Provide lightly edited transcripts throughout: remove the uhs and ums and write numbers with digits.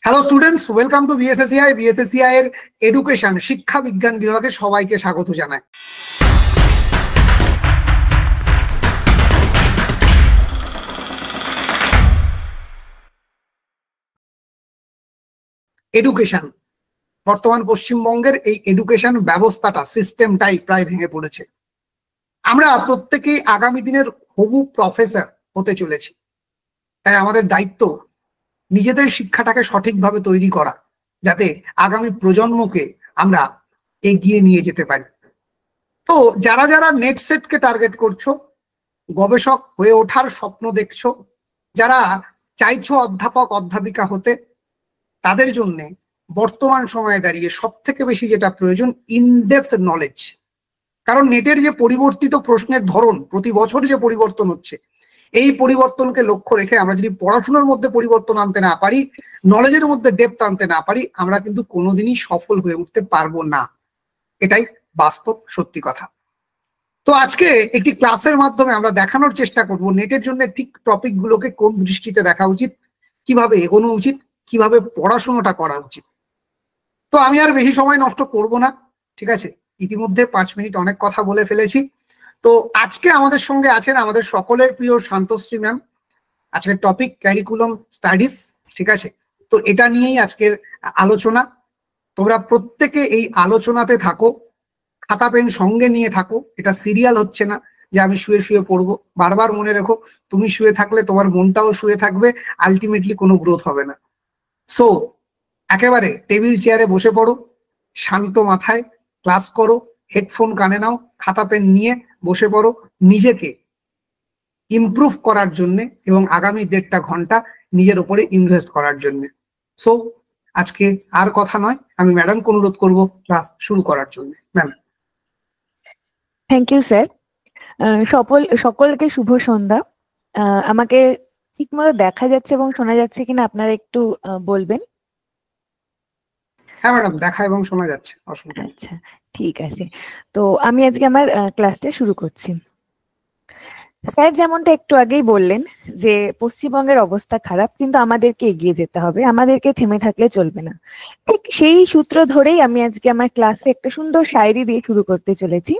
Hello students, welcome to BSSCI. BSSCI এর education শিক্ষা বিজ্ঞান বিভাগে সবাইকে স্বাগত জানাই। এডুকেশন, বর্তমান পশ্চিমবঙ্গের এই এডুকেশন ব্যবস্থাটা, সিস্টেমটাই প্রায় ভেঙে পড়েছে। আমরা প্রত্যেকেই আগামী দিনের হবু প্রফেসর হতে চলেছি, তাই আমাদের দায়িত্ব নিজেদের শিক্ষাটাকে সঠিকভাবে তৈরি করা, যাতে আগামী প্রজন্মকে আমরা এগিয়ে নিয়ে যেতে পারি। তো যারা যারা নেট সেটকে টার্গেট করছো, গবেষক হয়ে ওঠার স্বপ্ন দেখছো, যারা চাইছো অধ্যাপক অধ্যাপিকা হতে, তাদের জন্য বর্তমান সময়ে দাঁড়িয়ে সব থেকে বেশি যেটা প্রয়োজন, ইনডেপথ নলেজ। কারণ নেটের যে পরিবর্তিত প্রশ্নের ধরন, প্রতি বছর যে পরিবর্তন হচ্ছে, এই পরিবর্তনকে লক্ষ্য রেখে আমরা যদি পড়াশোনার মধ্যে পরিবর্তন আনতে না পারি, নলেজের মধ্যে ডেপথ আনতে না পারি, আমরা কিন্তু কোনোদিনই সফল হয়ে উঠতে পারবো না। এটাই বাস্তব সত্যি কথা। তো আজকে একটি ক্লাসের মাধ্যমে আমরা দেখানোর চেষ্টা করব নেটের জন্য ঠিক টপিক গুলোকে কোন দৃষ্টিতে দেখা উচিত, কিভাবে এগোনো উচিত, কিভাবে পড়াশোনাটা করা উচিত। তো আমি আর বেশি সময় নষ্ট করব না, ঠিক আছে? ইতিমধ্যে 5 মিনিট অনেক কথা বলে ফেলেছি। তো আজকে আমাদের সঙ্গে আছেন আমাদের সকলের প্রিয় শান্তশ্রী ম্যাম। আজকের টপিক ক্যারিকুলাম স্টাডিজ, ঠিক আছে? তো এটা নিয়েই আজকের আলোচনা। তোমরা প্রত্যেকে এই আলোচনাতে থাকো, খাতা পেন সঙ্গে নিয়ে থাকো। এটা সিরিয়াল হচ্ছে না যে আমি শুয়ে শুয়ে পড়বো। বারবার মনে রেখো, তুমি শুয়ে থাকলে তোমার মনটাও শুয়ে থাকবে, আলটিমেটলি কোনো গ্রোথ হবে না। সো একেবারে টেবিল চেয়ারে বসে পড়ো, শান্ত মাথায় ক্লাস করো, হেডফোন কানে নাও, খাতা পেন নিয়ে বসে পড়ো নিজেকে ইমপ্রুভ করার জন্য এবং আগামী 1.5 ঘন্টা নিজের উপরে ইনভেস্ট করার জন্য। সো আজকে আর কথা নয়, আমি ম্যাডামকে অনুরোধ করবো ক্লাস শুরু করার জন্য। ম্যাম। Thank you sir. সকলকে শুভ সন্ধ্যা। আমাকে ঠিকমতো দেখা যাচ্ছে এবং শোনা যাচ্ছে কিনা আপনারা একটু বলবেন। হ্যাঁ ম্যাডাম, দেখা এবং শোনা যাচ্ছে, অসুবিধা নেই। আচ্ছা, ঠিক আছে। তো আমি আজকে আমার ক্লাসটা শুরু করছি। স্যার যেমনটা একটু আগেই বললেন যে পশ্চিমবঙ্গের অবস্থা খারাপ, কিন্তু আমাদেরকে এগিয়ে যেতে হবে, আমাদেরকে থেমে থাকলে চলবে না। ঠিক সেই সূত্র ধরেই আমি আজকে আমার ক্লাসে একটা সুন্দর শায়রি দিয়ে শুরু করতে চলেছি।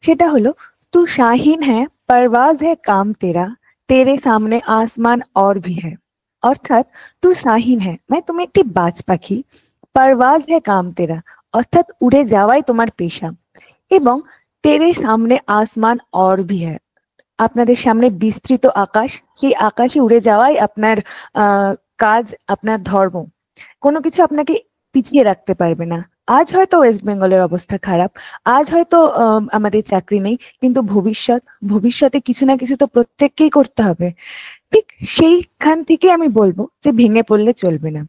সেটা হলো, তু শাহিন হ্যাঁ परवाज है काम तेरा, तेरे सामने आसमान और भी है। অর্থাৎ তু শাহিন হ্যাঁ, মানে তুমি একটি বাজ পাখি, परवाज है काम तेरा অর্থাৎ উড়ে যাওয়াই তোমার পেশা, এবং তেরে সামনে আসমান और भी है আপনাদের সামনে বিস্তৃত আকাশ, সেই আকাশে উড়ে যাওয়াই আপনার কাজ, আপনার ধর্ম। কোনো কিছু আপনাকে পিছিয়ে রাখতে পারবে না। আজ হয়তো ওয়েস্ট বেঙ্গলের অবস্থা খারাপ, আজ হয়তো আমাদের চাকরি নেই, কিন্তু ভবিষ্যতে কিছু না কিছু তো প্রত্যেককেই করতে হবে। ঠিক সেইখান থেকে আমি বলবো যে ভেঙে পড়লে চলবে না।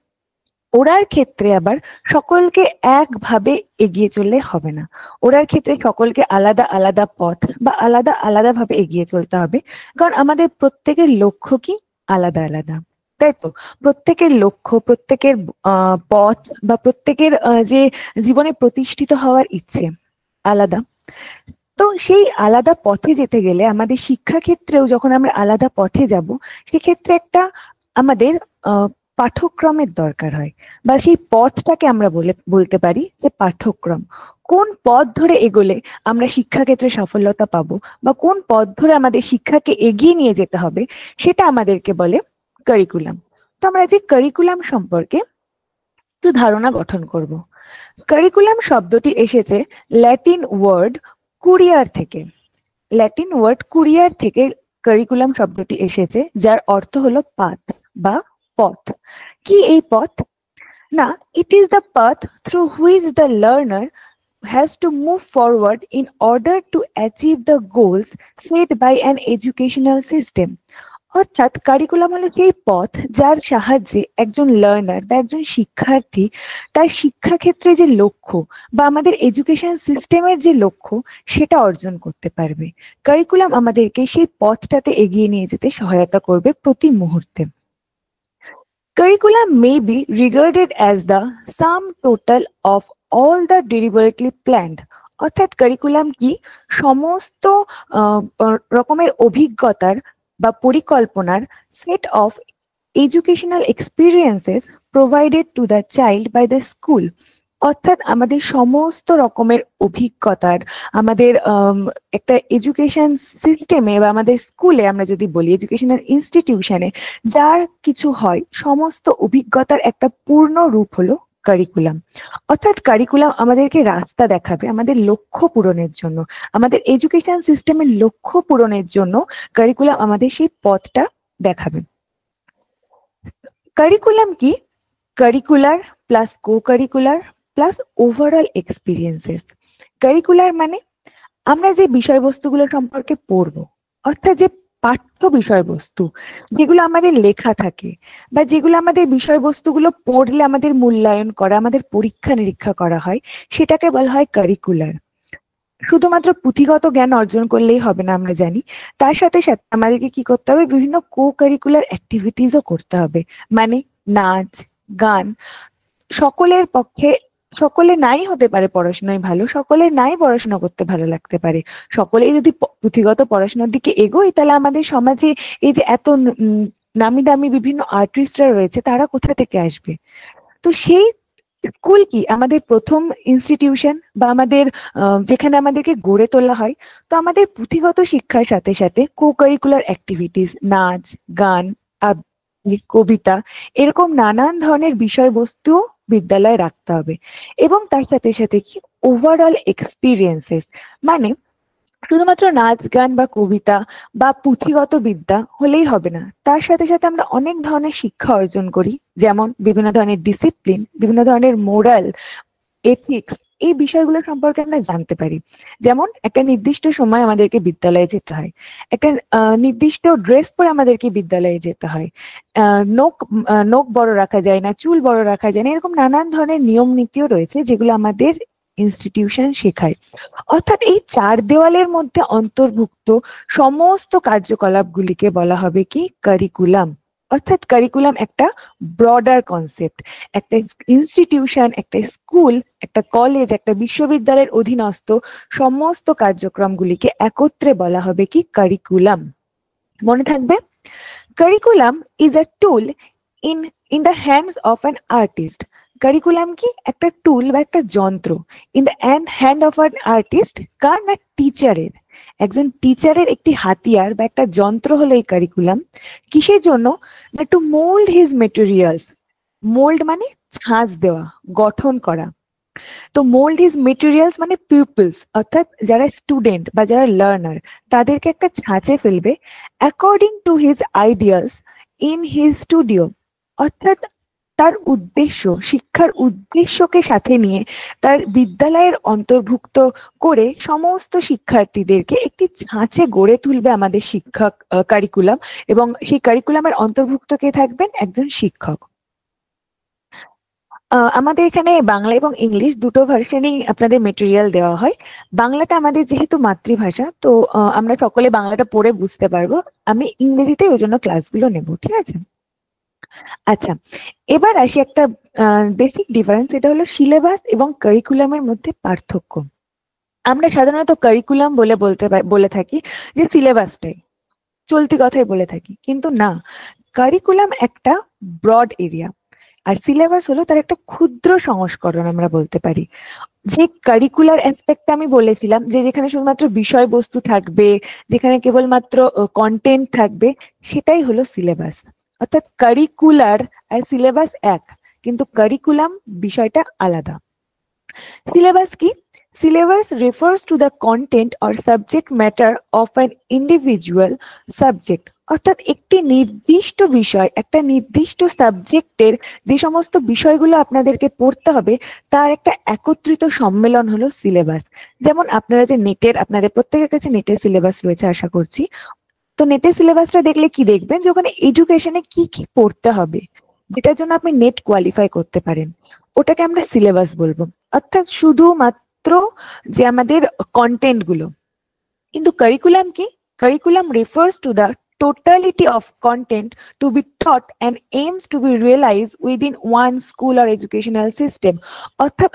ওরার ক্ষেত্রে আবার সকলকে একভাবে এগিয়ে চললে হবে না। ওরার ক্ষেত্রে সকলকে আলাদা আলাদা পথ বা আলাদা আলাদা ভাবে এগিয়ে চলতে হবে, কারণ আমাদের প্রত্যেকের লক্ষ্য কি আলাদা আলাদা, তাই তো? প্রত্যেকের লক্ষ্য, প্রত্যেকের পথ বা প্রত্যেকের যে জীবনে প্রতিষ্ঠিত হওয়ার ইচ্ছে আলাদা। তো সেই আলাদা পথে যেতে গেলে আমাদের শিক্ষা ক্ষেত্রেও যখন আমরা আলাদা পথে যাব, সেক্ষেত্রে একটা আমাদের পাঠ্যক্রমের দরকার হয়, বা সেই পথটাকে আমরা বলতে পারি যে পাঠ্যক্রম। কোন পথ ধরে এগোলে আমরা শিক্ষাক্ষেত্রে সফলতা পাবো, বা কোন পথ ধরে আমাদের শিক্ষাকে এগিয়ে নিয়ে যেতে হবে, সেটা আমাদেরকে বলে কারিকুলাম। তো আমরা যে কারিকুলাম সম্পর্কে একটু ধারণা গঠন করব। কারিকুলাম শব্দটি এসেছে ল্যাটিন ওয়ার্ড কুরিয়ার থেকে। ল্যাটিন ওয়ার্ড কুরিয়ার থেকে কারিকুলাম শব্দটি এসেছে, যার অর্থ হলো পাথ বা পথ। কি এই পথ? না, it is the path through which the learner has to move forward in order to achieve the goals set by an educational system. অর্থাৎ কারিকুলাম হলো সেই পথ যার সাহায্যে একজন লার্নার বা একজন শিক্ষার্থী তার শিক্ষাক্ষেত্রে যে লক্ষ্য বা আমাদের এডুকেশন সিস্টেমের যে লক্ষ্য, সেটা অর্জন করতে পারবে। কারিকুলাম আমাদেরকে সেই পথটাতে এগিয়ে নিয়ে যেতে সহায়তা করবে প্রতি মুহূর্তে। Curriculum may be regarded as the sum total of all the deliberately planned. অর্থাৎ কারিকুলাম কি সমস্ত রকমের অভিজ্ঞতার বা পরিকল্পনার set of educational experiences provided to the child by the school. অর্থাৎ আমাদের সমস্ত রকমের অভিজ্ঞতার আমাদের একটা এডুকেশন সিস্টেমে বা আমাদের স্কুলে আমরা যদি বলি এডুকেশনাল ইনস্টিটিউশনে যার কিছু হয় সমস্ত অভিজ্ঞতার একটা পূর্ণ রূপ হলো কারিকুলাম। অর্থাৎ কারিকুলাম আমাদেরকে রাস্তা দেখাবে আমাদের লক্ষ্য পূরণের জন্য, আমাদের এডুকেশন সিস্টেমের লক্ষ্য পূরণের জন্য কারিকুলাম আমাদের সেই পথটা দেখাবে। কারিকুলাম কি? Curricular plus co curricular plus overall experiences. Curricular মানে আমরা যে বিষয়বস্তুগুলো সম্পর্কে পড়বো, অর্থাৎ যে পাঠ্য বিষয়বস্তু যেগুলো আমাদের লেখা থাকে বা যেগুলো আমাদের বিষয়বস্তুগুলো পড়লে আমাদের মূল্যায়ন করা, আমাদের পরীক্ষা নিরীক্ষা করা হয়, সেটাকে বলা হয় কারিকুলার। শুধুমাত্র পুঁথিগত জ্ঞান অর্জন করলেই হবে না আমরা জানি, তার সাথে সাথে আমাদেরকে কি করতে হবে, বিভিন্ন কো কারিকুলার অ্যাক্টিভিটিসও করতে হবে। মানে নাচ, গান, সকলের পক্ষে সকলে নাই হতে পারে পড়াশোনায় ভালো, সকলে নাই পড়াশোনা করতে ভালো লাগতে পারে। সকলেই যদি পুঁথিগত পড়াশোনার দিকে এগোয় তাহলে আমাদের সমাজে এই যে এত নামি দামি বিভিন্ন আর্টিস্টরা রয়েছে তারা কোথা থেকে আসবে? তো সেই স্কুল কি আমাদের প্রথম ইনস্টিটিউশন বা আমাদের যেখানে আমাদেরকে গড়ে তোলা হয়। তো আমাদের পুঁথিগত শিক্ষার সাথে সাথে কো কারিকুলার অ্যাক্টিভিটিস, নাচ, গান, কবিতা, এরকম নানান ধরনের বিষয়বস্তু বিদ্যালয়ে রাখতে হবে। এবং তার সাথে সাথে কি ওভারঅল এক্সপিরিয়েন্সেস, মানে শুধুমাত্র নাচ গান বা কবিতা বা পুঁথিগত বিদ্যা হলেই হবে না, তার সাথে সাথে আমরা অনেক ধরনের শিক্ষা অর্জন করি, যেমন বিভিন্ন ধরনের ডিসিপ্লিন, বিভিন্ন ধরনের মোরাল, এথিক্স, এই বিষয়গুলো সম্পর্কে আমরা জানতে পারি। যেমন একটা নির্দিষ্ট সময় আমাদেরকে বিদ্যালয়ে যেতে হয়, একটা নির্দিষ্ট ড্রেস পরে আমাদেরকে বিদ্যালয়ে যেতে হয়, নখ বড় রাখা যায় না, চুল বড় রাখা যায় না, এরকম নানান ধরনের নিয়ম নীতিও রয়েছে যেগুলো আমাদের ইনস্টিটিউশন শেখায়। অর্থাৎ এই চার দেওয়ালের মধ্যে অন্তর্ভুক্ত সমস্ত কার্যকলাপগুলিকে বলা হবে কি কারিকুলাম। অর্থাৎ কারিকুলাম একটা ব্রডার কনসেপ্ট। একটা ইনস্টিটিউশন, একটা স্কুল, একটা কলেজ, একটা বিশ্ববিদ্যালয়ের অধীনস্থ সমস্ত কার্যক্রমগুলিকে একত্রে বলা হবে কি কারিকুলাম। মনে থাকবে, curriculum is a tool in the hands of an artist. Curriculum কি? একটা টুল বা একটা যন্ত্র in the hand of an artist. কার? না টিচারের। একজন টিচারের একটি হাতিয়ার বা একটা যন্ত্র হলো এই কারিকুলাম। কিসের জন্য? না to mould his materials. Mould মানে ছাঁচ দেওয়া, গঠন করা। তো মোল্ড হিজ মেটেরিয়ালস মানে পিপলস, অর্থাৎ যারা স্টুডেন্ট বা যারা লার্নার তাদেরকে একটা ছাঁচে ফেলবে according to his ideals in his studio. অর্থাৎ তার উদ্দেশ্য, শিক্ষার উদ্দেশ্যকে সাথে নিয়ে তার বিদ্যালয়ের অন্তর্ভুক্ত করে সমস্ত শিক্ষার্থীদেরকে একটি ছাঁচে গড়ে তুলবে আমাদের শিক্ষক কারিকুলাম। এবং সেই কারিকুলামের অন্তর্ভুক্ত কে থাকবেন? একজন শিক্ষক। আমাদের এখানে বাংলা এবং ইংলিশ দুটো ভার্সনই আপনাদের মেটেরিয়াল দেওয়া হয়। বাংলাটা আমাদের যেহেতু মাতৃভাষা, তো আমরা সকলে বাংলাটা পড়ে বুঝতে পারবো। আমি ইংরেজিতে ওই জন্য ক্লাসগুলো নেব, ঠিক আছে? আচ্ছা, এবার আসি একটা বেসিক ডিফারেন্স, এটা হলো সিলেবাস এবং কারিকুলামের মধ্যে পার্থক্য। আমরা সাধারণত কারিকুলাম বলে থাকি যে সিলেবাসটাই, চলতি কথাই বলে থাকি, কিন্তু না, কারিকুলাম একটা ব্রড এরিয়া আর সিলেবাস হলো তার একটা ক্ষুদ্র সংস্করণ আমরা বলতে পারি। যে কারিকুলার অ্যাসপেক্টটা আমি বলেছিলাম, যে যেখানে শুধুমাত্র বিষয়বস্তু থাকবে, যেখানে কেবলমাত্র কন্টেন্ট থাকবে, সেটাই হলো সিলেবাস। অর্থাৎ কারিকুলার আর সিলেবাস এক, কিন্তু কারিকুলাম বিষয়টা আলাদা। সিলেবাস কি? Syllabus refers to the content or subject matter of an individual subject. অর্থাৎ একটি নির্দিষ্ট বিষয়, একটা নির্দিষ্ট সাবজেক্টের যে সমস্ত বিষয়গুলো আপনাদেরকে পড়তে হবে তার একটা একত্রিত সম্মেলন হলো সিলেবাস। যেমন আপনারা যে নেটের, আপনাদের প্রত্যেকের কাছে নেটের সিলেবাস রয়েছে আশা করছি। তো নেটের সিলেবাসটা দেখলে কি দেখবেন, যে ওখানে এডুকেশনে কি কি পড়তে হবে, যেটার জন্য আপনি নেট কোয়ালিফাই করতে পারেন, ওটাকে আমরা সিলেবাস বলবো। অর্থাৎ শুধুমাত্র যে আমাদের কন্টেন্ট গুলো। কিন্তু কারিকুলাম কি? Curriculum refers to the totality of content to be taught and aims to be realized within one school or educational system. অর্থাৎ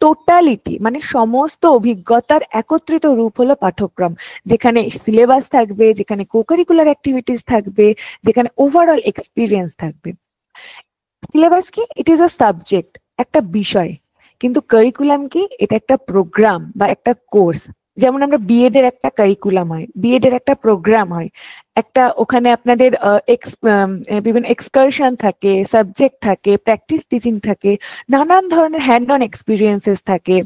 টোটালিটি মানে সমস্ত অভিজ্ঞতার একত্রিত রূপ হলো পাঠ্যক্রম, যেখানে সিলেবাস থাকবে, যেখানে কো কারিকুলার অ্যাক্টিভিটিস থাকবে, যেখানে ওভারঅল এক্সপিরিয়েন্স থাকবে। সিলেবাস কি? ইট ইজ আ সাবজেক্ট, একটা বিষয়। কিন্তু কারিকুলাম কি? এটা একটা প্রোগ্রাম বা একটা কোর্স। যেমন আমরা বিএড এর একটা কারিকুলাম হয়, বিএড এর একটা প্রোগ্রাম হয়, একটা ওখানে আপনাদের বিভিন্ন এক্সকারশন থাকে, সাবজেক্ট থাকে, প্র্যাকটিস টিচিং থাকে, নানান ধরনের হ্যান্ড অন এক্সপিরিয়েন্সেস থাকে।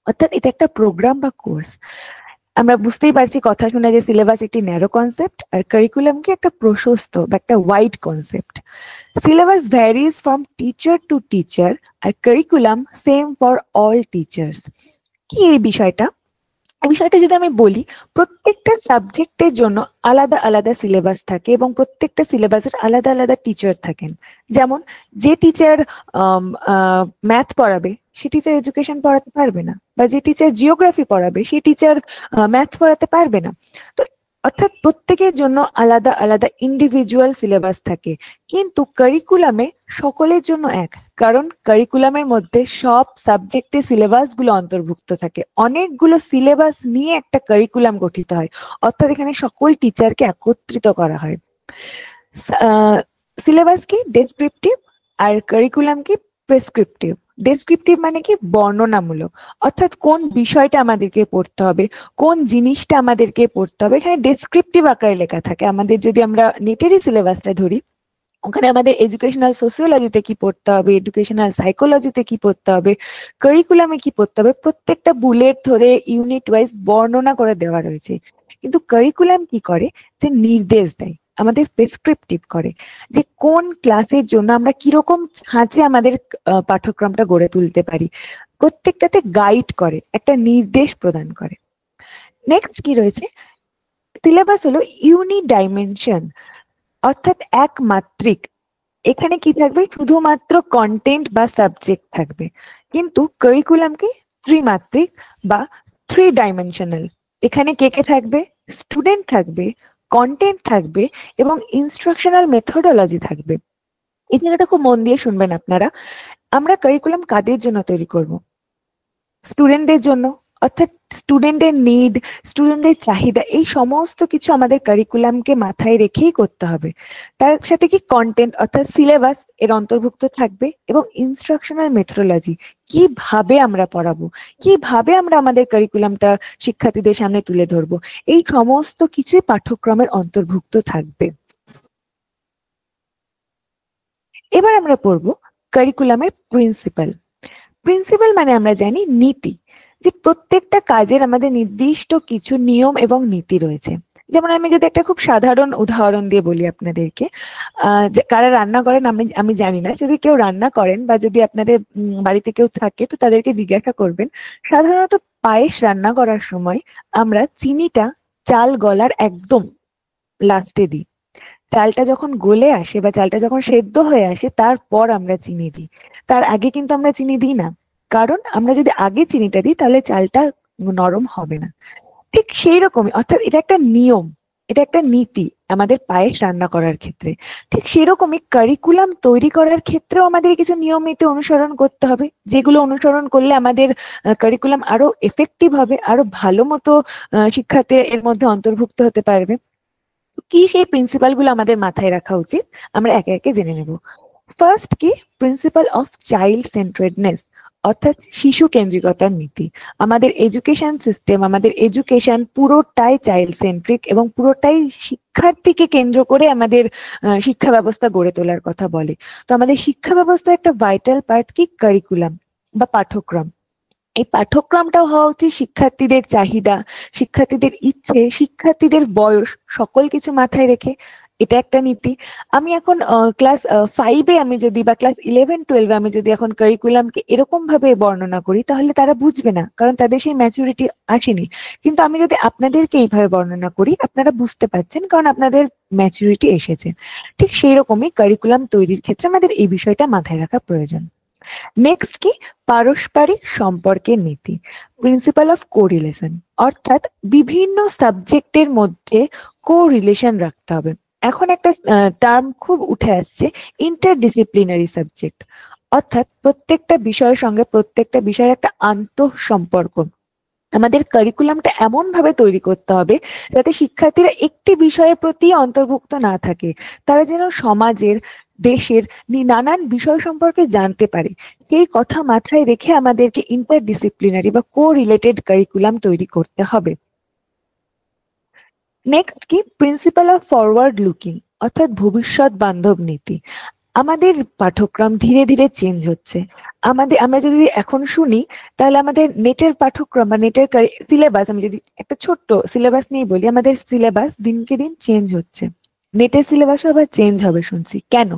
অর্থাৎ এটা একটা প্রোগ্রাম বা কোর্স। আমরা বুঝতেই পারছি কথা শুনে যে সিলেবাস একটি ন্যারো কনসেপ্ট আর কারিকুলাম কি একটা প্রশস্ত বা একটা wide concept. Syllabus varies from teacher to teacher আর curriculum same for all teachers. কি এই বিষয়টা? বিষয়টা যদি আমি বলি, প্রত্যেকটা সাবজেক্টের জন্য আলাদা আলাদা সিলেবাস থাকে এবং প্রত্যেকটা সিলেবাসের আলাদা আলাদা টিচার থাকেন। যেমন যে টিচার ম্যাথ পড়াবে সে টিচার এডুকেশন পড়াতে পারবে না, বা যে টিচার জিওগ্রাফি পড়াবে সে টিচার ম্যাথ পড়াতে পারবে না। তো অর্থাৎ প্রত্যেকের জন্য আলাদা আলাদা ইন্ডিভিজুয়াল সিলেবাস থাকে, কিন্তু কারিকুলামে সকলের জন্য এক। কারণ কারিকুলামের মধ্যে সব সাবজেক্টের সিলেবাস গুলো অন্তর্ভুক্ত থাকে, অনেকগুলো সিলেবাস নিয়ে একটা কারিকুলাম গঠিত হয়। অর্থাৎ এখানে সকল টিচারকে একত্রিত করা হয়। সিলেবাস কি? ডেসক্রিপটিভ, আর কারিকুলাম কি? প্রেসক্রিপটিভ। ডেসক্রিপটিভ মানে কি? বর্ণনামূলক। অর্থাৎ কোন বিষয়টা আমাদেরকে পড়তে হবে, কোন জিনিসটা আমাদেরকে পড়তে হবে, এখানে ডেসক্রিপটিভ আকারে লেখা থাকে। আমাদের যদি আমরা নেটেরই সিলেবাসটা ধরি, ওখানে আমাদের এডুকেশনাল সোসিওলজিতে কি পড়তে হবে, এডুকেশনাল সাইকোলজিতে কি পড়তে হবে, কারিকুলামে কি পড়তে হবে, প্রত্যেকটা বুলেট ধরে ইউনিট ওয়াইজ বর্ণনা করে দেওয়া রয়েছে। কিন্তু কারিকুলাম কি করে? যে নির্দেশ দেয়, আমাদের প্রেসক্রিপটিভ করে, যে কোন ক্লাসের জন্য আমরা কিরকম ছাঁচে আমাদের পাঠ্যক্রমটা গড়ে তুলতে পারি। প্রত্যেকটাতে গাইড করে, একটা নির্দেশ প্রদান করে। নেক্সট কি রয়েছে? সিলেবাস হলো ইউনিডাইমেনশন, অর্থাৎ একমাত্রিক। এখানে কি থাকবে? শুধুমাত্র কন্টেন্ট বা সাবজেক্ট থাকবে। কিন্তু কারিকুলাম কি? ত্রিমাত্রিক বা থ্রি ডাইমেনশনাল। এখানে কে কে থাকবে? স্টুডেন্ট থাকবে, কন্টেন্ট থাকবে এবং ইনস্ট্রাকশনাল মেথোডোলজি থাকবে। এই জায়গাটা খুব মন দিয়ে শুনবেন আপনারা। আমরা কারিকুলাম কাদের জন্য তৈরি করব? স্টুডেন্টদের জন্য। অর্থাৎ স্টুডেন্টের নিড, স্টুডেন্টদের চাহিদা, এই সমস্ত কিছু আমাদের কারিকুলামকে মাথায় রেখেই করতে হবে। তার সাথে কি? কন্টেন্ট অর্থাৎ সিলেবাস এর অন্তর্ভুক্ত থাকবে, এবং ইনস্ট্রাকশনাল মেথোডোলজি, কিভাবে আমরা পড়াবো, কিভাবে আমরা আমাদের কারিকুলামটা শিক্ষার্থীদের সামনে তুলে ধরবো, এই সমস্ত কিছুই পাঠ্যক্রমের অন্তর্ভুক্ত থাকবে। এবার আমরা পড়বো কারিকুলামের প্রিন্সিপাল। প্রিন্সিপাল মানে আমরা জানি নীতি, যে প্রত্যেকটা কাজের আমাদের নির্দিষ্ট কিছু নিয়ম এবং নীতি রয়েছে। যেমন আমি যদি একটা খুব সাধারণ উদাহরণ দিয়ে বলি আপনাদেরকে, কারা রান্না করেন আমি জানি না, যদি কেউ রান্না করেন বা যদি আপনাদের বাড়িতে কেউ থাকে তো তাদেরকে জিজ্ঞাসা করবেন, সাধারণত পায়েস রান্না করার সময় আমরা চিনিটা চাল গলার একদম লাস্টে দিই। চালটা যখন গলে আসে বা চালটা যখন সেদ্ধ হয়ে আসে তারপর আমরা চিনি দিই, তার আগে কিন্তু আমরা চিনি দিই না। কারণ আমরা যদি আগে চিনিটা দিই তাহলে চালটা নরম হবে না। ঠিক সেই রকমই, অর্থাৎ এটা একটা নিয়ম, এটা একটা নীতি আমাদের পায়েস রান্না করার ক্ষেত্রে। ঠিক সেরকমই কারিকুলাম তৈরি করার ক্ষেত্রেও আমাদের কিছু নিয়ম নীতি অনুসরণ করতে হবে, যেগুলো অনুসরণ করলে আমাদের কারিকুলাম আরো এফেক্টিভ হবে, আরো ভালো মতো শিক্ষার্থী এর মধ্যে অন্তর্ভুক্ত হতে পারবে। কি সেই প্রিন্সিপাল গুলো আমাদের মাথায় রাখা উচিত, আমরা একে একে জেনে নেব। ফার্স্ট কি? প্রিন্সিপাল অফ চাইল্ড সেন্ট্রেডনেস, অর্থাৎ শিশু কেন্দ্রিকতার নীতি। আমাদের এডুকেশন সিস্টেম, আমাদের এডুকেশন পুরোটাই চাইল্ড সেন্ট্রিক এবং পুরোটাই শিক্ষার্থীকে কেন্দ্র করে আমাদের শিক্ষা ব্যবস্থা গড়ে তোলার কথা বলে। তো আমাদের শিক্ষা ব্যবস্থার একটা ভাইটাল পার্ট কি? কারিকুলাম বা পাঠ্যক্রম। এই পাঠ্যক্রমটাও হওয়া উচিত শিক্ষার্থীদের চাহিদা, শিক্ষার্থীদের ইচ্ছে, শিক্ষার্থীদের বয়স, সকল কিছু মাথায় রেখে। এটা একটা নীতি। আমি এখন ক্লাস 5-এ আমি যদি বা ক্লাস 11-12-এ আমি যদি এখন কারিকুলামকে এরকম ভাবে বর্ণনা করি তাহলে তারা বুঝবে না, কারণ তাদের সেই ম্যাচুরিটি আসেনি। কিন্তু আমি যদি আপনাদেরকে এইভাবে বর্ণনা করি আপনারা বুঝতে পারছেন, কারণ আপনাদের ম্যাচুরিটি এসেছে। ঠিক সেই রকমই কারিকুলাম তৈরির ক্ষেত্রে আমাদের এই বিষয়টা মাথায় রাখা প্রয়োজন। নেক্সট কি? পারস্পরিক সম্পর্কের নীতি, প্রিন্সিপাল অফ কোরিলেশন, অর্থাৎ বিভিন্ন সাবজেক্টের মধ্যে কোরিলেশন রাখতে হবে। এখন একটা টার্ম খুব উঠে আসছে, ইন্টারডিসিপ্লিনারি সাবজেক্ট, অর্থাৎ প্রত্যেকটা বিষয়ের সঙ্গে প্রত্যেকটা বিষয়ের একটা আন্তঃসম্পর্ক। আমাদের কারিকুলামটা এমন ভাবে তৈরি করতে হবে যাতে শিক্ষার্থীরা একটি বিষয়ের প্রতি অন্তর্ভুক্ত না থাকে, তারা যেন সমাজের, দেশের নানান বিষয় সম্পর্কে জানতে পারে। সেই কথা মাথায় রেখে আমাদেরকে ইন্টারডিসিপ্লিনারি বা কো রিলেটেড কারিকুলাম তৈরি করতে হবে। নেক্সট কি, প্রিন্সিপাল অফ ফরওয়ার্ড লুকিং অর্থাৎ ভবিষ্যৎ বান্ধব নীতি। আমাদের পাঠ্যক্রম ধীরে ধীরে চেঞ্জ হচ্ছে। আমরা যদি এখন শুনি তাহলে আমাদের নেটের পাঠ্যক্রম বা নেটের সিলেবাস, আমি যদি একটা ছোট্ট সিলেবাস নিয়ে বলি, আমাদের সিলেবাস দিনকে দিন চেঞ্জ হচ্ছে। নেটের সিলেবাসও আবার চেঞ্জ হবে শুনছি। কেন?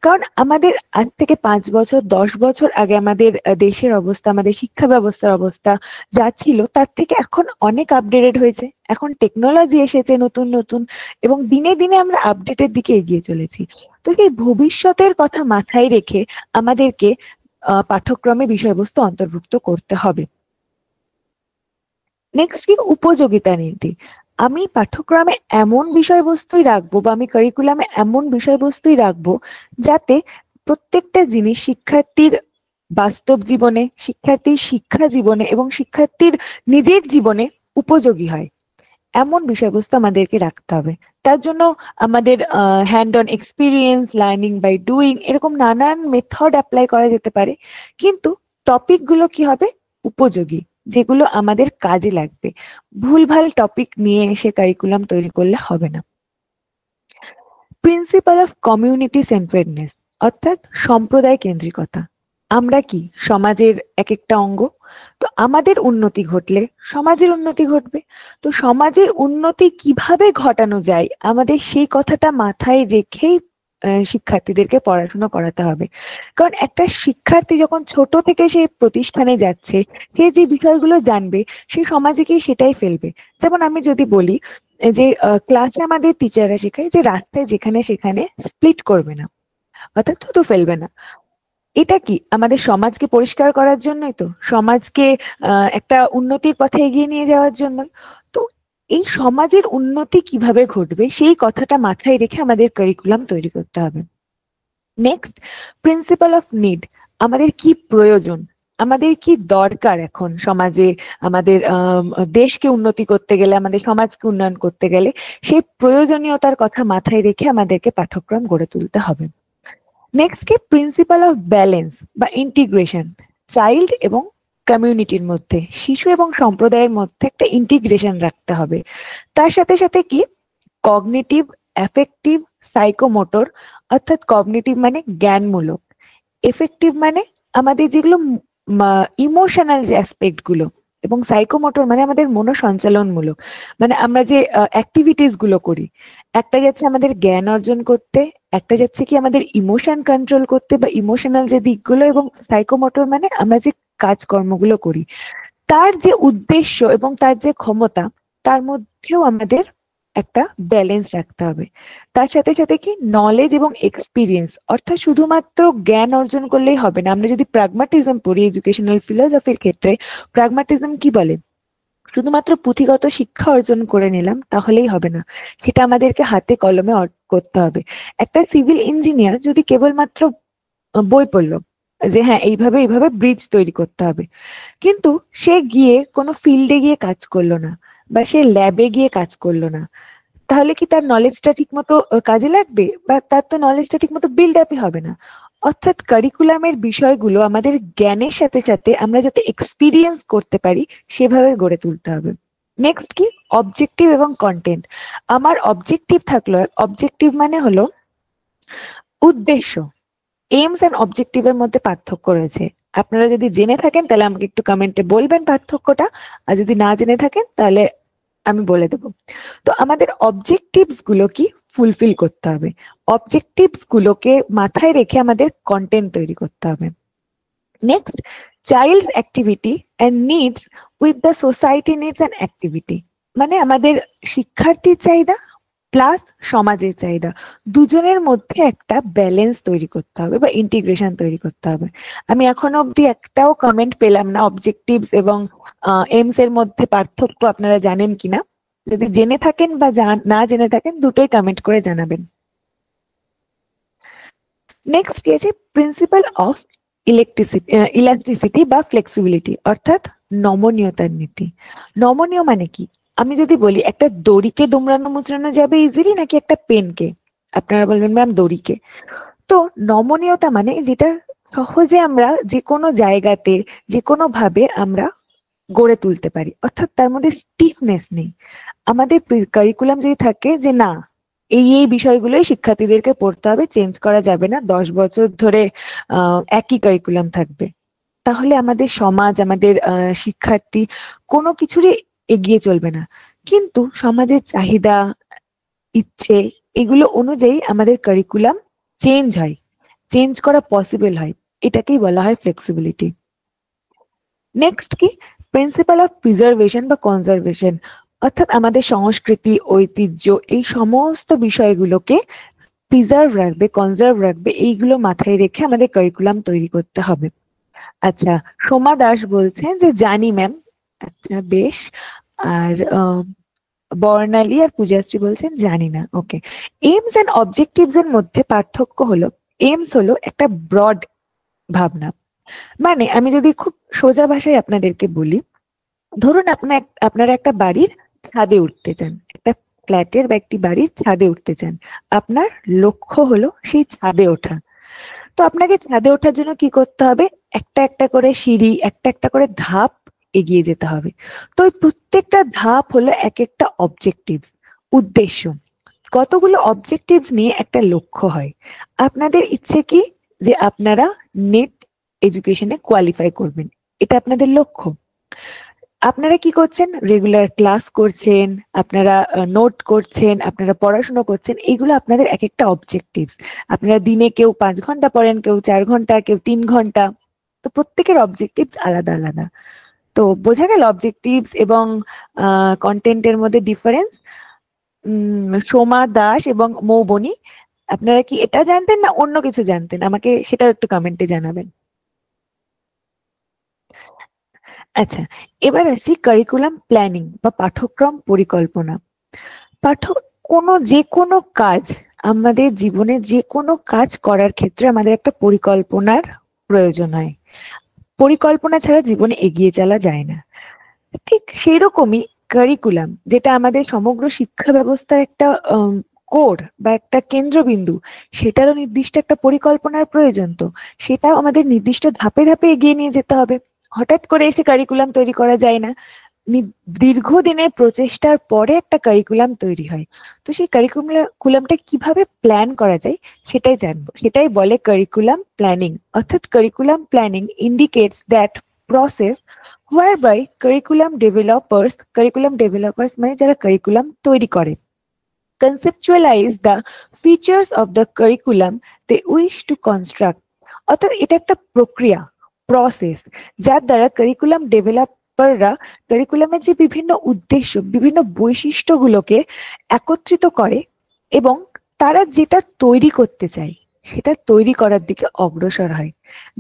কারণ আমাদের আজ থেকে 5 বছর 10 বছর আগে আমাদের দেশের অবস্থা, আমাদের শিক্ষা ব্যবস্থার অবস্থা যা ছিল তার থেকে এখন অনেক আপডেটেড হয়েছে। এখন টেকনোলজি এসেছে নতুন নতুন, এবং দিনে দিনে আমরা আপডেটের দিকে এগিয়ে চলেছি। তো এই ভবিষ্যতের কথা মাথায় রেখে আমাদেরকে পাঠ্যক্রমে বিষয়বস্তু অন্তর্ভুক্ত করতে হবে। নেক্সট কি, উপযোগিতা নীতি। আমি পাঠ্যক্রমে এমন বিষয়বস্তুই রাখবো বা আমি কারিকুলামে এমন বিষয়বস্তুই রাখবো যাতে প্রত্যেকটা জিনিস শিক্ষার্থীর বাস্তব জীবনে, শিক্ষার্থীর শিক্ষা জীবনে এবং শিক্ষার্থীর নিজের জীবনে উপযোগী হয়, এমন বিষয়বস্তু আমাদেরকে রাখতে হবে। তার জন্য আমাদের hand on experience, learning by doing, এরকম নানান মেথড অ্যাপ্লাই করা যেতে পারে, কিন্তু টপিক গুলো কি হবে? উপযোগী, যেগুলো আমাদের কাজে লাগবে। ভুলভাল টপিক নিয়ে এসে কারিকুলাম তৈরি করলে হবে না। প্রিন্সিপাল অফ কমিউনিটি সেন্ট্রেডনেস অর্থাৎ সম্প্রদায় কেন্দ্রিকতা। আমরা কি সমাজের এক একটা অঙ্গ, তো আমাদের উন্নতি ঘটলে সমাজের উন্নতি ঘটবে। তো সমাজের উন্নতি কিভাবে ঘটানো যায় আমাদের সেই কথাটা মাথায় রেখেই শিক্ষার্থীদেরকে পড়াশোনা করাতে হবে। কারণ একটা শিক্ষার্থী যখন ছোট থেকে সেই প্রতিষ্ঠানে যাচ্ছে, সে যে বিষয়গুলো জানবে সে সমাজে গিয়ে সেটাই ফেলবে। যেমন আমি যদি বলি যে ক্লাসে আমাদের টিচাররা শেখায় যে রাস্তায় যেখানে সেখানে স্প্লিট করবে না, অর্থাৎ থুতু ফেলবে না। এটা কি আমাদের সমাজকে পরিষ্কার করার জন্যই তো, সমাজকে একটা উন্নতির পথে এগিয়ে নিয়ে যাওয়ার জন্য। তো এই সমাজের উন্নতি কিভাবে ঘটবে সেই কথাটা মাথায় রেখে আমাদের কারিকুলাম তৈরি করতে হবে। Next, principal of need. আমাদের কি প্রয়োজন, আমাদের কি দরকার এখন সমাজে, আমাদের দেশকে উন্নতি করতে গেলে, আমাদের সমাজকে উন্নয়ন করতে গেলে সেই প্রয়োজনীয়তার কথা মাথায় রেখে আমাদেরকে পাঠ্যক্রম গড়ে তুলতে হবে। নেক্সট কি, প্রিন্সিপাল অফ ব্যালেন্স বা ইন্টিগ্রেশন। চাইল্ড এবং কমিউনিটির মধ্যে, শিশু এবং সম্প্রদায়ের মধ্যে একটা ইন্টিগ্রেশন রাখতে হবে। তার সাথে সাথে কি, কগনিটিভ, অ্যাফেক্টিভ, সাইকোমোটর। অর্থাৎ কগনিটিভ মানে জ্ঞানমূলক, এফেক্টিভ মানে আমাদের যেগুলো ইমোশনাল যে অ্যাসপেক্ট গুলো, এবং সাইকোমোটর মানে আমাদের মনোসঞ্চালনমূলক, মানে আমরা যে অ্যাক্টিভিটিস গুলো করি। একটা যাচ্ছে আমাদের জ্ঞান অর্জন করতে, একটা যাচ্ছে কি আমাদের ইমোশন কন্ট্রোল করতে বা ইমোশনাল যে দিকগুলো, এবং সাইকোমোটর মানে আমরা যে কাজকর্মগুলো করি তার যে উদ্দেশ্য এবং তার যে ক্ষমতা, তার মধ্যেও আমাদের একটা ব্যালেন্স রাখতে হবে। তার সাথে সাথে কি, নলেজ এবং এক্সপিরিয়েন্স। অর্থাৎ শুধুমাত্র জ্ঞান অর্জন করলেই হবে না। আমরা যদি প্র্যাগমাটিজম পড়ি এডুকেশনাল ফিলোসফির ক্ষেত্রে, প্র্যাগমাটিজম কি বলে? শুধুমাত্র পুঁথিগত শিক্ষা অর্জন করে নিলাম তাহলেই হবে না, সেটা আমাদেরকে হাতে কলমে করতে হবে। একটা সিভিল ইঞ্জিনিয়ার যদি কেবলমাত্র বই পড়লো যে হ্যাঁ এইভাবে এইভাবে ব্রিজ তৈরি করতে হবে, কিন্তু সে গিয়ে কোনো ফিল্ডে গিয়ে কাজ করলো না বা সে ল্যাবে গিয়ে কাজ করলো না, তাহলে কি তার নলেজটা ঠিক মতো কাজে লাগবে? বা তার তো নলেজটা ঠিক মতো বিল্ড আপই হবে না। অর্থাৎ কারিকুলামের বিষয়গুলো আমাদের জ্ঞানের সাথে সাথে আমরা যাতে এক্সপিরিয়েন্স করতে পারি সেভাবে গড়ে তুলতে হবে। নেক্সট কি, অবজেক্টিভ এবং কন্টেন্ট। আমার অবজেক্টিভ থাকলো, অবজেক্টিভ মানে হলো উদ্দেশ্য। এইমস এন্ড অবজেক্টিভের মধ্যে পার্থক্য রয়েছে। আপনারা যদি জেনে থাকেন তাহলে আমাকে একটু কমেন্টে বলবেন পার্থক্যটা, আর যদি না জেনে থাকেন তাহলে আমি বলে দেবো। তো আমাদের অবজেক্টিভস গুলো কি ফুলফিল করতে হবে, অবজেক্টিভস গুলোকে মাথায় রেখে আমাদের কন্টেন্ট তৈরি করতে হবে। Next, child's activity and needs with the society needs and activity. মানে আমাদের শিক্ষার্থীর চাহিদা প্লাস সমাজের চাহিদা, দুজনের মধ্যে একটা ব্যালেন্স তৈরি করতে হবে বা ইন্টিগ্রেশন তৈরি করতে হবে। আমি এখনো অব্দি একটাও কমেন্ট পেলাম না অবজেক্টিভস এবং এইমস এর মধ্যে পার্থক্য আপনারা জানেন কিনা। যদি জেনে থাকেন বা না জেনে থাকেন দুটোই কমেন্ট করে জানাবেন। নেক্সট কি আছে, প্রিন্সিপাল অফ ইলাস্টিসিটি বা ফ্লেক্সিবিলিটি, অর্থাৎ নমনীয়তার নীতি। নমনীয় মানে কি? আমি যদি বলি একটা দড়িকে দুমড়ানো মুচড়ানো যাবে ইজিলি নাকি একটা পেনকে, আপনারা বলবেন ম্যাম দড়িকে। তো নমনীয়তা মানে যেটা সহজে আমরা যে কোনো জায়গাতে যে কোনো ভাবে আমরা গড়ে তুলতে পারি, অর্থাৎ তার মধ্যে স্টিফনেস নেই। আমাদের কারিকুলাম যদি থাকে যে না এই বিষয়গুলোই শিক্ষার্থীদেরকে পড়তে হবে, চেঞ্জ করা যাবে না, 10 বছর ধরে একই কারিকুলাম থাকবে, তাহলে আমাদের সমাজ, আমাদের শিক্ষার্থী কোনো কিছুরই এগিয়ে চলবে না। কিন্তু সমাজের চাহিদা, ইচ্ছে, এগুলো অনুযায়ী আমাদের কারিকুলাম চেঞ্জ হয়, চেঞ্জ করা পসিবল হয়, এটাকেই বলা হয় ফ্লেক্সিবিলিটি। নেক্সট কি? প্রিন্সিপাল অফ প্রিজার্ভেশন বা কনজারভেশন, অর্থাৎ আমাদের সংস্কৃতি, ঐতিহ্য, এই সমস্ত বিষয়গুলোকে প্রিজার্ভ রাখবে, কনজার্ভ রাখবে, এইগুলো মাথায় রেখে আমাদের কারিকুলাম তৈরি করতে হবে। আচ্ছা, সোমা দাস বলছেন যে জানি ম্যাম। আচ্ছা বেশ। আর বর্ণালী আর পূজাশ্রী বলছেন জানি না। ওকে। এইমস এন্ড অবজেক্টিভস এর মধ্যে পার্থক্য হলো, এইমস হলো একটা ব্রড ভাবনা, মানে আমি যদি খুব সোজা ভাষায় আপনাদেরকে বলি, ধরুন আপনারা একটা বাড়ির ছাদে উঠতে চান, একটা ফ্ল্যাটের বা একটি বাড়ির ছাদে উঠতে চান, আপনার লক্ষ্য হলো সেই ছাদে ওঠা। তো আপনাকে ছাদে ওঠার জন্য কি করতে হবে? একটা একটা করে সিঁড়ি, একটা একটা করে ধাপ এগিয়ে যেতে হবে। তো ওই প্রত্যেকটা ধাপ হলো এক একটা অবজেক্টিভস, উদ্দেশ্য। কতগুলো অবজেক্টিভস নিয়ে একটা লক্ষ্য হয়। আপনাদের ইচ্ছে কি যে আপনারা নেট এডুকেশনে কোয়ালিফাই করবেন, এটা আপনাদের লক্ষ্য। আপনারা কি করছেন? রেগুলার ক্লাস করছেন, আপনারা নোট করছেন, আপনারা পড়াশোনা করছেন, এইগুলো আপনাদের এক একটা অবজেক্টিভস। আপনারা দিনে কেউ 5 ঘন্টা পড়েন, কেউ 4 ঘন্টা, কেউ 3 ঘন্টা। তো প্রত্যেকের অবজেক্টিভস আলাদা আলাদা। তো বোঝা গেল অবজেক্টিভস এবং কন্টেন্টের মধ্যে ডিফারেন্স। সোমা দাস এবং মৌবনী, আপনারা কি এটা জানতেন না অন্য কিছু জানতেন? আমাকে সেটাও একটু কমেন্টে জানাবেন। আচ্ছা, এবার আসি কারিকুলাম প্ল্যানিং বা পাঠ্যক্রম পরিকল্পনা। যে কোনো কাজ, আমাদের জীবনে যে কোনো কাজ করার ক্ষেত্রে আমাদের একটা পরিকল্পনার প্রয়োজন হয়। পরিকল্পনা ছাড়া জীবনে এগিয়ে চলা যায় না। ঠিক সেই রকমই কারিকুলাম, যেটা আমাদের সমগ্র শিক্ষা ব্যবস্থার একটা কোর বা একটা কেন্দ্রবিন্দু, সেটারও নির্দিষ্ট একটা পরিকল্পনার প্রয়োজন। তো সেটাও আমাদের নির্দিষ্ট ধাপে ধাপে এগিয়ে নিয়ে যেতে হবে। হঠাৎ করে এসে কারিকুলাম তৈরি করা যায় না, দীর্ঘদিনের প্রচেষ্টার পরে একটা কারিকুলাম তৈরি হয়। তো সেই কারিকুলামটা কিভাবে প্ল্যান করা যায় সেটাই জানবো, সেটাই বলে কারিকুলাম প্ল্যানিং। অর্থাৎ curriculum planning indicates that process whereby curriculum developers মানে যারা কারিকুলাম তৈরি করে, conceptualize the features of the curriculum they wish to construct। অর্থাৎ এটা একটা প্রক্রিয়া, প্রসেস, যার দ্বারা কারিকুলাম ডেভেলপাররা কারিকুলামের যে বিভিন্ন উদ্দেশ্য, বিভিন্ন বৈশিষ্ট্যগুলোকে একত্রিত করে এবং তারা যেটা তৈরি করতে চায় সেটা তৈরি করার দিকে অগ্রসর হয়।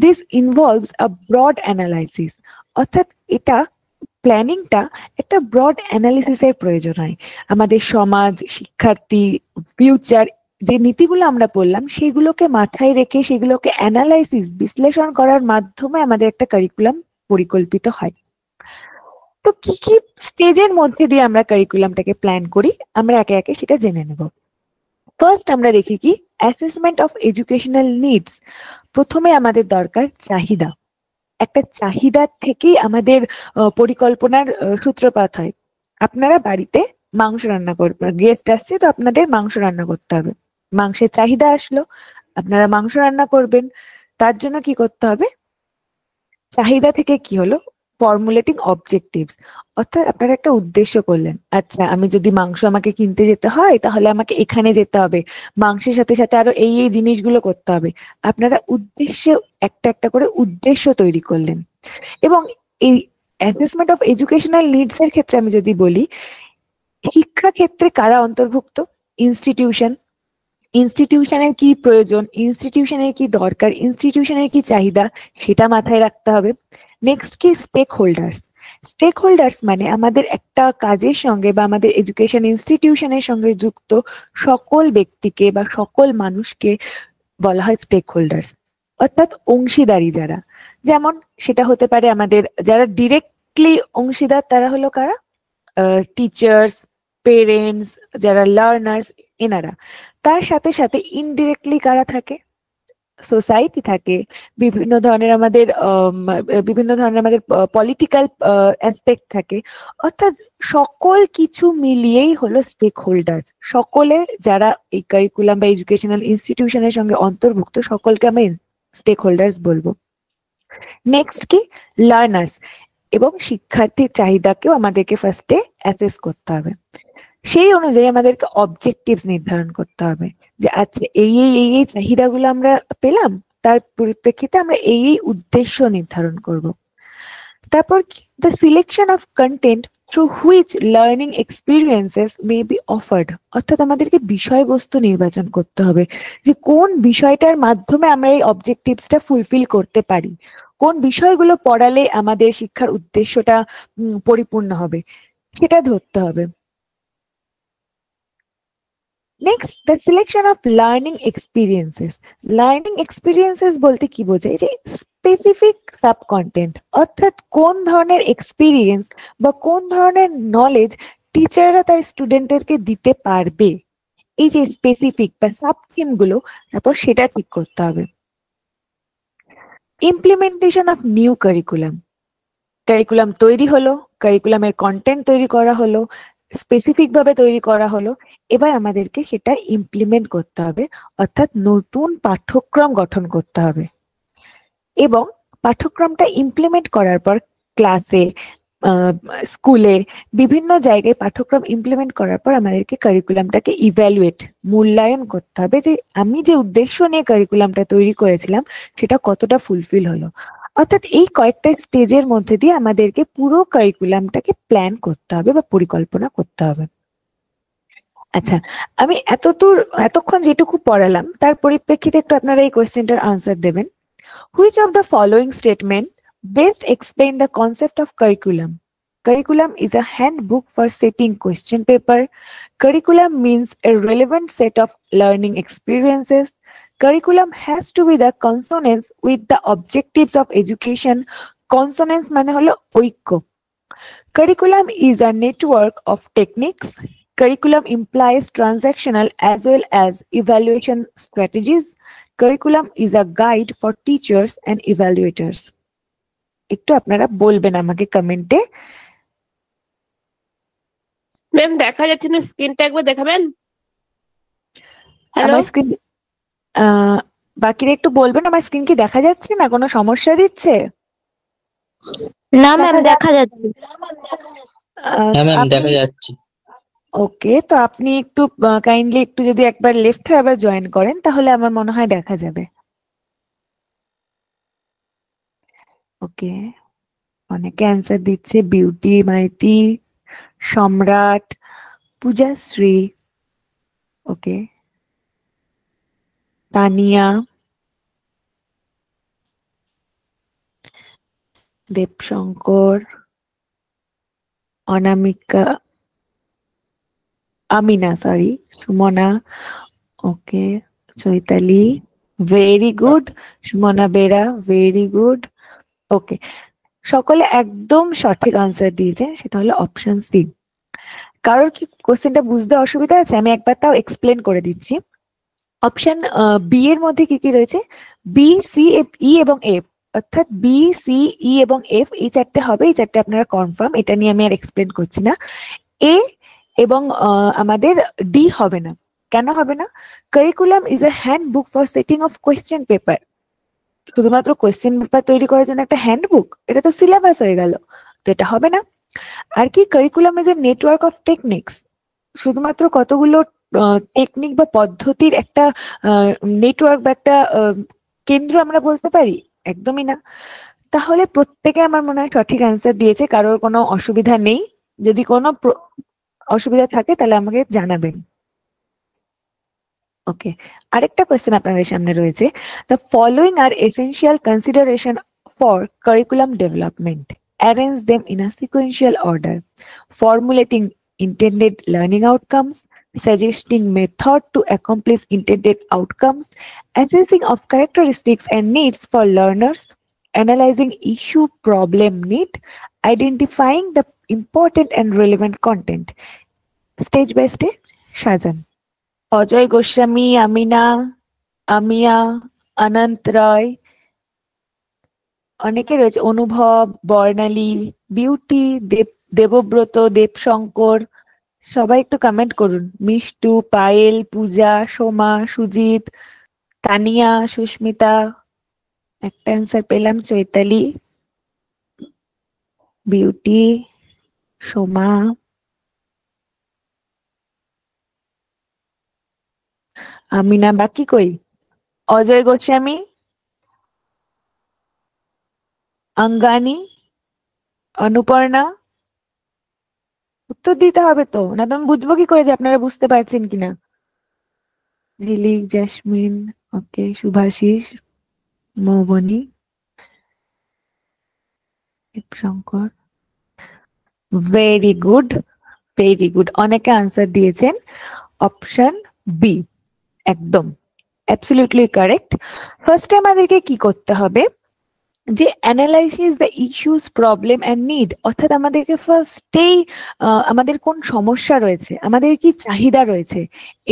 This involves a broad analysis, অর্থাৎ এটা প্ল্যানিংটা একটা ব্রড অ্যানালিসিসের প্রয়োজন হয়। আমাদের সমাজ, শিক্ষার্থী, ফিউচার, যে নীতিগুলো আমরা পড়লাম সেগুলোকে মাথায় রেখে সেগুলোকে বিশ্লেষণ করার মাধ্যমে আমাদের একটা কারিকুলাম পরিকল্পিত হয়। তো কি কি স্টেজের মধ্যে দিয়ে আমরা কারিকুলামটাকে প্ল্যান করি, আমরা একে একে সেটা জেনে নেব। ফার্স্ট আমরা দেখি কি অ্যাসেসমেন্ট অফ এডুকেশনাল নিডস। প্রথমে আমাদের দরকার চাহিদা। একটা চাহিদার থেকেই আমাদের পরিকল্পনার সূত্রপাত হয়। আপনারা বাড়িতে মাংস রান্না করবেন, গেস্ট আসছে, তো আপনাদের মাংস রান্না করতে হবে, মাংসের চাহিদা আসলো, আপনারা মাংস রান্না করবেন। তার জন্য কি করতে হবে? চাহিদা থেকে কি হলো? ফর্মুলেটিং অবজেক্টিভস, অর্থাৎ আপনারা একটা উদ্দেশ্য করলেন। আচ্ছা, আমি যদি মাংস আমাকে কিনতে যেতে হয় তাহলে আমাকে এখানে যেতে হবে, মাংসের সাথে সাথে আরো এই জিনিসগুলো করতে হবে। আপনারা একটা একটা করে উদ্দেশ্য তৈরি করলেন। এবং এই অ্যাসেসমেন্ট অফ এডুকেশনাল নিডস এর ক্ষেত্রে আমি যদি বলি, শিক্ষা ক্ষেত্রে কারা অন্তর্ভুক্ত? ইনস্টিটিউশনের কি প্রয়োজন, ইনস্টিটিউশনের কি দরকার, ইনস্টিটিউশনের কি চাহিদা, সেটা মাথায় রাখতে হবে। নেক্সট কি স্টেক হোল্ডার্স মানে আমাদের একটা কাজের সঙ্গে বা আমাদের এডুকেশন ইনস্টিটিউশনের সঙ্গে যুক্ত সকল ব্যক্তিকে বা সকল মানুষকে বলা হয় স্টেক হোল্ডার্স। অর্থাৎ অংশীদারি যারা, যেমন সেটা হতে পারে আমাদের যারা ডিরেক্টলি অংশীদার তারা হলো কারা, টিচার্স, পেরেন্টস, যারা লার্নার্স এনারা। তার সাথে সাথে ইনডিরেক্টলি কারা থাকে, সোসাইটি থাকে, বিভিন্ন ধরনের আমাদের পলিটিক্যাল অ্যাসপেক্ট থাকে। অর্থাৎ সকল কিছু মিলিয়েই হলো স্টেক হোল্ডার্স, সকলে যারা এই কারিকুলাম বা এডুকেশনাল ইনস্টিটিউশনের সঙ্গে অন্তর্ভুক্ত সকলকে আমরা স্টেক হোল্ডার্স বলবো। নেক্সট কি, লার্নার্স, এবং শিক্ষার্থীর চাহিদাকেও আমাদেরকে ফার্স্টে অ্যাসেস করতে হবে। সেই অনুযায়ী আমাদেরকে অবজেক্টিভস নির্ধারণ করতে হবে যে আচ্ছা এই চাহিদাগুলো আমরা পেলাম, তার পরিপ্রেক্ষিতে আমরা এই উদ্দেশ্য নির্ধারণ করব। তারপর the selection of content through which learning experiences may be offered, অর্থাৎ আমাদেরকে বিষয়বস্তু নির্বাচন করতে হবে যে কোন বিষয়টার মাধ্যমে আমরা এই অবজেক্টিভসটা ফুলফিল করতে পারি, কোন বিষয়গুলো পড়ালে আমাদের শিক্ষার উদ্দেশ্যটা পরিপূর্ণ হবে, সেটা ধরতে হবে। Next, the selection of learning experiences. Learning experiences বলতে কি বোঝায়, যে স্পেসিফিক সাব কন্টেন্ট, অর্থাৎ কোন ধরনের এক্সপিরিয়েন্স বা কোন ধরনের নলেজ টিচাররা তার স্টুডেন্টদেরকে দিতে পারবে, এই যে স্পেসিফিক বা সাব থিম গুলো, তারপর সেটা ঠিক করতে হবে। Implementation of new curriculum, curriculum তৈরি হলো, কারিকুলামের কন্টেন্ট তৈরি করা হলো, স্পেসিফিক ভাবে তৈরি করা হলো, এবার আমাদেরকে সেটা ইমপ্লিমেন্ট করতে হবে, অর্থাৎ নতুন পাঠ্যক্রম গঠন করতে হবে। এবং পাঠ্যক্রমটা ইমপ্লিমেন্ট করার পর ক্লাসে, স্কুলে, বিভিন্ন জায়গায় পাঠ্যক্রম ইমপ্লিমেন্ট করার পর আমাদেরকে কারিকুলামটাকে ইভ্যালুয়েট, মূল্যায়ন করতে হবে যে আমি যে উদ্দেশ্য নিয়ে কারিকুলামটা তৈরি করেছিলাম সেটা কতটা ফুলফিল হলো। অর্থাৎ এই কয়েকটা স্টেজের মধ্যে দিয়ে আমাদেরকে পুরো কারিকুলামটাকে প্ল্যান করতে হবে বা পরিকল্পনা করতে হবে। আচ্ছা, আমি এতক্ষণ যেটুকু পড়ালাম তার পরিপ্রেক্ষিতে একটু আপনারা এই কোয়েশ্চেনটার আনসার দেবেন। Which of the following statement best explain the concept of curriculum? Curriculum is a handbook for setting question paper. Curriculum means a relevant set of learning experiences. Curriculum has to be the consonance with the objectives of education. Consonance মানে হলো ঐক্য। Curriculum is a network of techniques. Curriculum implies transactional as well as evaluation strategies. Curriculum is a guide for teachers and evaluators. একটু আপনারা বলবেন আমাকে কমেন্টে। Ma'am দেখা যাচ্ছে না, স্ক্রিনটা একবার দেখাবেন? হ্যালো, আমার স্ক্রিন, বাকিরা একটু বলবেন আমার স্ক্রিন কি দেখা যাচ্ছে না, কোনো সমস্যা দিচ্ছে? না ম্যাম দেখা যাচ্ছে। হ্যাঁ ম্যাম দেখা যাচ্ছে। ওকে, তো আপনি একটু কাইন্ডলি একটু যদি একবার লেফট হয়ে আবার জয়েন করেন তাহলে আমার মনে হয় দেখা যাবে। ওকে, অনেকে অ্যান্সার দিচ্ছে, Beauty Maiti, Samrat, Pujashree, okay, Tania, Debshankar, Anamika, Amina, sorry, Sumana, okay, Chaitali, very good, Sumana Bera, very good. Okay, সকলে একদম সঠিক আনসার দিয়েছে, সেটা হলো অপশন সি। কারোর কি কোশ্চেনটা বুঝতে অসুবিধা আছে? আমি একবার তাও এক্সপ্লেন করে দিচ্ছি। অপশন বি এর মধ্যে কি কি রয়েছে, বি, সি, ই এবং এফ, অর্থাৎ বি, সি, ই এবং এফ এই চারটে হবে, এই চারটে আপনারা কনফার্ম, এটা নিয়ে আমি আর এক্সপ্লেন করছি না। এ এবং আমাদের ডি হবে না। কেন হবে না? Curriculum is a handbook for setting of question paper. শুধুমাত্র কোয়েশ্চেন পেপার তৈরি করার জন্য একটা হ্যান্ডবুক, এটা তো সিলেবাস হয়ে গেল, তো এটা হবে না। আর কি, curriculum is a network of techniques, শুধুমাত্র কতগুলো টেকনিক বা পদ্ধতির একটা নেটওয়ার্ক বা একটা কেন্দ্র আমরা বলতে পারি? একদমই না। তাহলে প্রত্যেকে আমার মনে হয় সঠিক অ্যান্সার দিয়েছে, কারোর কোনো অসুবিধা নেই। যদি কোনো অসুবিধা থাকে তাহলে আমাকে জানাবেন। ওকে, আরেকটা কোয়েশ্চেন আপনাদের সামনে রয়েছে, the following R essential consideration for curriculum development, arrange them in a sequential order, formulating intended learning outcomes, suggesting method to accomplish intended outcomes, assessing of characteristics and needs for learners, analyzing issue problem need, identifying the important and relevant content. Stage by stage সাজান। অজয় গোস্বামী, আমিনা, আমিয়া, অনন্ত রায়, অনেকে রয়েছে, অনুভব, বর্ণালী, beauty, Debabrata, Debshankar, সবাই একটু comment করুন। মিষ্টু, পায়েল, পূজা, সোমা, সুজিত, তানিয়া, সুস্মিতা, একটা answer পেলাম, Chaitali, beauty, Soma, Amina, বাকি কই? অজয় গোস্বামী, অঙ্গানি, অনুপর্ণা, উত্তর দিতে হবে তো, না তো আমি বুঝবো কি করে যে আপনারা বুঝতে পারছেন কিনা। Jhilik, Jasmine, okay, Subhashis, Moubani, Shankar, very good, very good. অনেকে আনসার দিয়েছেন অপশন বি, একদম অ্যাবসলিউটলি কারেক্ট। ফার্স্টে আমাদেরকে কি করতে হবে, যে analysis the issues, problem and need, অর্থাৎ আমাদেরকে ফার্স্টেই আমাদের কোন সমস্যা রয়েছে, আমাদের কি চাহিদা রয়েছে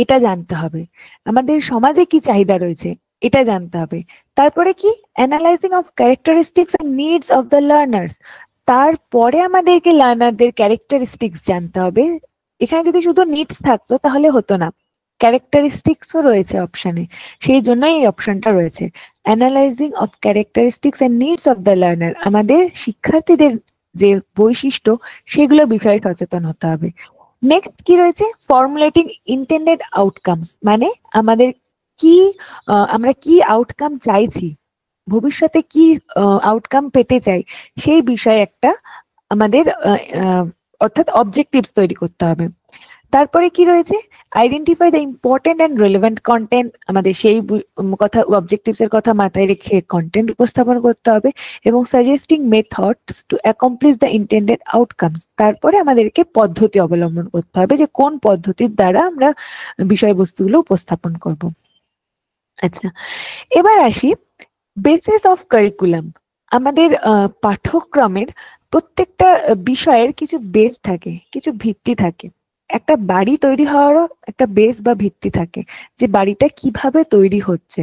এটা জানতে হবে, আমাদের সমাজে কি চাহিদা রয়েছে এটা জানতে হবে। তারপরে কি, analysing of characteristics and needs of the learners, তারপরে আমাদেরকে লার্নারদের ক্যারেক্টারিস্টিক্স জানতে হবে। এখানে যদি শুধু নিডস থাকতো তাহলে হতো না, ক্যারেক্টারিস্টিক্সও রয়েছে অপশনে, সেই জন্য এই অপশনটা রয়েছে। Analysing of characteristics and needs of the learner, আমাদের শিক্ষার্থীদের যে বৈশিষ্ট্য সেগুলো বিষয়ে সচেতন হতে হবে। নেক্সট কি রয়েছে, ফর্মুলেটিং ইন্টেন্ডেড আউটকামস, মানে আমাদের কি আমরা কি আউটকাম চাইছি, ভবিষ্যতে কি আউটকাম পেতে চাই, সেই বিষয়ে একটা আমাদের অর্থাৎ অবজেক্টিভস তৈরি করতে হবে। তারপরে কি রয়েছে, identify the important and relevant content, আমাদের সেই কথা অবজেক্টিভস এর কথা মাথায় রেখে কন্টেন্ট উপস্থাপন করতে হবে। এবং suggesting methods two accomplish the intended outcomes, তারপরে আমাদেরকে পদ্ধতি অবলম্বন করতে হবে যে কোন পদ্ধতির দ্বারা আমরা বিষয়বস্তুগুলো উপস্থাপন করব। আচ্ছা, এবার আসি বেসিস অফ কারিকুলাম। আমাদের পাঠ্যক্রমের প্রত্যেকটা বিষয়ের কিছু বেস থাকে, কিছু ভিত্তি থাকে। একটা বাড়ি তৈরি হওয়ারও একটা বেস বা ভিত্তি থাকে, যে বাড়িটা কিভাবে তৈরি হচ্ছে।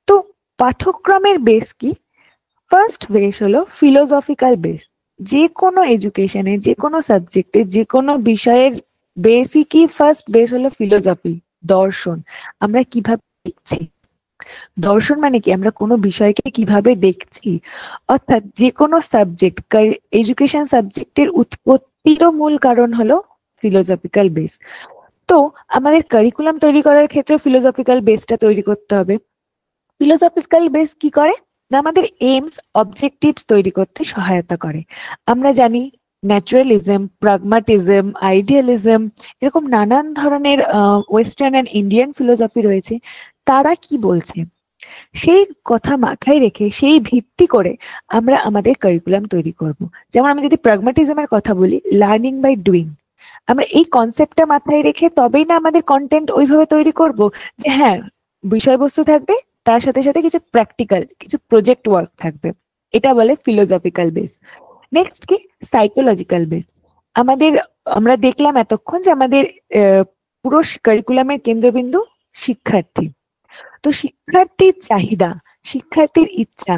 তো পাঠ্যক্রমের বেস কি? ফার্স্ট বেস হলো ফিলোসফিক্যাল বেস। যে কোনো এডুকেশনে, যে কোনো সাবজেক্টে, যে কোনো বিষয়ের বেসই কি, ফার্স্ট বেস হলো ফিলোসফি, দর্শন। আমরা কিভাবে দেখছি, দর্শন মানে কি, আমরা কোনো বিষয়কে কিভাবে দেখছি। অর্থাৎ যে কোনো সাবজেক্ট, এডুকেশন সাবজেক্টের উৎপত্তিরও মূল কারণ হলো ফিলোসফিক্যাল বেস। তো আমাদের কারিকুলাম তৈরি করার ক্ষেত্রে ফিলোসফিক্যাল বেসটা তৈরি করতে হবে। ফিলোসফিক্যাল বেস কি করে না, আমাদের এইমস, অবজেক্টিভস তৈরি করতে সহায়তা করে। আমরা জানি ন্যাচারালিজম, প্রাগমাটিজম, আইডিয়ালিজম, এরকম নানান ধরনের ওয়েস্টার্ন অ্যান্ড ইন্ডিয়ান ফিলোসফি রয়েছে। তারা কি বলছে সেই কথা মাথায় রেখে, সেই ভিত্তি করে আমরা আমাদের কারিকুলাম তৈরি করব। যেমন আমি যদি প্রাগমাটিজমের কথা বলি, লার্নিং বাই ডুইং, আমরা এই কনসেপ্টটা মাথায় রেখে তবেই না আমাদের কন্টেন্ট ওইভাবে তৈরি করব যে হ্যাঁ বিষয়বস্তু থাকবে, তার সাথে সাথে কিছু প্র্যাকটিক্যাল, কিছু প্রজেক্ট ওয়ার্ক থাকবে। এটা বলে ফিলোসফিক্যাল বেস। নেক্সট কি, সাইকোলজিক্যাল বেস। আমরা দেখলাম এতক্ষণ যে আমাদের পুরো কারিকুলামের কেন্দ্রবিন্দু শিক্ষার্থী। তো শিক্ষার্থীর চাহিদা, শিক্ষার্থীর ইচ্ছা,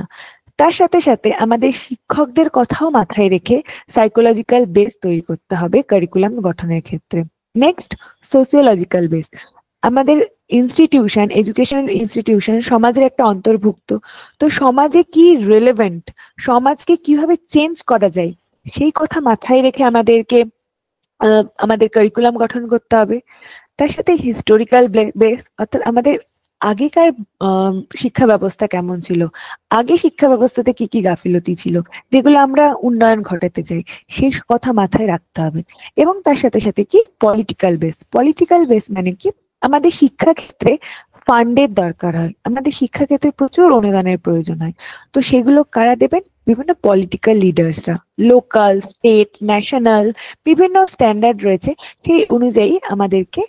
তার সাথে সাথে আমাদের শিক্ষকদের কথাও মাথায় রেখে সাইকোলজিক্যাল বেস তৈরি করতে হবে কারিকুলাম গঠনের ক্ষেত্রে। Next, sociological base. আমাদের ইনস্টিটিউশন, এডুকেশনাল ইনস্টিটিউশন সমাজের একটা অন্তর্ভুক্ত। তো সমাজে কি রিলেভেন্ট, সমাজকে কিভাবে চেঞ্জ করা যায়, সেই কথা মাথায় রেখে আমাদের কারিকুলাম গঠন করতে হবে। তার সাথে হিস্টোরিক্যাল বেস, অর্থাৎ আমাদের আগেকার শিক্ষা ব্যবস্থা কেমন ছিল, আগে শিক্ষা ব্যবস্থাতে কি কি গাফিলতি ছিল, যেগুলো আমরা উন্নয়ন ঘটাতে চাই, সেই কথা মাথায় রাখতে হবে। এবং তার সাথে সাথে কি, পলিটিক্যাল বেস। পলিটিক্যাল বেস মানে কি, আমাদের শিক্ষাক্ষেত্রে ফান্ডের দরকার হয়, আমাদের শিক্ষাক্ষেত্রে প্রচুর অনুদানের প্রয়োজন হয়। তো সেগুলো কারা দেবেন? বিভিন্ন পলিটিক্যাল লিডার্সরা, লোকাল, স্টেট, ন্যাশনাল, বিভিন্ন স্ট্যান্ডার্ড রয়েছে, সেই অনুযায়ী আমাদেরকে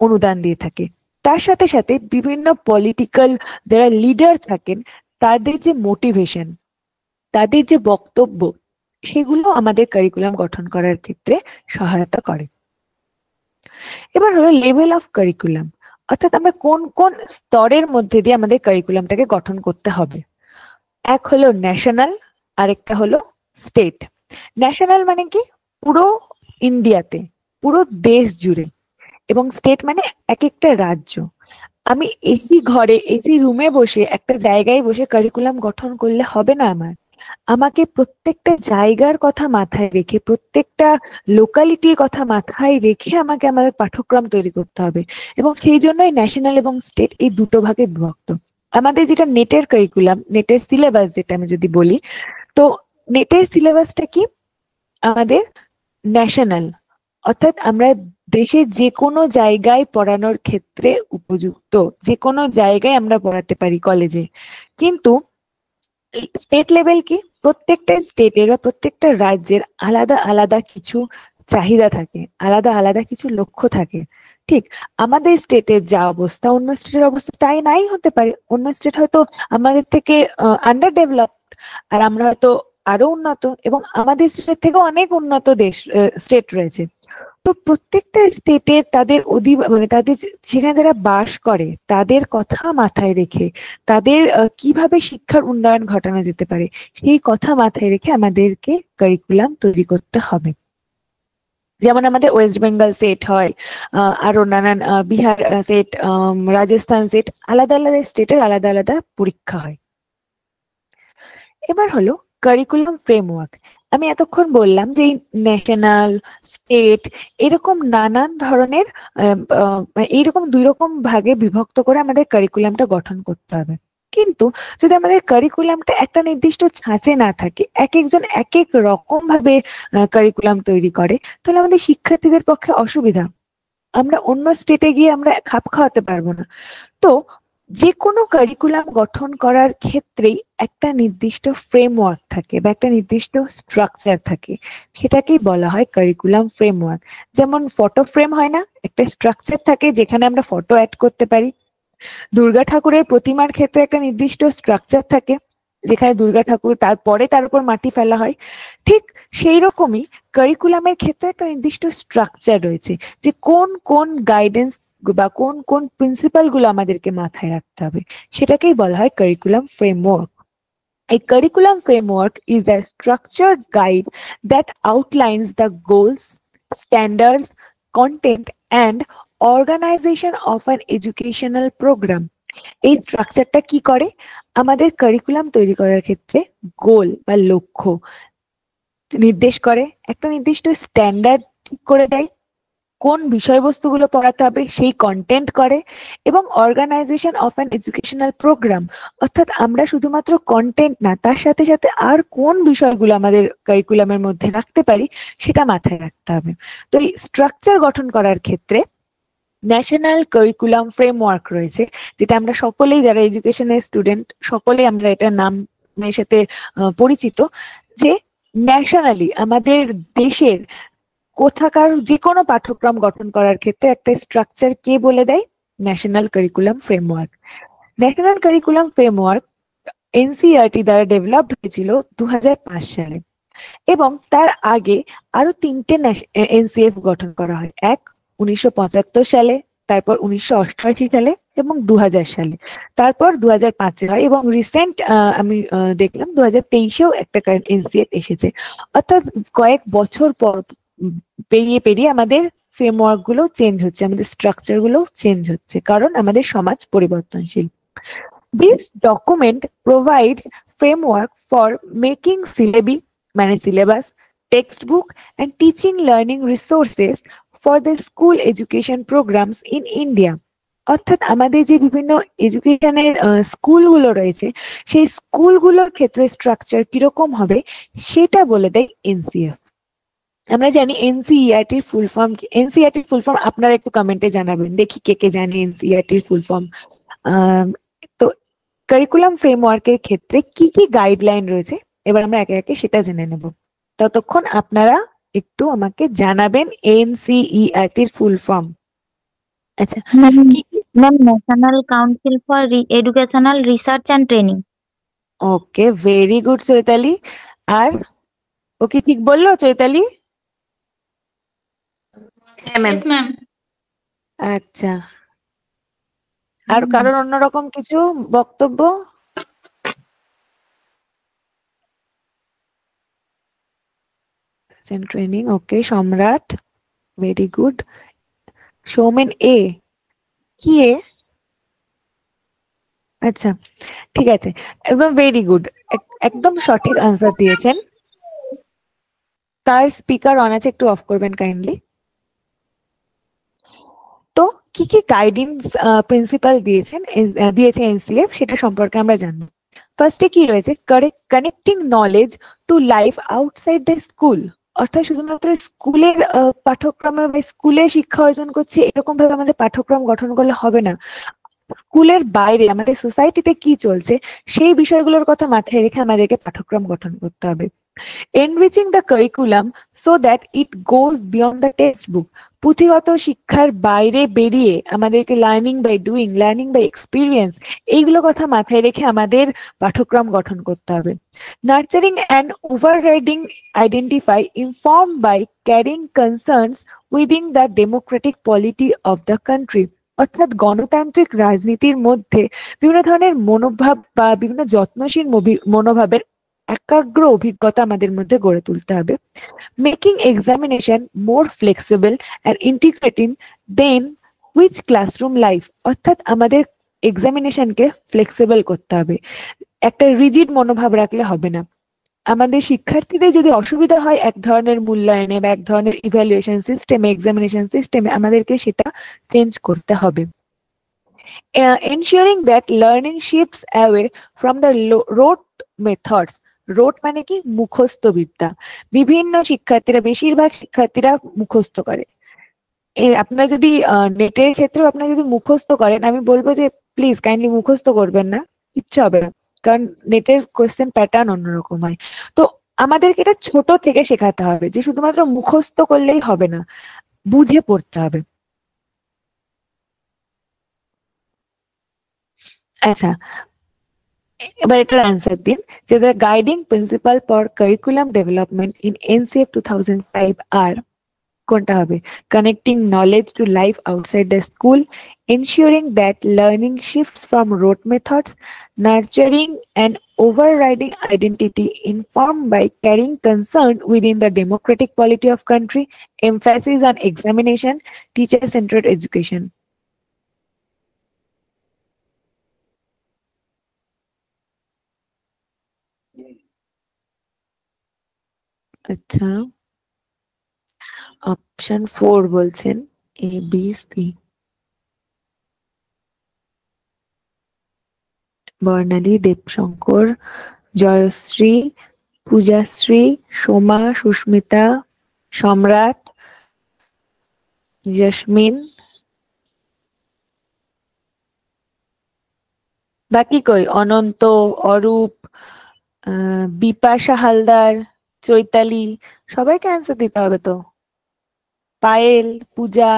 অনুদান দিয়ে থাকে। তার সাথে সাথে বিভিন্ন পলিটিক্যাল যারা লিডার থাকেন তাদের যে মোটিভেশন, তাদের যে বক্তব্য, সেগুলো আমাদের কারিকুলাম গঠন করার ক্ষেত্রে সহায়তা করে। এবার হলো লেভেল অফ কারিকুলাম, অর্থাৎ আমরা কোন কোন স্তরের মধ্যে দিয়ে আমাদের কারিকুলামটাকে গঠন করতে হবে। এক হলো ন্যাশনাল, আরেকটা হলো স্টেট। ন্যাশনাল মানে কি পুরো ইন্ডিয়াতে, পুরো দেশ জুড়ে, এবং স্টেট মানে এক একটা রাজ্য। আমি এসি ঘরে এসি রুমে বসে একটা জায়গায় বসে কারিকুলাম গঠন করলে হবে না। আমাকে প্রত্যেকটা জায়গার কথা মাথায় রেখে, প্রত্যেকটা লোকালিটির কথা মাথায় রেখে আমাকে আমাদের পাঠ্যক্রম তৈরি করতে হবে, এবং সেই জন্যই ন্যাশনাল এবং স্টেট এই দুটো ভাগে বিভক্ত। আমাদের যেটা নেটের কারিকুলাম, নেটের সিলেবাস যেটা আমি যদি বলি, তো নেটের সিলেবাসটা কি আমাদের ন্যাশনাল, অর্থাৎ আমরা দেশের যে কোনো জায়গায় পড়ানোর ক্ষেত্রে উপযুক্ত, যে কোনো জায়গায় আমরা পড়াতে পারি কলেজে। কিন্তু স্টেট লেভেল কি প্রত্যেকটা স্টেটের বা প্রত্যেকটা রাজ্যের আলাদা আলাদা কিছু চাহিদা থাকে, আলাদা আলাদা কিছু লক্ষ্য থাকে। ঠিক আমাদের স্টেটের যা অবস্থা অন্য স্টেটের অবস্থা তাই নাই হতে পারে। অন্য স্টেট হয়তো আমাদের থেকে আন্ডার ডেভেলপড, আর আমরা হয়তো আরো উন্নত, এবং আমাদের স্টেট থেকে অনেক উন্নত দেশ স্টেট রয়েছে। তো প্রত্যেকটা স্টেটের তাদের মানে তাদের সেখানে যারা বাস করে তাদের কথা মাথায় রেখে, তাদের কিভাবে শিক্ষার উন্নয়ন ঘটানো যেতে পারে সেই কথা মাথায় রেখে আমাদেরকে কারিকুলাম তৈরি করতে হবে। যেমন আমাদের ওয়েস্ট বেঙ্গল সেট হয়, আরো নানান বিহার সেট, রাজস্থান সেট, আলাদা আলাদা স্টেটের আলাদা আলাদা পরীক্ষা হয়। এবার হলো কারিকুলাম ফ্রেমওয়ার্ক। আমি এতক্ষণ বললাম যে ন্যাশনাল, স্টেট এরকম নানান ধরনের এইরকম দুই রকম ভাগে বিভক্ত করে আমাদের কারিকুলামটা গঠন করতে হবে। কিন্তু যদি আমাদের কারিকুলামটা একটা নির্দিষ্ট ছাঁচে না থাকে, এক একজন এক এক রকম ভাবে কারিকুলাম তৈরি করে, তাহলে আমাদের শিক্ষার্থীদের পক্ষে অসুবিধা। আমরা অন্য স্টেটে গিয়ে আমরা খাপ খাওয়াতে পারবো না। তো যে কোনো কারিকুলাম গঠন করার ক্ষেত্রেই একটা নির্দিষ্ট ফ্রেমওয়ার্ক থাকে বা একটা নির্দিষ্ট স্ট্রাকচার থাকে, সেটাকেই বলা হয় কারিকুলাম ফ্রেমওয়ার্ক। যেমন ফটো ফ্রেম হয় না, একটা স্ট্রাকচার থাকে যেখানে আমরা ফটো অ্যাড করতে পারি। দুর্গা ঠাকুরের প্রতিমার ক্ষেত্রে একটা নির্দিষ্ট স্ট্রাকচার থাকে যেখানে দুর্গা ঠাকুর, তারপরে তার উপর মাটি ফেলা হয়। ঠিক সেই রকমই কারিকুলামের ক্ষেত্রে একটা নির্দিষ্ট স্ট্রাকচার রয়েছে, যে কোন কোন গাইডেন্স বা কোন কোন প্রিন্সিপাল গুলো আমাদেরকে মাথায় রাখতে হবে, সেটাকেই বলা হয় curriculum framework. A curriculum framework is a structured guide that outlines the goals, standards, content, and organization of an educational program. এই স্ট্রাকচারটা কি করে? আমাদের কারিকুলাম তৈরি করার ক্ষেত্রে গোল বা লক্ষ্য নির্দেশ করে, একটা নির্দিষ্ট স্ট্যান্ডার্ড ঠিক করে দেয়, কোন বিষয়বস্তুগুলো পড়াতে হবে সেই কন্টেন্ট করে, এবং organisation of an educational programme, অর্থাৎ আমরা শুধুমাত্র কন্টেন্ট না, তার সাথে সাথে আর কোন বিষয়গুলো আমাদের কারিকুলামের মধ্যে রাখতে পারি সেটা মাথায় রাখতে হবে। তো এই স্ট্রাকচার গঠন করার ক্ষেত্রে ন্যাশনাল কারিকুলাম ফ্রেমওয়ার্ক রয়েছে, যেটা আমরা সকলেই যারা এডুকেশনের স্টুডেন্ট সকলেই আমরা এটার নামের সাথে পরিচিত, যে ন্যাশনালি আমাদের দেশের কোথাকার যে কোনো পাঠ্যক্রম গঠন করার ক্ষেত্রে একটা স্ট্রাকচার কে বলে দেয়? National curriculum framework. National curriculum framework NCERT দ্বারা ডেভেলপড হয়েছিল 2005 সালে, এবং তার আগে আরো 3টে এনসিএফ গঠন করা হয়। এক 1975 সালে, তারপর 1988 সালে এবং 2000 সালে, তারপর 2005 হয়, এবং রিসেন্ট আমি দেখলাম 2023-এও একটা এনসিএফ এসেছে। অর্থাৎ কয়েক বছর পর পেরিয়ে পেরিয়ে আমাদের ফ্রেমওয়ার্ক গুলো চেঞ্জ হচ্ছে, আমাদের স্ট্রাকচার গুলো চেঞ্জ হচ্ছে, কারণ আমাদের সমাজ পরিবর্তনশীল। This document provides framework for making syllabi, মানে syllabus, textbook and teaching learning resources for the school education programs in India. অর্থাৎ আমাদের যে বিভিন্ন এডুকেশনের স্কুলগুলো রয়েছে সেই স্কুলগুলোর ক্ষেত্রে স্ট্রাকচার কিরকম হবে সেটা বলে দেয় এনসিএফ। আমরা জানি এনসিইআরটির ফুল ফর্ম কি। এনসিইআরটির ফুল ফর্ম আপনারা একটু কমেন্টে জানাবেন, দেখি কে কে জানে এনসিইআরটির ফুল ফর্ম। তো কারিকুলাম ফ্রেমওয়ার্কের ক্ষেত্রে কি কি গাইডলাইন রয়েছে এবার আমরা একে একে সেটা জেনে নেব। ততক্ষণ আপনারা একটু আমাকে জানাবেন এনসিইআরটির ফুল ফর্ম। আচ্ছা, ম্যাম কি কি? Ma'am National Council for Educational Research and Training. Okay, very good Chaitali. আর ও কি ঠিক বললো চৈতালি? হ্যাঁ ম্যাম। ম্যাম। আচ্ছা, আর কারোর অন্যরকম কিছু বক্তব্য? ট্রেনিং, ওকে, সম্রাট, ভেরি গুড। সৌমেন এ, কি এ? আচ্ছা, ঠিক আছে, একদম ভেরি গুড, একদম সঠিক আনসার দিয়েছেন। তার স্পিকার অন আছে, একটু অফ করবেন কাইন্ডলি। তো কি কি গাইডেন্স প্রিন্সিপাল দিয়েছে এনসিএফ, সেটা সম্পর্কে আমরা জানবো। ফার্স্টে কি রয়েছে, connecting knowledge to life outside the school. অর্থাৎ শুধুমাত্র স্কুলের পাঠ্যক্রমে বা স্কুলে শিক্ষা অর্জন করছি এরকম ভাবে আমাদের পাঠ্যক্রম গঠন করলে হবে না। স্কুলের বাইরে আমাদের সোসাইটিতে কি চলছে সেই বিষয়গুলোর কথা মাথায় রেখে আমাদেরকে পাঠ্যক্রম গঠন করতে হবে। Enriching the curriculum so that it goes beyond the textbook. পুঁথিগত শিক্ষার বাইরে বেরিয়ে আমাদেরকে learning by doing, learning by experience, এইগুলো কথা মাথায় রেখে আমাদের পাঠ্যক্রম গঠন করতে হবে। Nurturing and overriding identify inform by caring concerns within the democratic polity of the country. অর্থাৎ গণতান্ত্রিক রাজনীতির মধ্যে বিভিন্ন ধরনের মনোভাব বা বিভিন্ন যত্নশীল মনোভাবের একাগ্র অভিজ্ঞতা আমাদের মধ্যে গড়ে তুলতে হবে। Making examination more flexible and integrating then which classroom life. অর্থাৎ আমাদের এক্সামিনেশনকে ফ্লেক্সিবল করতে হবে, একটা রিজিড মনোভাব রাখলে হবে না। আমাদের শিক্ষার্থীদের যদি অসুবিধা হয় এক ধরনের মূল্যায়নে বা এক ধরনের ইভ্যালুয়েশন সিস্টেমে, এক্সামিনেশন সিস্টেমে, আমাদেরকে সেটা চেঞ্জ করতে হবে। Ensuring that learning shifts away from the rote methods. রোট মানে কি, মুখস্থ বিদ্যা। বিভিন্ন শিক্ষার্থীরা, বেশিরভাগ শিক্ষার্থীরা মুখস্থ করে। আপনারা যদি নেটের ক্ষেত্রেও আপনারা যদি মুখস্থ করেন, আমি বলবো যে প্লিজ কাইন্ডলি মুখস্থ করবেন না, কিচ্ছু হবে না, কারণ নেটের কোয়েশ্চেন প্যাটার্ন অন্যরকম হয়। তো আমাদেরকে এটা ছোট থেকে শেখাতে হবে যে শুধুমাত্র মুখস্থ করলেই হবে না, বুঝে পড়তে হবে। আচ্ছা, এবার এটার অ্যান্সার দিন যে the guiding principle for curriculum development in NCF 2005 আর কোনটা হবে? Connecting knowledge to life outside the school, ensuring that learning shifts from rote methods, nurturing and overriding identity informed by carrying concern within the democratic polity of country, emphasis on examination, teacher-centered education. আচ্ছা, option 4 বলছেন A B C. বর্ণালী, দেবশঙ্কর, জয়শ্রী, পূজাশ্রী, সোমা, সুস্মিতা, সম্রাট, jasmine, বাকি কই? অনন্ত, অরূপ, বিপাশা হালদার, চৈতালি, সবাইকে answer দিতে হবে তো। পায়েল, পূজা,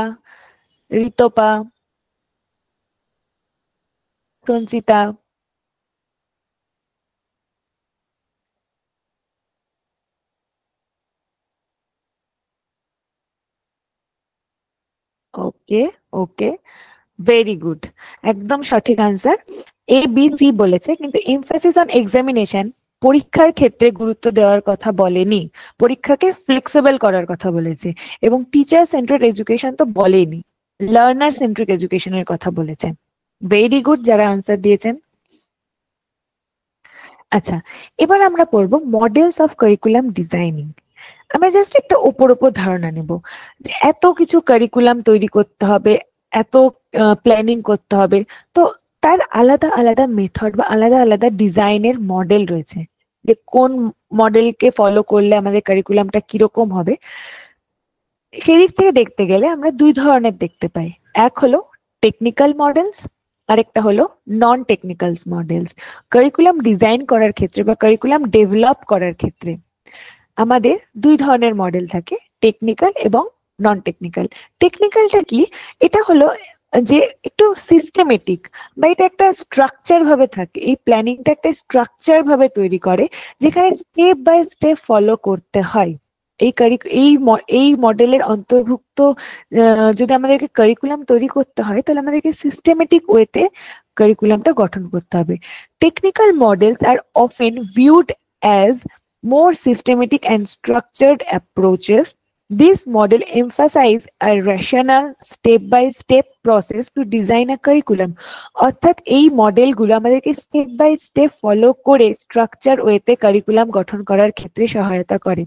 ঋতপা, সঞ্চিতা, ওকে ওকে, very good, একদম সঠিক আনসার। এ বি সি বলেছে, কিন্তু এমফাসিস অন এক্সামিনেশন পরীক্ষার ক্ষেত্রে গুরুত্ব দেওয়ার কথা বলেনি, পরীক্ষাকে ফ্লেক্সিবল করার কথা বলেছে। এবং টিচার সেন্ট্রিক এডুকেশন তো বলেনি, লার্নার সেন্ট্রিক এডুকেশনের কথা বলেছে। ভেরি গুড যারা আনসার দিয়েছেন। আচ্ছা, এবার আমরা পড়বো মডেলস অফ কারিকুলাম ডিজাইনিং। আমরা জাস্ট একটা ওপর ধারণা নেব যে এত কিছু কারিকুলাম তৈরি করতে হবে, এত প্ল্যানিং করতে হবে, তো তার আলাদা আলাদা মেথড বা আলাদা আলাদা ডিজাইনের মডেল রয়েছে, যে কোন মডেলকে ফলো করলে আমাদের কারিকুলামটা কিরকম হবে। সেদিক থেকে দেখতে গেলে আমরা দুই ধরনের দেখতে পাই, এক হলো টেকনিক্যাল মডেলস, আরেকটা হলো non technical models. Curriculum design করার ক্ষেত্রে বা কারিকুলাম ডেভেলপ করার ক্ষেত্রে আমাদের দুই ধরনের মডেল থাকে, টেকনিক্যাল এবং নন টেকনিক্যাল। টেকনিক্যালটা কি? এটা হলো যে একটু সিস্টেমেটিক বা এটা একটা স্ট্রাকচার ভাবে থাকে, এই প্ল্যানিংটা একটা স্ট্রাকচার ভাবে তৈরি করে যেখানে স্টেপ বাই স্টেপ ফলো করতে হয়। এই মডেলের অন্তর্ভুক্ত যদি আমাদেরকে কারিকুলাম তৈরি করতে হয় তাহলে আমাদেরকে সিস্টেমেটিক ওয়েতে কারিকুলামটা গঠন করতে হবে। Technical models are often viewed as more systematic and structured approaches. This model emphasize a rational step-by-step process to design a curriculum. অর্থাৎ এই মডেলগুলো আমাদেরকে স্টেপ বাই স্টেপ ফলো করে স্ট্রাকচার ওয়েতে কারিকুলাম গঠন করার ক্ষেত্রে সহায়তা করে।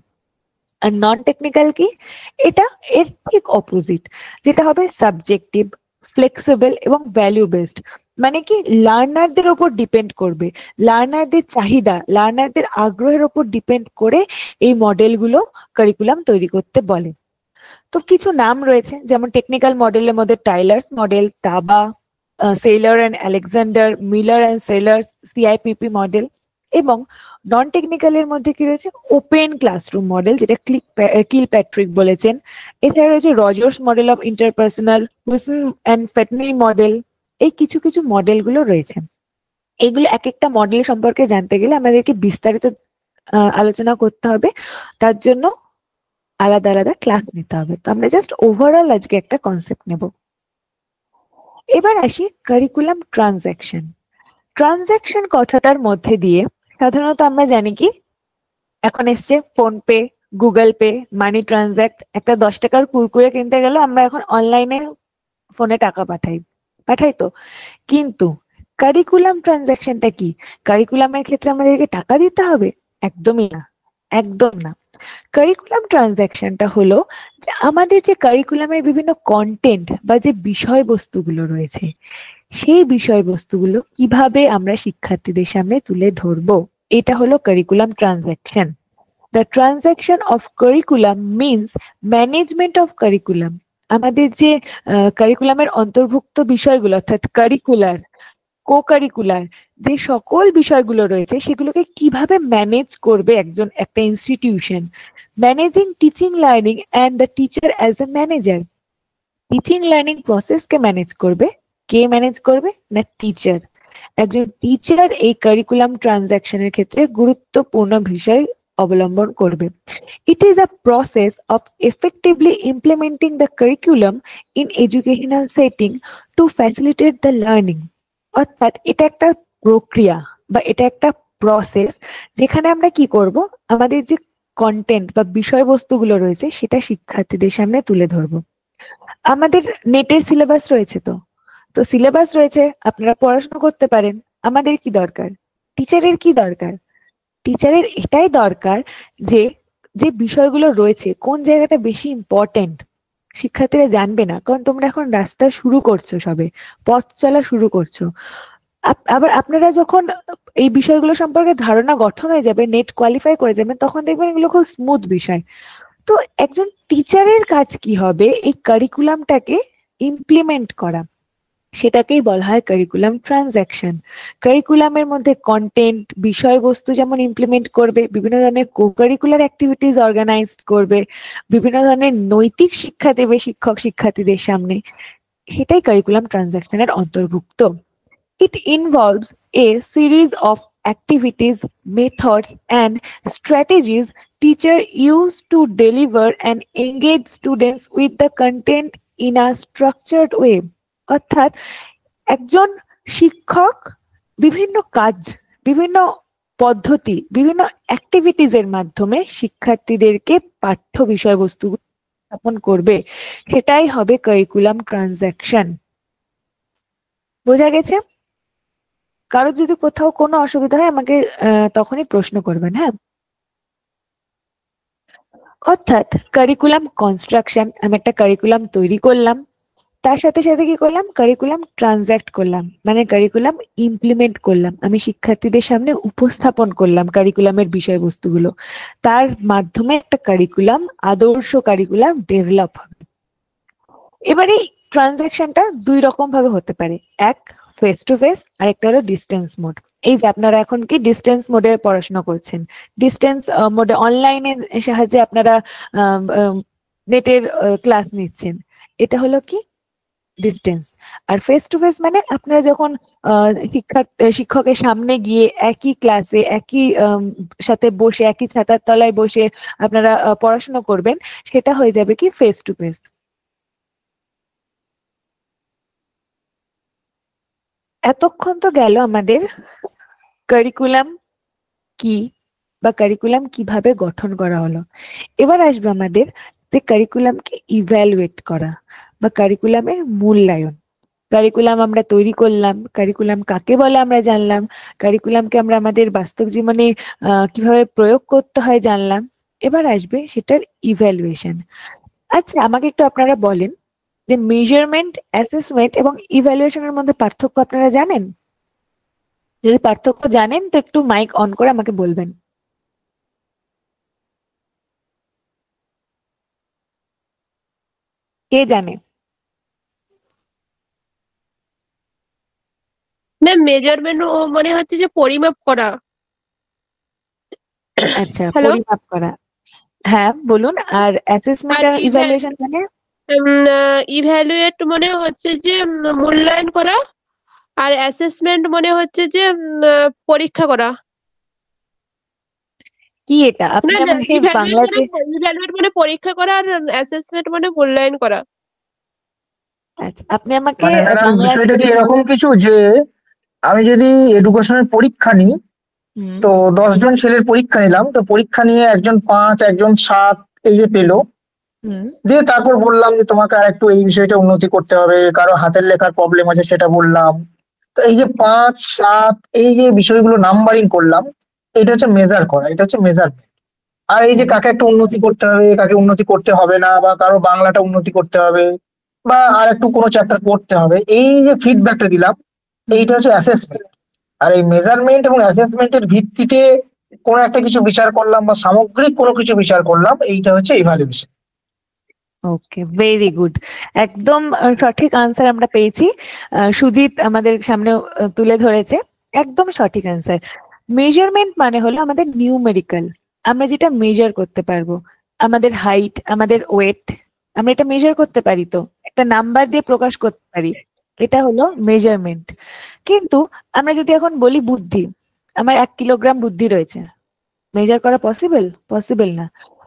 আর নন টেকনিক্যাল কি? এটা এর ঠিক অপোজিট, যেটা হবে সাবজেক্টিভ, ফ্লেক্সিবল এবং ভ্যালু বেসড। মানে কি, লার্নারদের ওপর ডিপেন্ড করবে, লার্নারদের চাহিদা, লার্নারদের আগ্রহের ওপর ডিপেন্ড করে এই মডেলগুলো কারিকুলাম তৈরি করতে বলে। তো কিছু নাম রয়েছে, যেমন টেকনিক্যাল মডেলের মধ্যে Tyler's model, Taba, Saylor and Alexander, Miller and Sellers, CIPP model. এবং নন টেকনিক্যালের মধ্যে কি রয়েছে? ওপেন ক্লাসরুম মডেল, যেটা কিলপ্যাট্রিক বলেছেন। এছাড়া রয়েছে রজার্স মডেল অফ ইন্টারপার্সোনাল, উইসন অ্যান্ড ফেটনি মডেল। এই কিছু কিছু মডেলগুলো রয়েছে। এগুলো এক একটা মডেল সম্পর্কে জানতে গেলে আমাদেরকে বিস্তারিত আলোচনা করতে হবে, তার জন্য আলাদা আলাদা ক্লাস নিতে হবে। তো আমরা জাস্ট ওভারঅল আজকে একটা কনসেপ্ট নেব। এবার আসি কারিকুলাম ট্রানজ্যাকশন। ট্রানজ্যাকশন কথাটার মধ্যে দিয়ে সাধারণত আমরা জানি কি, এখন এসছে ফোন পে, গুগল পে, মানি ট্রানজ্যাক্ট। একটা 10 টাকার কুরকুরে কিনতে গেলে আমরা এখন অনলাইনে ফোনে টাকা পাঠাই তো। কিন্তু কারিকুলাম ট্রানজ্যাকশনটা কি? কারিকুলামের ক্ষেত্রে আমাদেরকে টাকা দিতে হবে? একদমই না, একদম না। কারিকুলাম ট্রানজ্যাকশনটা হলো আমাদের যে কারিকুলামের বিভিন্ন কন্টেন্ট বা যে বিষয়বস্তুগুলো রয়েছে, সেই বিষয়বস্তুগুলো কিভাবে আমরা শিক্ষার্থীদের সামনে তুলে ধরবো, এটা হলো curriculum transaction. The transaction of curriculum means management of curriculum. আমাদের যে কারিকুলামের অন্তর্ভুক্ত বিষয়গুলো, অর্থাৎ কারিকুলার, কো কারিকুলার যে সকল বিষয়গুলো রয়েছে, সেগুলোকে কিভাবে ম্যানেজ করবে একটা institution. Managing teaching learning and the teacher as a manager. Teaching learning প্রসেসকে ম্যানেজ করবে কে? ম্যানেজ করবে না টিচার। একজন টিচার এই কারিকুলাম ট্রানজ্যাকশনের ক্ষেত্রে গুরুত্বপূর্ণ বিষয় অবলম্বন করবে। It is a process of effectively implementing the curriculum in educational setting to facilitate the learning. অর্থাৎ এটা একটা প্রক্রিয়া বা এটা একটা প্রসেস, যেখানে আমরা কি করব, আমাদের যে কন্টেন্ট বা বিষয়বস্তুগুলো রয়েছে সেটা শিক্ষার্থীদের সামনে তুলে ধরবো। আমাদের নেটের সিলেবাস রয়েছে, তো সিলেবাস রয়েছে, আপনারা পড়াশোনা করতে পারেন। আমাদের কি দরকার? টিচারের কি দরকার? টিচারের এটাই দরকার যে যে বিষয়গুলো রয়েছে কোন জায়গাটা বেশি ইম্পর্টেন্ট শিক্ষার্থীরা জানবে না, কারণ তোমরা এখন রাস্তা শুরু করছো, সবে পথ চলা শুরু করছো। আবার আপনারা যখন এই বিষয়গুলো সম্পর্কে ধারণা গঠন হয়ে যাবে, নেট কোয়ালিফাই করে যাবেন, তখন দেখবেন এগুলো খুব স্মুথ বিষয়। তো একজন টিচারের কাজ কি হবে? এই কারিকুলামটাকে ইমপ্লিমেন্ট করা, সেটাকেই বলা হয় কারিকুলাম ট্রানজ্যাকশন। কারিকুলামের মধ্যে কন্টেন্ট, বিষয়বস্তু যেমন ইমপ্লিমেন্ট করবে, বিভিন্ন ধরনের কো কারিকুলার অ্যাক্টিভিটিস অর্গানাইজ করবে, বিভিন্ন ধরনের নৈতিক শিক্ষা দেবে শিক্ষক শিক্ষার্থীদের সামনে, সেটাই কারিকুলাম ট্রানজ্যাকশনের অন্তর্ভুক্ত। It involves a series of activities, methods, and strategies teacher use to deliver and engage students with the content in a structured way. অর্থাৎ একজন শিক্ষক বিভিন্ন কাজ, বিভিন্ন পদ্ধতি, বিভিন্ন অ্যাক্টিভিটিস এর মাধ্যমে শিক্ষার্থীদেরকে পাঠ্য বিষয়বস্তু স্থাপন করবে, সেটাই হবে কারিকুলাম ট্রানজ্যাকশন। বোঝা গেছে? কারো যদি কোথাও কোনো অসুবিধা হয় আমাকে তখনই প্রশ্ন করবেন, হ্যাঁ? অর্থাৎ কারিকুলাম কনস্ট্রাকশন, আমি একটা কারিকুলাম তৈরি করলাম, তার সাথে সাথে কি করলাম? কারিকুলাম ট্রানজ্যাক্ট করলাম, মানে কারিকুলাম ইমপ্লিমেন্ট করলাম, আমি শিক্ষার্থীদের সামনে উপস্থাপন করলাম কারিকুলামের বিষয়বস্তুগুলো, তার মাধ্যমে একটা কারিকুলাম, আদর্শ কারিকুলাম ডেভেলপ হবে। এবার এই ট্রানজ্যাকশনটা দুই রকম ভাবে হতে পারে, এক ফেস টু ফেস, আর একটা হলো ডিস্টেন্স মোড। এই যে আপনারা এখন কি ডিস্টেন্স মোডে পড়াশোনা করছেন, ডিস্টেন্স মোডে অনলাইনের সাহায্যে আপনারা নেটের ক্লাস নিচ্ছেন, এটা হলো কি ডিস্টেন্স। আর ফেস টু ফেস মানে আপনারা যখন শিক্ষকের সামনে গিয়ে একই ক্লাসে একই সাথে বসে একই ছাতার তলায় বসে আপনারা পড়াশোনা করবেন, সেটা হয়ে যাবে কি ফেস টু ফেস। এতক্ষণ তো গেল আমাদের কারিকুলাম কি বা কারিকুলাম কিভাবে গঠন করা হলো। এবার আসবে আমাদের যে কারিকুলামকে ইভ্যালুয়েট করা বা কারিকুলামের মূল্যায়ন। কারিকুলাম আমরা তৈরি করলাম, কারিকুলাম কাকে বলে আমরা জানলাম, কারিকুলামকে আমরা আমাদের বাস্তব জীবনে কিভাবে প্রয়োগ করতে হয় জানলাম। এবার আসবে সেটার ইভ্যালুয়েশন। আচ্ছা, আমাকে একটু আপনারা বলেন যে মেজারমেন্ট, অ্যাসেসমেন্ট এবং ইভ্যালুয়েশনের মধ্যে পার্থক্য আপনারা জানেন? যদি পার্থক্য জানেন তো একটু মাইক অন করে আমাকে বলবেন। কে জানে? ম্যাম মেজারমেন্ট মানে হচ্ছে যে পরিমাপ করা। আচ্ছা, হ্যালো। পরিমাপ করা। হ্যাঁ বলুন। আর অ্যাসেসমেন্ট আর আর ইভ্যালুয়েশন মানে? ইভ্যালুয়েট মানে হচ্ছে যে মূল্যায়ন করা, আর অ্যাসেসমেন্ট মানে হচ্ছে যে পরীক্ষা করা। কি এটা আপনি না, আমাকে বাংলাতে? ইভ্যালুয়েট মানে পরীক্ষা করা আর অ্যাসেসমেন্ট মানে মূল্যায়ন করা। আচ্ছা, আপনি আমাকে মানে ম্যাডাম বাংলাতে? বিষয়টা কি এরকম কিছু যে আমি যদি এডুকেশনের পরীক্ষা নিই, হুম, তো 10 জন ছেলের পরীক্ষা নিলাম, তো পরীক্ষা নিয়ে একজন 5 একজন 7 এই যে পেলো, হুম, দিয়ে তারপর বললাম যে তোমাকে আর একটু এই বিষয়টা উন্নতি করতে হবে, কারো হাতের লেখার প্রবলেম আছে সেটা বললাম। তো এই যে 5 7 এই যে বিষয়গুলো নাম্বারিং করলাম, এটা হচ্ছে মেজার করা, এটা হচ্ছে মেজারমেন্ট। আর এই যে হুম, কাকে একটা উন্নতি করতে হবে, কাকে উন্নতি করতে হবে না, বা কারো বাংলাটা উন্নতি করতে হবে, বা আর একটু কোনো চ্যাপ্টার পড়তে হবে, এই যে ফিডব্যাকটা দিলাম, হুম। এইটা হচ্ছে অ্যাসেসমেন্ট। আর এই মেজারমেন্ট এবং অ্যাসেসমেন্টের ভিত্তিতে কোনো একটা কিছু বিচার করলাম বা সামগ্রিক কোনো কিছু বিচার করলাম, এইটা হচ্ছে ইভালুয়েশন। ওকে, ভেরি গুড। একদম সঠিক আনসার আমরা পেয়েছি। সুজিত আমাদের সামনে তুলে ধরেছে। একদম সঠিক আনসার। মেজারমেন্ট মানে হলো আমাদের নিউমেরিক্যাল, আমরা যেটা মেজার করতে পারবো। আমাদের হাইট, আমাদের ওয়েট, আমরা এটা মেজার করতে পারি, তো একটা নাম্বার দিয়ে প্রকাশ করতে পারি, এটা হলো মেজারমেন্ট। কিন্তু আমরা যদি এখন বলি বুদ্ধি, আমার 1 কিলোগ্রাম বুদ্ধি রয়েছে, মেজার করা পসিবল? পসিবল না।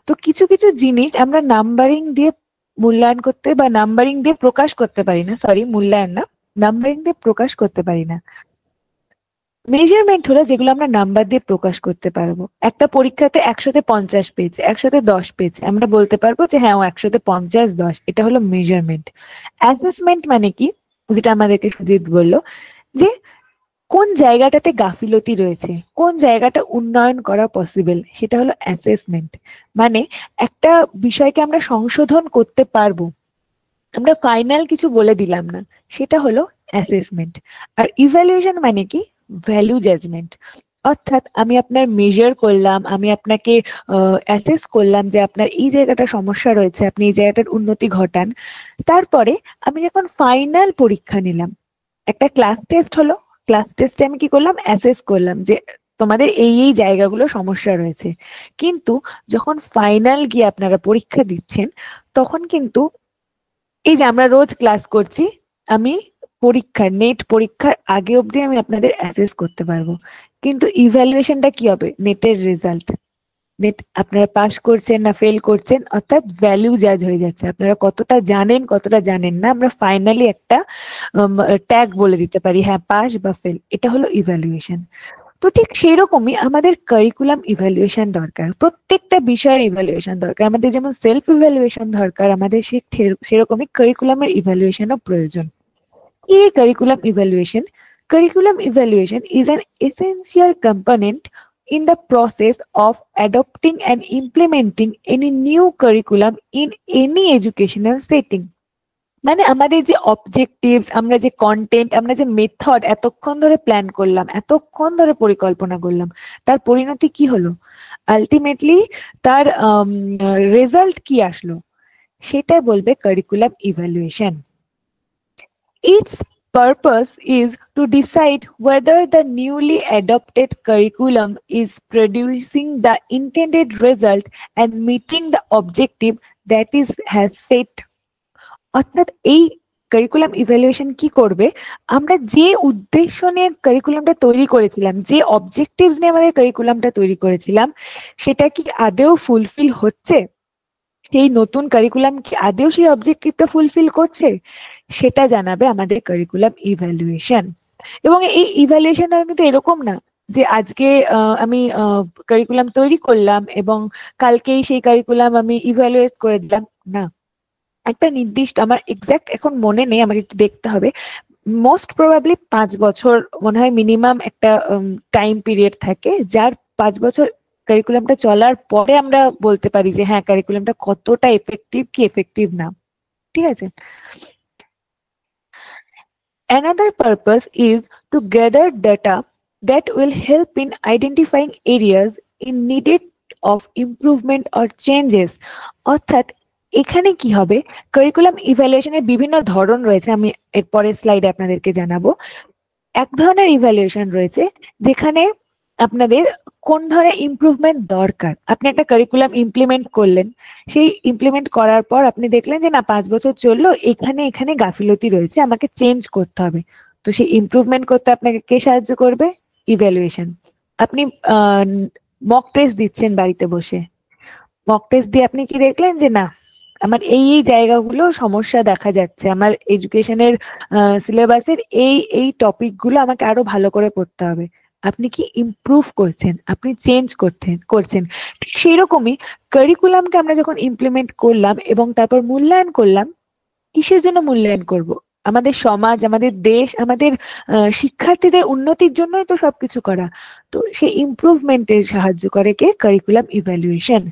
তো কিছু কিছু জিনিস আমরা নাম্বারিং দিয়ে মূল্যায়ন করতে বা নাম্বারিং দিয়ে প্রকাশ করতে পারি না। সরি, মূল্যায়ন না, নাম্বারিং দিয়ে প্রকাশ করতে পারি না। মেজারমেন্ট হলো যেগুলো আমরা নাম্বার দিয়ে প্রকাশ করতে পারবো। একটা পরীক্ষাতে 100-তে 50 পেজ, 100-তে 10 পেজ, আমরা বলতে পারবো যে হ্যাঁ ও 100-তে 50 10, এটা হলো মেজারমেন্ট। অ্যাসেসমেন্ট মানে কি, যেটা আমাদেরকে সুজিত বললো, যে কোন জায়গাটাতে গাফিলতি রয়েছে, কোন জায়গাটা উন্নয়ন করা পসিবল, সেটা হলো অ্যাসেসমেন্ট। মানে একটা বিষয়কে আমরা সংশোধন করতে পারবো, আমরা ফাইনাল কিছু বলে দিলাম না, সেটা হলো অ্যাসেসমেন্ট। আর ইভ্যালুয়েশন মানে কি, ভ্যালু জাজমেন্ট। অর্থাৎ আমি আপনার মেজার করলাম, আমি আপনাকে অ্যাসেস করলাম যে আপনার এই জায়গাটা সমস্যা রয়েছে, আপনি এই জায়গাটার উন্নতি ঘটান। তারপরে আমি যখন ফাইনাল পরীক্ষা নিলাম, একটা ক্লাস টেস্ট হলো, ক্লাস টেস্টে আমি কি করলাম, অ্যাসেস করলাম যে তোমাদের এই এই জায়গাগুলো সমস্যা রয়েছে। কিন্তু যখন ফাইনাল গিয়ে আপনারা পরীক্ষা দিচ্ছেন, তখন কিন্তু এই যে আমরা রোজ ক্লাস করছি, আমি পরীক্ষার নেট পরীক্ষার আগে অবধি আমি আপনাদের অ্যাসেস করতে পারবো। কিন্তু ইভ্যালুয়েশনটা কি হবে, নেটের রেজাল্ট, নেট আপনারা পাস করছেন না ফেল করছেন, অর্থাৎ ভ্যালু জাজ হয়ে যাচ্ছে, আপনারা কতটা জানেন কতটা জানেন না, আমরা ফাইনালি একটা ট্যাগ বলে দিতে পারি, হ্যাঁ পাস বা ফেল। এটা হলো ইভ্যালুয়েশন। তো ঠিক সেই রকমই আমাদের কারিকুলাম ইভ্যালুয়েশন দরকার, প্রত্যেকটা বিষয়ের ইভ্যালুয়েশন দরকার। আমাদের যেমন সেলফ ইভ্যালুয়েশন দরকার, আমাদের সেরকমই কারিকুলামের ইভ্যালুয়েশনও প্রয়োজন। এই curriculum evaluation, curriculum evaluation is an essential component in the process of adopting and implementing any new curriculum in any educational setting. মানে আমাদের যে অবজেক্টিভস, আমরা যে কন্টেন্ট, আমরা যে মেথড এতক্ষণ ধরে প্ল্যান করলাম, এতক্ষণ ধরে পরিকল্পনা করলাম, তার পরিণতি কি হলো, আলটিমেটলি তার রেজাল্ট কি আসলো, সেটা বলবে curriculum evaluation. Its purpose is to decide whether the newly adopted curriculum is producing the intended result and meeting the objective that is has set. অর্থাৎ এই কারিকুলাম ইভ্যালুয়েশন কি করবে, আমরা যে উদ্দেশ্য নিয়ে কারিকুলামটা তৈরি করেছিলাম, যে অবজেক্টিভস নিয়ে আমাদের কারিকুলামটা তৈরি করেছিলাম, সেটা কি আদেও ফুলফিল হচ্ছে, সেই নতুন কারিকুলাম কি আদেও সেই অবজেক্টিভটা ফুলফিল করছে, সেটা জানাবে আমাদের কারিকুলাম ইভ্যালুয়েশন। এবং এই ইভ্যালুয়েশনটা কিন্তু এরকম না যে আজকে আমি কারিকুলাম তৈরি করলাম এবং কালকেই সেই কারিকুলাম আমি ইভ্যালুয়েট করে দিলাম, না। একটা নির্দিষ্ট, আমার এক্সাক্ট এখন মনে নেই, আমাকে একটু দেখতে হবে, মোস্ট প্রবাবলি 5 বছর মনে হয় মিনিমাম একটা টাইম পিরিয়ড থাকে, যার 5 বছর কারিকুলামটা চলার পরে আমরা বলতে পারি যে হ্যাঁ কারিকুলামটা কতটা এফেক্টিভ কি এফেক্টিভ না, ঠিক আছে। Another purpose is to gather data that will help in identifying areas in needed of improvement or changes. অর্থাৎ এখানে কি হবে, কারিকুলাম ইভ্যালুয়েশনের বিভিন্ন ধরন রয়েছে, আমি এরপরের স্লাইডে আপনাদেরকে জানাবো। এক ধরনের ইভ্যালুয়েশন রয়েছে যেখানে আপনাদের কোন ধরনের ইমপ্রুভমেন্ট দরকার, আপনি একটা কারিকুলাম ইমপ্লিমেন্ট করলেন, সেই ইমপ্লিমেন্ট করার পর আপনি দেখলেন যে না 5 বছর চললো, এখানে এখানে গাফিলতি রয়েছে, আমাকে চেঞ্জ করতে হবে। তো সেই ইমপ্রুভমেন্ট করতে আপনাকে কে সাহায্য করবে? ইভ্যালুয়েশন। আপনি মক টেস্ট দিচ্ছেন বাড়িতে বসে, মক টেস্ট দিয়ে আপনি কি দেখলেন যে না আমার এই এই জায়গাগুলো সমস্যা দেখা যাচ্ছে, আমার এডুকেশনের সিলেবাসের এই এই টপিকগুলো আমাকে আরো ভালো করে পড়তে হবে। আপনি কি ইমপ্রুভ করছেন, আপনি চেঞ্জ করছেন। ঠিক সেই রকমই কারিকুলামকে আমরা যখন ইমপ্লিমেন্ট করলাম এবং তারপর মূল্যায়ন করলাম, কিসের জন্য মূল্যায়ন করব? আমাদের সমাজ, আমাদের দেশ, আমাদের শিক্ষার্থীদের উন্নতির জন্যই তো সবকিছু করা। তো সেই ইমপ্রুভমেন্টের সাহায্য করে কে? Curriculum evaluation.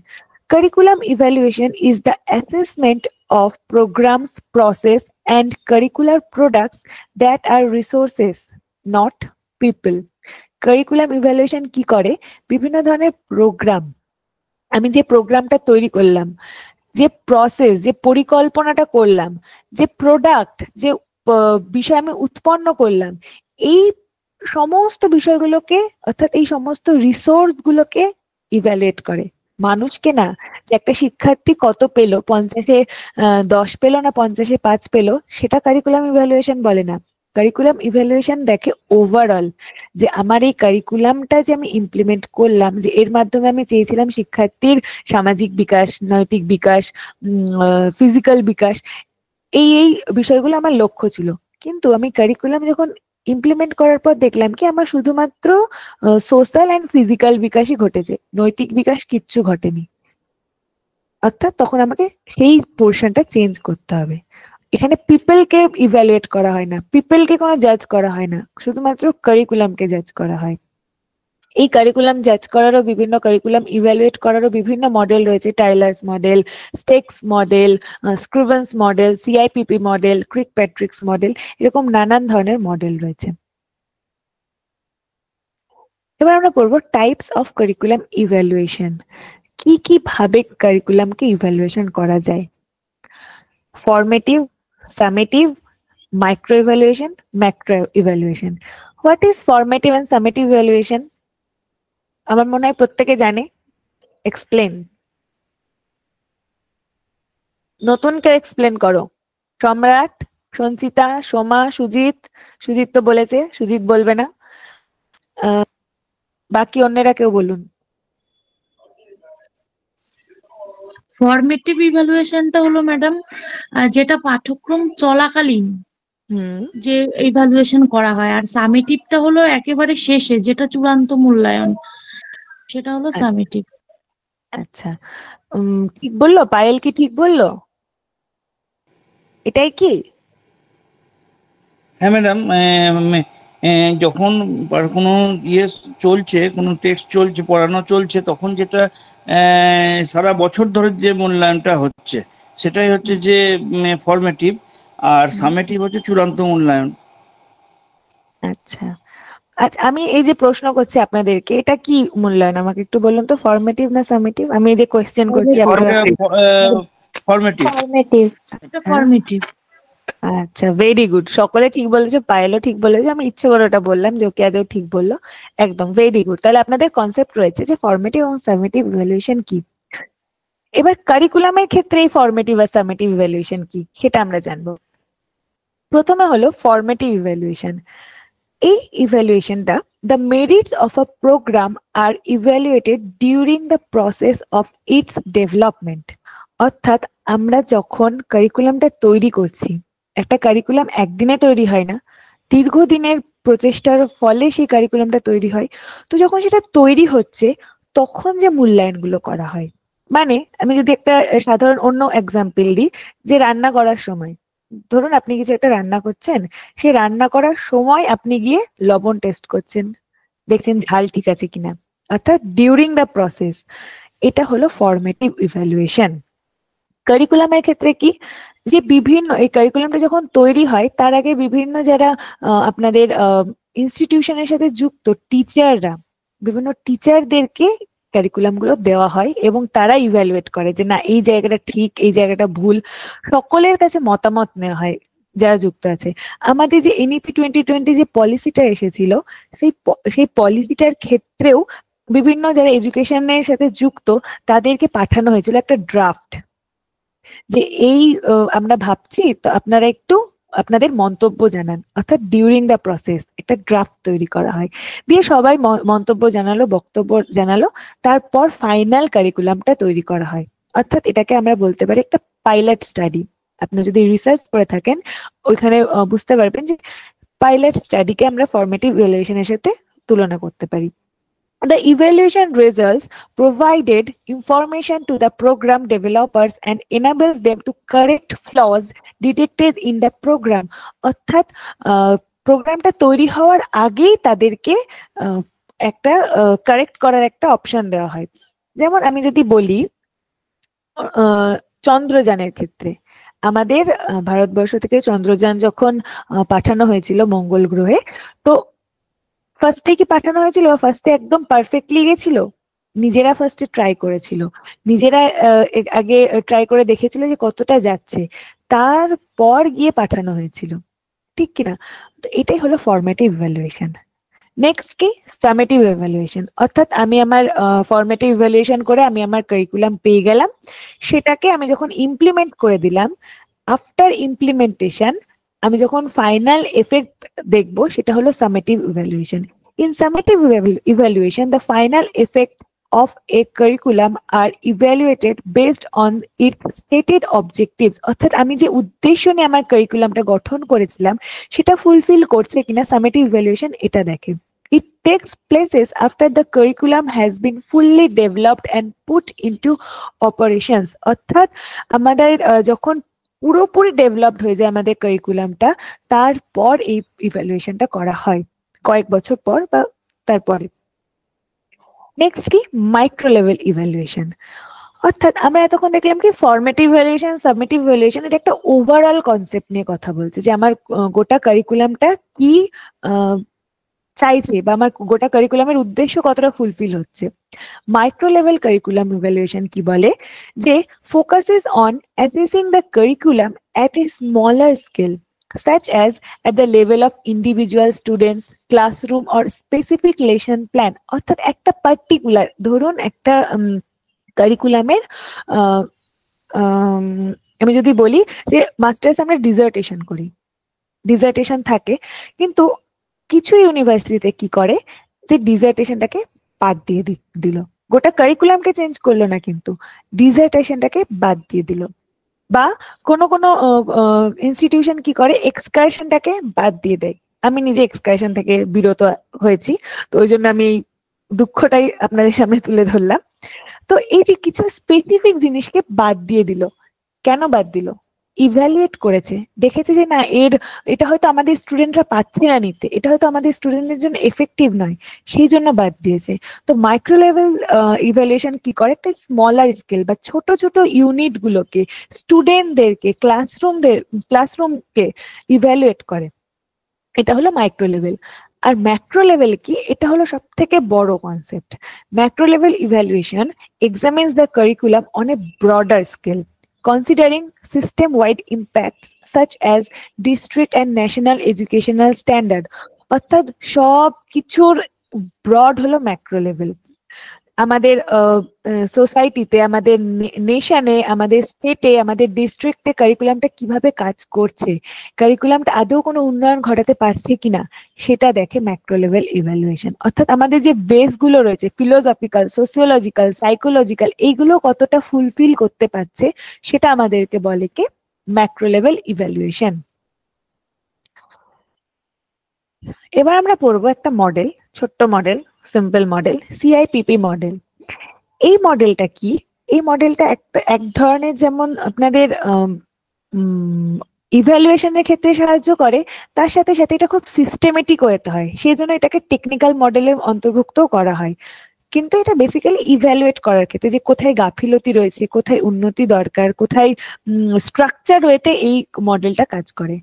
Curriculum evaluation is the assessment of programs, process, and curricular products that are resources, not people. Curriculum evaluation কি করে? বিভিন্ন ধরনের প্রোগ্রাম, আমি যে প্রোগ্রামটা তৈরি করলাম, যে প্রসেস, যে পরিকল্পনাটা করলাম, যে প্রোডাক্ট, যে বিষয় আমি উৎপন্ন করলাম, এই সমস্ত বিষয়গুলোকে অর্থাৎ এই সমস্ত রিসোর্স গুলোকে ইভ্যালুয়েট করে, মানুষকে না। যে একটা শিক্ষার্থী কত পেলো, 50-এ 10 পেলো না 50-এ 5 পেলো, সেটা কারিকুলাম ইভ্যালুয়েশন বলে না। কারিকুলাম ইভ্যালুয়েশন দেখে ওভারঅল যে আমার এই কারিকুলামটা যে আমি ইমপ্লিমেন্ট করলাম, যে এর মাধ্যমে আমি চেয়েছিলাম শিক্ষার্থীর সামাজিক বিকাশ, নৈতিক বিকাশ, ফিজিক্যাল বিকাশ, এই এই বিষয়গুলো আমার লক্ষ্য ছিল। কিন্তু আমি কারিকুলাম যখন ইমপ্লিমেন্ট করার পর দেখলাম কি আমার শুধুমাত্র সোশ্যাল অ্যান্ড ফিজিক্যাল বিকাশই ঘটেছে, নৈতিক বিকাশ কিচ্ছু ঘটেনি। অর্থাৎ তখন আমাকে সেই পোর্শনটা চেঞ্জ করতে হবে। এখানে পিপলকে ইভ্যালুয়েট করা হয় না, পিপলকে কোনো জাজ করা হয় না, শুধুমাত্র কারিকুলামকে জাজ করা হয়। এই কারিকুলাম জাজ করারও বিভিন্ন, কারিকুলাম ইভ্যালুয়েট করারও বিভিন্ন মডেল রয়েছে, Tyler's model, Stake's model, Scriven's model, CIPP model, Kirkpatrick's model, এরকম নানান ধরনের মডেল রয়েছে। এবার আমরা পড়বো টাইপস অফ কারিকুলাম ইভ্যালুয়েশন। কি কি ভাবে কারিকুলামকে ইভ্যালুয়েশন করা যায়? Formative, summative, micro evaluation, macro evaluation. What is formative and summative evaluation? আমার মনে হয় প্রত্যেকে জানে। এক্সপ্লেন, নতুন কেউ এক্সপ্লেন করো। সম্রাট, সঞ্চিতা, সোমা, সুজিত। সুজিত তো বলেছে, সুজিত বলবে না, বাকি অন্যরা কেউ বলুন। ফরমেটিভ ইভ্যালুয়েশনটা হলো ম্যাডাম যেটা পাঠ্যক্রম চলাকালীন যে ইভ্যালুয়েশন করা হয়, আর সামেটিভটা হলো একেবারে শেষে যেটা চূড়ান্ত মূল্যায়ন, সেটা হলো সামেটিভ। আচ্ছা, ঠিক বললো পায়েল? কি ঠিক বললো? এটাই কি? হ্যাঁ ম্যাডাম, যখন কোনো ইয়ে চলছে, কোনো টেক্সট চলছে, পড়ানো চলছে, তখন যেটা সারা বছর ধরে যে মূল্যায়নটা হচ্ছে সেটাই হচ্ছে যে ফরমেটিভ, আর সামেটিভ হচ্ছে চূড়ান্ত মূল্যায়ন। আচ্ছা আচ্ছা, আমি এই যে প্রশ্ন করছি আপনাদেরকে, এটা কি মূল্যায়ন আমাকে একটু বলুন তো, ফরমেটিভ না সামেটিভ? আমি এই যে কোয়েশ্চেন করছি ফরমেটিভ। ফরমেটিভ। ফরমেটিভ। আচ্ছা, ভেরি গুড, সকলে ঠিক বলেছো, পায়েলও ঠিক বলেছো, আমি ইচ্ছে করে ওটা বললাম যে ওকে আদৌ ঠিক বললো, একদম ভেরি গুড। তাহলে আপনাদের কনসেপ্ট রয়েছে যে ফরমেটিভ এবং সামেটিভ ইভ্যালুয়েশন কি। এবার কারিকুলামের ক্ষেত্রে এই ফরমেটিভ আর সামেটিভ ইভ্যালুয়েশন কি সেটা আমরা জানবো। প্রথমে হলো ফরমেটিভ ইভ্যালুয়েশন। এই ইভ্যালুয়েশনটা, the merits of a program are evaluated during the process of its development. অর্থাৎ আমরা যখন কারিকুলামটা তৈরি করছি, একটা কারিকুলাম একদিনে তৈরি হয় না, দীর্ঘদিনের প্রচেষ্টার ফলে সেই কারিকুলামটা তৈরি হয়। তো যখন সেটা তৈরি হচ্ছে তখন যে মূল্যায়নগুলো করা হয়, মানে আমি যদি একটা সাধারণ অন্য এক্সাম্পল দিই, যে রান্না করার সময়, ধরুন আপনি কিছু একটা রান্না করছেন, সেই রান্না করার সময় আপনি গিয়ে লবণ টেস্ট করছেন, দেখছেন ঝাল ঠিক আছে কিনা, অর্থাৎ ডিউরিং দ্য প্রসেস। এটা হলো ফরমেটিভ ইভ্যালুয়েশন। কারিকুলামের ক্ষেত্রে কি, যে বিভিন্ন এই কারিকুলামটা যখন তৈরি হয় তার আগে বিভিন্ন যারা আপনাদের ইনস্টিটিউশনের সাথে যুক্ত টিচাররা, বিভিন্ন টিচারদেরকে কারিকুলাম গুলো দেওয়া হয় এবং তারা ইভ্যালুয়েট করে যে না এই জায়গাটা ঠিক, এই জায়গাটা ভুল। সকলের কাছে মতামত নেওয়া হয় যারা যুক্ত আছে। আমাদের যে এনইপি 2020 যে পলিসিটা এসেছিল, সেই পলিসিটার ক্ষেত্রেও বিভিন্ন যারা এডুকেশনের সাথে যুক্ত তাদেরকে পাঠানো হয়েছিল একটা ড্রাফট, যে এই আমরা ভাবছি, তো আপনারা একটু আপনাদের মন্তব্য জানান। অর্থাৎ ডিউরিং দ্য প্রসেস একটা ড্রাফট তৈরি করা হয়, দিয়ে সবাই মন্তব্য জানালো, বক্তব্য জানালো, তারপর ফাইনাল কারিকুলামটা তৈরি করা হয়। অর্থাৎ এটাকে আমরা বলতে পারি একটা পাইলট স্টাডি। আপনি যদি রিসার্চ করে থাকেন ওইখানে বুঝতে পারবেন যে পাইলট স্টাডিকে আমরা ফরমেটিভ ইভ্যালুয়েশনের সাথে তুলনা করতে পারি। The evaluation results provided information to the program developers and enables them to correct flaws detected in the program. অর্থাৎ প্রোগ্রামটা তৈরি হওয়ার আগেই তাদেরকে একটা কারেক্ট করার একটা অপশন দেওয়া হয়। যেমন আমি যদি বলি চন্দ্রযানের ক্ষেত্রে, আমাদের ভারতবর্ষ থেকে চন্দ্রযান যখন পাঠানো হয়েছিল মঙ্গল গ্রহে, তো ফার্স্টে কি পাঠানো হয়েছিল, ফার্স্টে একদম পারফেক্টলি গেছিল? নিজেরা ফার্স্টে ট্রাই করেছিল, নিজেরা আগে ট্রাই করে দেখেছিল যে কতটা যাচ্ছে, তারপর গিয়ে পাঠানো হয়েছিল, ঠিক কিনা? তো এটাই হলো ফরমেটিভ ইভ্যালুয়েশন। নেক্সট কি, সামেটিভ ইভ্যালুয়েশন। অর্থাৎ আমি আমার ফরমেটিভ ইভ্যালুয়েশন করে আমি আমার কারিকুলাম পেয়ে গেলাম, সেটাকে আমি যখন ইমপ্লিমেন্ট করে দিলাম, আফটার ইমপ্লিমেন্টেশন আমি যখন ফাইনাল এফেক্ট দেখবো, সেটা হলো summative evaluation. In summative evaluation the final effect of a curriculum are evaluated based on its stated objectives. অর্থাৎ আমি যে উদ্দেশ্য নিয়ে আমার কারিকুলামটা গঠন করেছিলাম সেটা ফুলফিল করছে কিনা সামেটিভ ইভ্যালুয়েশন এটা দেখে। It takes places after the curriculum has been fully developed and put into operations. অর্থাৎ আমাদের যখন পুরোপুরি ডেভেলপড হয়ে যায় আমাদের কারিকুলামটা, তারপর এই ইভ্যালুয়েশনটা করা হয় কয়েক বছর পর বা তারপরে। নেক্সট কি, মাইক্রো লেভেল ইভ্যালুয়েশন। অর্থাৎ আমরা এতক্ষণ দেখলাম কি ফরমেটিভ ইভ্যালুয়েশন, সাবমেটিভ ইভ্যালুয়েশন, এটা একটা ওভারঅল কনসেপ্ট নিয়ে কথা বলছে যে আমার গোটা কারিকুলামটা কি চাইছে বা আমার গোটা কারিকুলামের উদ্দেশ্য কতটা ফুলফিল হচ্ছে। মাইক্রো লেভেল কারিকুলাম ইভ্যালুয়েশন কি বলে, যে focuses on assessing the curriculum at a smaller scale such as at the level of individual students, classroom or specific lesson plan. অর্থাৎ একটা পার্টিকুলার, ধরুন একটা কারিকুলামের আমি যদি বলি যে মাস্টার্স আমরা ডিজার্টেশন করি, ডিজার্টেশন থাকে, কিন্তু কিছু ইউনিভার্সিটিতে কি করে যে ডিজার্টেশনটাকে বাদ দিয়ে দিল, গোটা কারিকুলামকে চেঞ্জ করলো না, কিন্তু ডিজার্টেশনটাকে বাদ দিয়ে দিল। বা কোনো ইনস্টিটিউশন কি করে এক্সকারশনটাকে বাদ দিয়ে দেয়। আমি নিজে এক্সকারশন থেকে বিরত হয়েছি, তো ওই জন্য আমি দুঃখটাই আপনাদের সামনে তুলে ধরলাম। তো এই যে কিছু স্পেসিফিক জিনিসকে বাদ দিয়ে দিল, কেন বাদ দিল? ইভ্যালুয়েট করেছে, দেখেছে যে না এটা হয়তো আমাদের স্টুডেন্টরা পাচ্ছে না নিতে, এটা হয়তো আমাদের স্টুডেন্টদের জন্য এফেক্টিভ নয়, সেই জন্য বাদ দিয়েছে। তো মাইক্রো লেভেল ইভ্যালুয়েশন কি করে, একটা স্মলার স্কেল বা ছোট ছোট ইউনিট গুলোকে, স্টুডেন্টদেরকে, ক্লাসরুমকে ইভ্যালুয়েট করে, এটা হলো মাইক্রো লেভেল। আর ম্যাক্রো লেভেল কি, এটা হলো সব থেকে বড় concept. Macro level evaluation examines the curriculum on a broader scale, considering system-wide impacts such as district and national educational standard. অর্থাৎ সব কিছুর ব্রড হলো ম্যাক্রো লেভেল। আমাদের সোসাইটিতে, আমাদের নেশনে, আমাদের স্টেটে, আমাদের ডিস্ট্রিক্টে কারিকুলামটা কিভাবে কাজ করছে, কারিকুলামটা আদৌ কোনো উন্নয়ন ঘটাতে পারছে কিনা সেটা দেখে ম্যাক্রো লেভেল ইভ্যালুয়েশন। অর্থাৎ আমাদের যে বেসগুলো রয়েছে ফিলোসফিক্যাল, সোসিওলজিক্যাল, সাইকোলজিক্যাল, এইগুলো কতটা ফুলফিল করতে পারছে সেটা আমাদেরকে বলে কি ম্যাক্রো লেভেল ইভ্যালুয়েশন। এবার আমরা পড়বো একটা মডেল, ছোট্ট model, simple model, CIPP model. এই মডেলটা কি? এই মডেলটা এক ধরনের যেমন আপনাদের ইভ্যালুয়েশনের ক্ষেত্রে সাহায্য করে, তার সাথে সাথে এটা খুব সিস্টেমেটিক হতে হয়, সেই জন্য এটাকে টেকনিক্যাল মডেলের অন্তর্ভুক্ত করা হয়। কিন্তু এটা বেসিক্যালি ইভ্যালুয়েট করার ক্ষেত্রে যে কোথায় গাফিলতি রয়েছে, কোথায় উন্নতি দরকার, কোথায় স্ট্রাকচার ওয়েতে এই মডেলটা কাজ করে।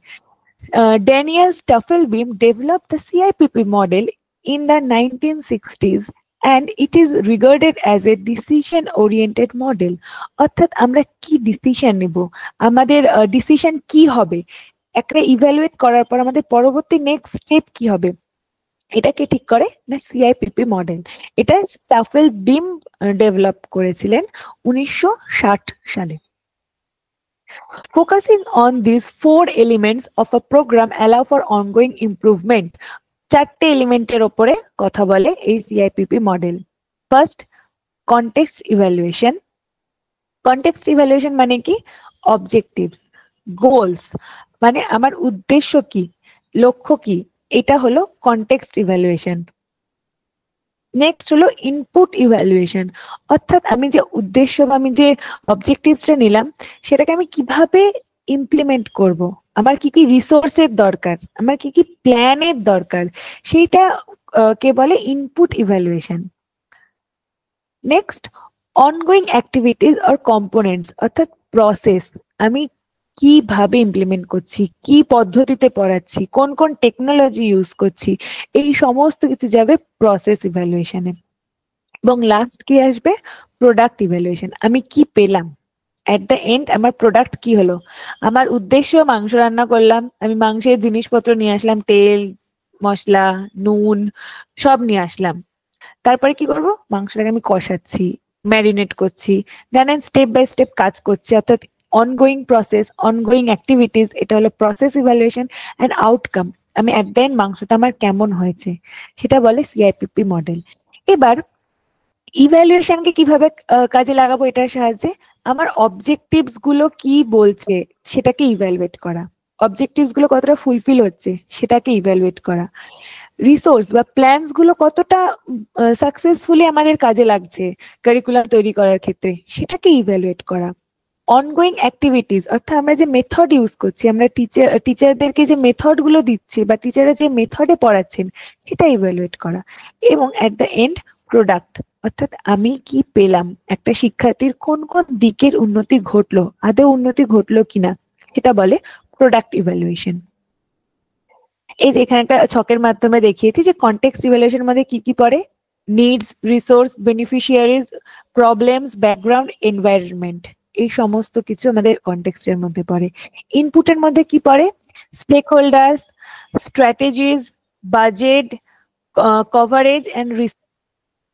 Daniel Stufflebeam developed the CIPP model in the 1960s and it is regarded as a decision oriented model. অর্থাৎ আমরা কি ডিসিশন নেব, আমাদের ডিসিশন কি হবে, একটা ইভ্যালুয়েট করার পর আমাদের পরবর্তী নেক্সট স্টেপ কি হবে, এটাকে ঠিক করে না সিআইপিপি মডেল। এটা স্টাফেলবিম ডেভেলপ করেছিলেন 1960 সালে। Focusing on these 4 elements of a program allow for ongoing improvement. 4টে এলিমেন্টের উপরে কথা বলে এই CIPP model. First, context evaluation. Context evaluation মানে কি? অবজেক্টিভস, গোলস, মানে আমার উদ্দেশ্য কি, লক্ষ্য কি, এটা হলো কনটেক্সট ইভ্যালুয়েশন। নেক্সট হলো ইনপুট ইভ্যালুয়েশন, অর্থাৎ আমি যে উদ্দেশ্য বা আমি যে অবজেক্টিভসটা নিলাম সেটাকে আমি কিভাবে ইমপ্লিমেন্ট করব, আমার কি কি রিসোর্সের দরকার, আমার কি কি প্ল্যানের দরকার, সেইটা কে বলে input evaluation. Next, ongoing activities or components, অর্থাৎ প্রসেস, আমি কিভাবে ইমপ্লিমেন্ট করছি, কি পদ্ধতিতে পড়াচ্ছি, কোন কোন টেকনোলজি ইউজ করছি, এই সমস্ত কিছু যাবে প্রসেস ইভ্যালুয়েশনে। এবং লাস্ট কি আসবে? প্রোডাক্ট ইভ্যালুয়েশন, আমি কি পেলাম, এট দ্য এন্ড আমার প্রোডাক্ট কি হলো। আমার উদ্দেশ্য মাংস রান্না করলাম, আমি মাংসের জিনিসপত্র নিয়ে আসলাম, তেল, মশলা, নুন সব নিয়ে আসলাম, তারপরে কি করব, মাংসটাকে আমি কষাচ্ছি, ম্যারিনেট করছি, জানেন স্টেপ বাই স্টেপ কাজ করছি, অর্থাৎ অনগোয়িং প্রসেস, অনগোয়িং অ্যাক্টিভিটিস, এটা হলো প্রসেস ইভ্যালুয়েশন। অ্যান্ড আউটকাম, আমি অ্যাট দ্য এন্ড মাংসটা আমার কেমন হয়েছে সেটা বলে সিআইপিপি মডেল। এবার ইভ্যালুয়েশনকে কিভাবে কাজে লাগাবো এটার সাহায্যে? আমার অবজেক্টিভস গুলো কি বলছে সেটাকে ইভ্যালুয়েট করা, অবজেক্টিভস গুলো কতটা ফুলফিল হচ্ছে সেটাকে ইভ্যালুয়েট করা, রিসোর্স বা প্ল্যানস গুলো কতটা সাকসেসফুলি আমাদের কাজে লাগছে কারিকুলাম তৈরি করার ক্ষেত্রে সেটাকে ইভ্যালুয়েট করা, অনগোয়িং অ্যাক্টিভিটিস, অর্থাৎ আমরা যে মেথড ইউজ করছি, আমরা টিচারদেরকে যে মেথড গুলো দিচ্ছি বা টিচাররা যে মেথডে পড়াচ্ছেন সেটা ইভ্যালুয়েট করা, এবং অ্যাট দ্য এন্ড প্রোডাক্ট, অর্থাৎ আমি কি পেলাম, একটা শিক্ষার্থীর কোন কোন দিকের উন্নতি ঘটলো, আদৌ উন্নতি ঘটলো কিনা সেটা বলে প্রোডাক্ট ইভ্যালুয়েশন। এই যে এখানে একটা ছকের মাধ্যমে দেখিয়েছি যে কনটেক্সট ইভ্যালুয়েশনের মধ্যে কি কি পড়ে, needs, resource, beneficiaries, problems, background, environment, এই সমস্ত কিছু আমাদের কনটেক্সটের মধ্যে পড়ে। ইনপুটের মধ্যে কি পড়ে, stakeholders, strategies, budget, coverage and risk,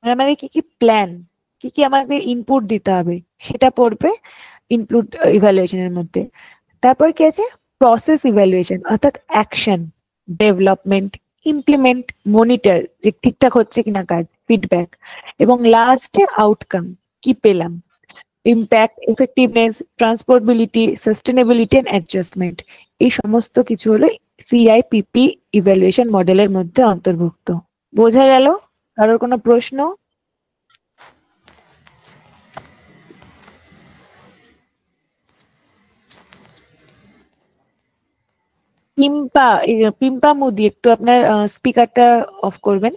আমাদের কি কি প্ল্যান, কি কি আমাদের ইনপুট দিতে হবে সেটা পড়বে ইনপুট ইভ্যালুয়েশনের মধ্যে। তারপর কি আছে, প্রসেস ইভ্যালুয়েশন, অর্থাৎ অ্যাকশন, ডেভেলপমেন্ট, ইমপ্লিমেন্ট, মনিটর যে ঠিকঠাক হচ্ছে কিনা কাজ, ফিডব্যাক, এবং লাস্টে আউটকাম, কি পেলাম, impact, effectiveness, transportability, sustainability and adjustment, এই সমস্ত কিছু হলো সিআইপিপি ইভ্যালুয়েশন মডেলের মধ্যে অন্তর্ভুক্ত। বোঝা গেল? কারোর কোনো প্রশ্ন? পিম্পা মুদি, একটু আপনার স্পিকারটা অফ করবেন।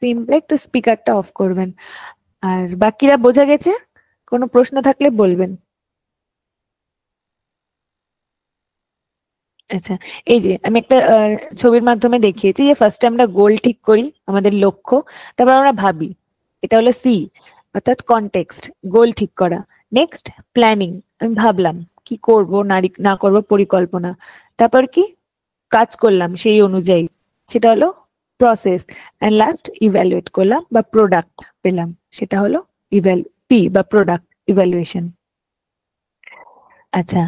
পিম্পা একটু স্পিকারটা অফ করবেন। আর বাকিরা বোঝা গেছে? কোনো প্রশ্ন থাকলে বলবেন। আচ্ছা, এই যে আমি একটা ছবির মাধ্যমে দেখিয়েছি যে ফার্স্টে আমরা গোল ঠিক করি, আমাদের লক্ষ্য, তারপর আমরা ভাবি, এটা হলো সি, অর্থাৎ কনটেক্সট, গোল ঠিক করা। নেক্সট প্ল্যানিং, আমি ভাবলাম কি করব না করব পরিকল্পনা, তারপর কি কাজ করলাম সেই অনুযায়ী, সেটা হলো প্রসেস, এন্ড লাস্ট ইভ্যালুয়েট করলাম বা প্রোডাক্ট পেলাম, সেটা হলো পি বা প্রোডাক্ট ইভ্যালুয়েশন। আচ্ছা,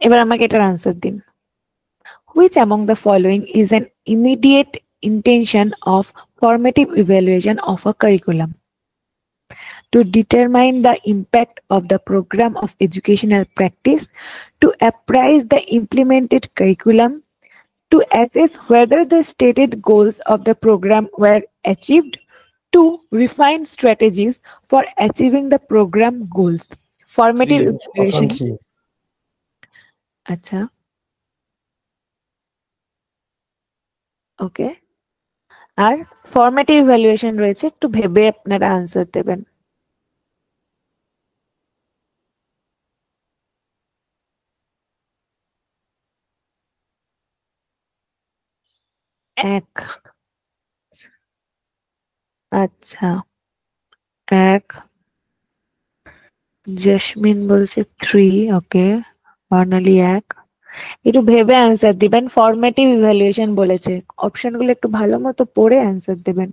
এবার আমাকে এটার আনসার দিন। Which among the following is an immediate intention of formative evaluation of a curriculum? To determine the impact of the program of educational practice, to appraise the implemented curriculum, to assess whether the stated goals of the program were achieved, to refine strategies for achieving the program goals. Formative evaluation. আচ্ছা, ওকে। আর formative evaluation রয়েছে, একটু ভেবে আপনারা answer দেবেন। এক, আচ্ছা এক, jasmine বলছে 3, ওকে, বর্ণালী 1। একটু ভেবে অ্যান্সার দিবেন, ফরম্যাটিভ ইভ্যালুয়েশন বলেছে, অপশনগুলো একটু ভালো মতো পড়ে অ্যান্সার দেবেন।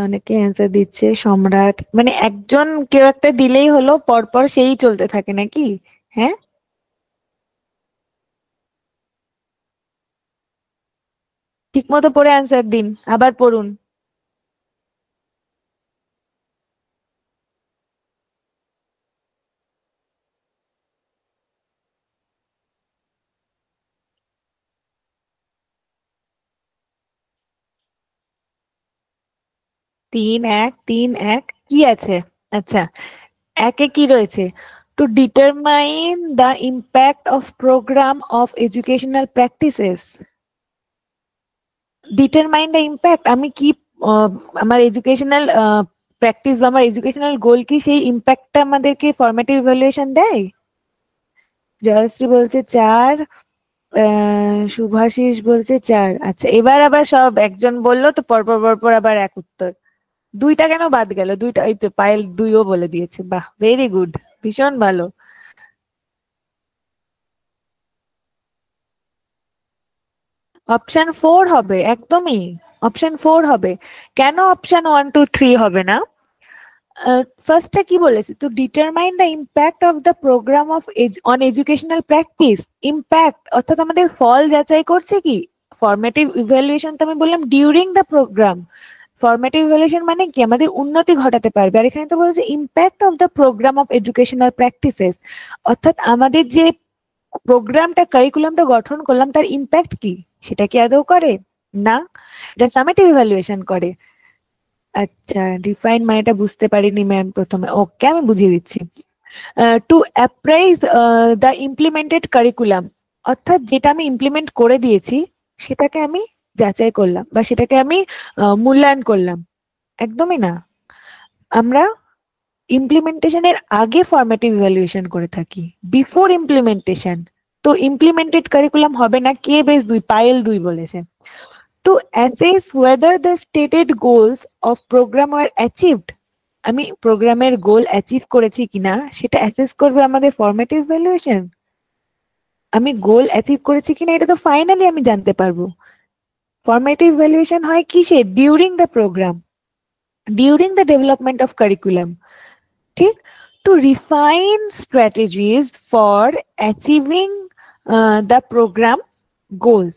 অনেকে অ্যান্সার দিচ্ছে, সম্রাট, মানে একজন কেউ একটা দিলেই হলো, পরপর সেই চলতে থাকে নাকি? হ্যাঁ, ঠিক মতো পড়ে অ্যান্সার দিন, আবার পড়ুন। তিন এক কি আছে? আচ্ছা, একে কি রয়েছে? To determine the impact of program of educational practices. Determine the impact, আমি কি আমার এডুকেশনাল প্র্যাকটিস বা আমার এডুকেশনাল গোল কি, সেই ইম্প্যাক্টটা আমাদেরকে ফরম্যাটিভ ইভ্যালুয়েশন দেয়। জয়শ্রী বলছে 4, শুভাশিস বলছে 4। আচ্ছা, এবার আবার সব একজন বললো তো পরপর আবার এক উত্তর। 2টা কেন বাদ গেল? 2টা, এই তো পায়েল 2ও বলে দিয়েছে, বাহ, ভেরি গুড, ভীষণ ভালো। অপশন 4 হবে, একদমই অপশন 4 হবে। কেন অপশন 1 2 3 হবে না? ফার্স্টটা কি বলেছে? To determine the impact of the program of on educational practice. Impact অর্থাৎ আমাদের ফল যাচাই করছে কি? ফরম্যাটিভ ইভ্যালুয়েশন তো আমি বললাম during the program. Formative evaluation মানে কি? আমাদের উন্নতি ঘটাতে পারবে। আর এখানে তো বলছে impact of the program of educational practices, অর্থাৎ আমাদের যে প্রোগ্রামটা, কারিকুলামটা গঠন করলাম, তার ইম্প্যাক্ট কি, সেটা কি আদৌ করে? না, এটা সামেটিভ ইভ্যালুয়েশন করে। আচ্ছা, ডিফাইন মানেটা বুঝতে পারিনি ম্যাম প্রথমে, ওকে আমি বুঝিয়ে দিচ্ছি। To appraise the implemented curriculum, অর্থাৎ যেটা আমি ইমপ্লিমেন্ট করে দিয়েছি সেটাকে আমি যাচাই করলাম বা সেটাকে আমি মূল্যায়ন করলাম। একদমই না, আমরা ইমপ্লিমেন্টেশনের আগে ফরম্যাটিভ ইভ্যালুয়েশন করে থাকি, বিফোর ইমপ্লিমেন্টেশন। তো ইমপ্লিমেন্টেড কারিকুলাম হবে না, কে বেস 2, পায়েল 2 বলেছে। To assess whether the stated goals of program were achieved, আমি প্রোগ্রামের গোল অ্যাচিভ করেছি কিনা সেটা অ্যাসেস করবে আমাদের ফরম্যাটিভ ইভ্যালুয়েশন। আমি গোল অ্যাচিভ করেছি কিনা এটা তো ফাইনালি আমি জানতে পারবো। ফরম্যাটিভ ইভ্যালুয়েশন হয় কিসে? During the programme, during the development of curriculum, ঠিক? To refine strategies for achieving the programme goals,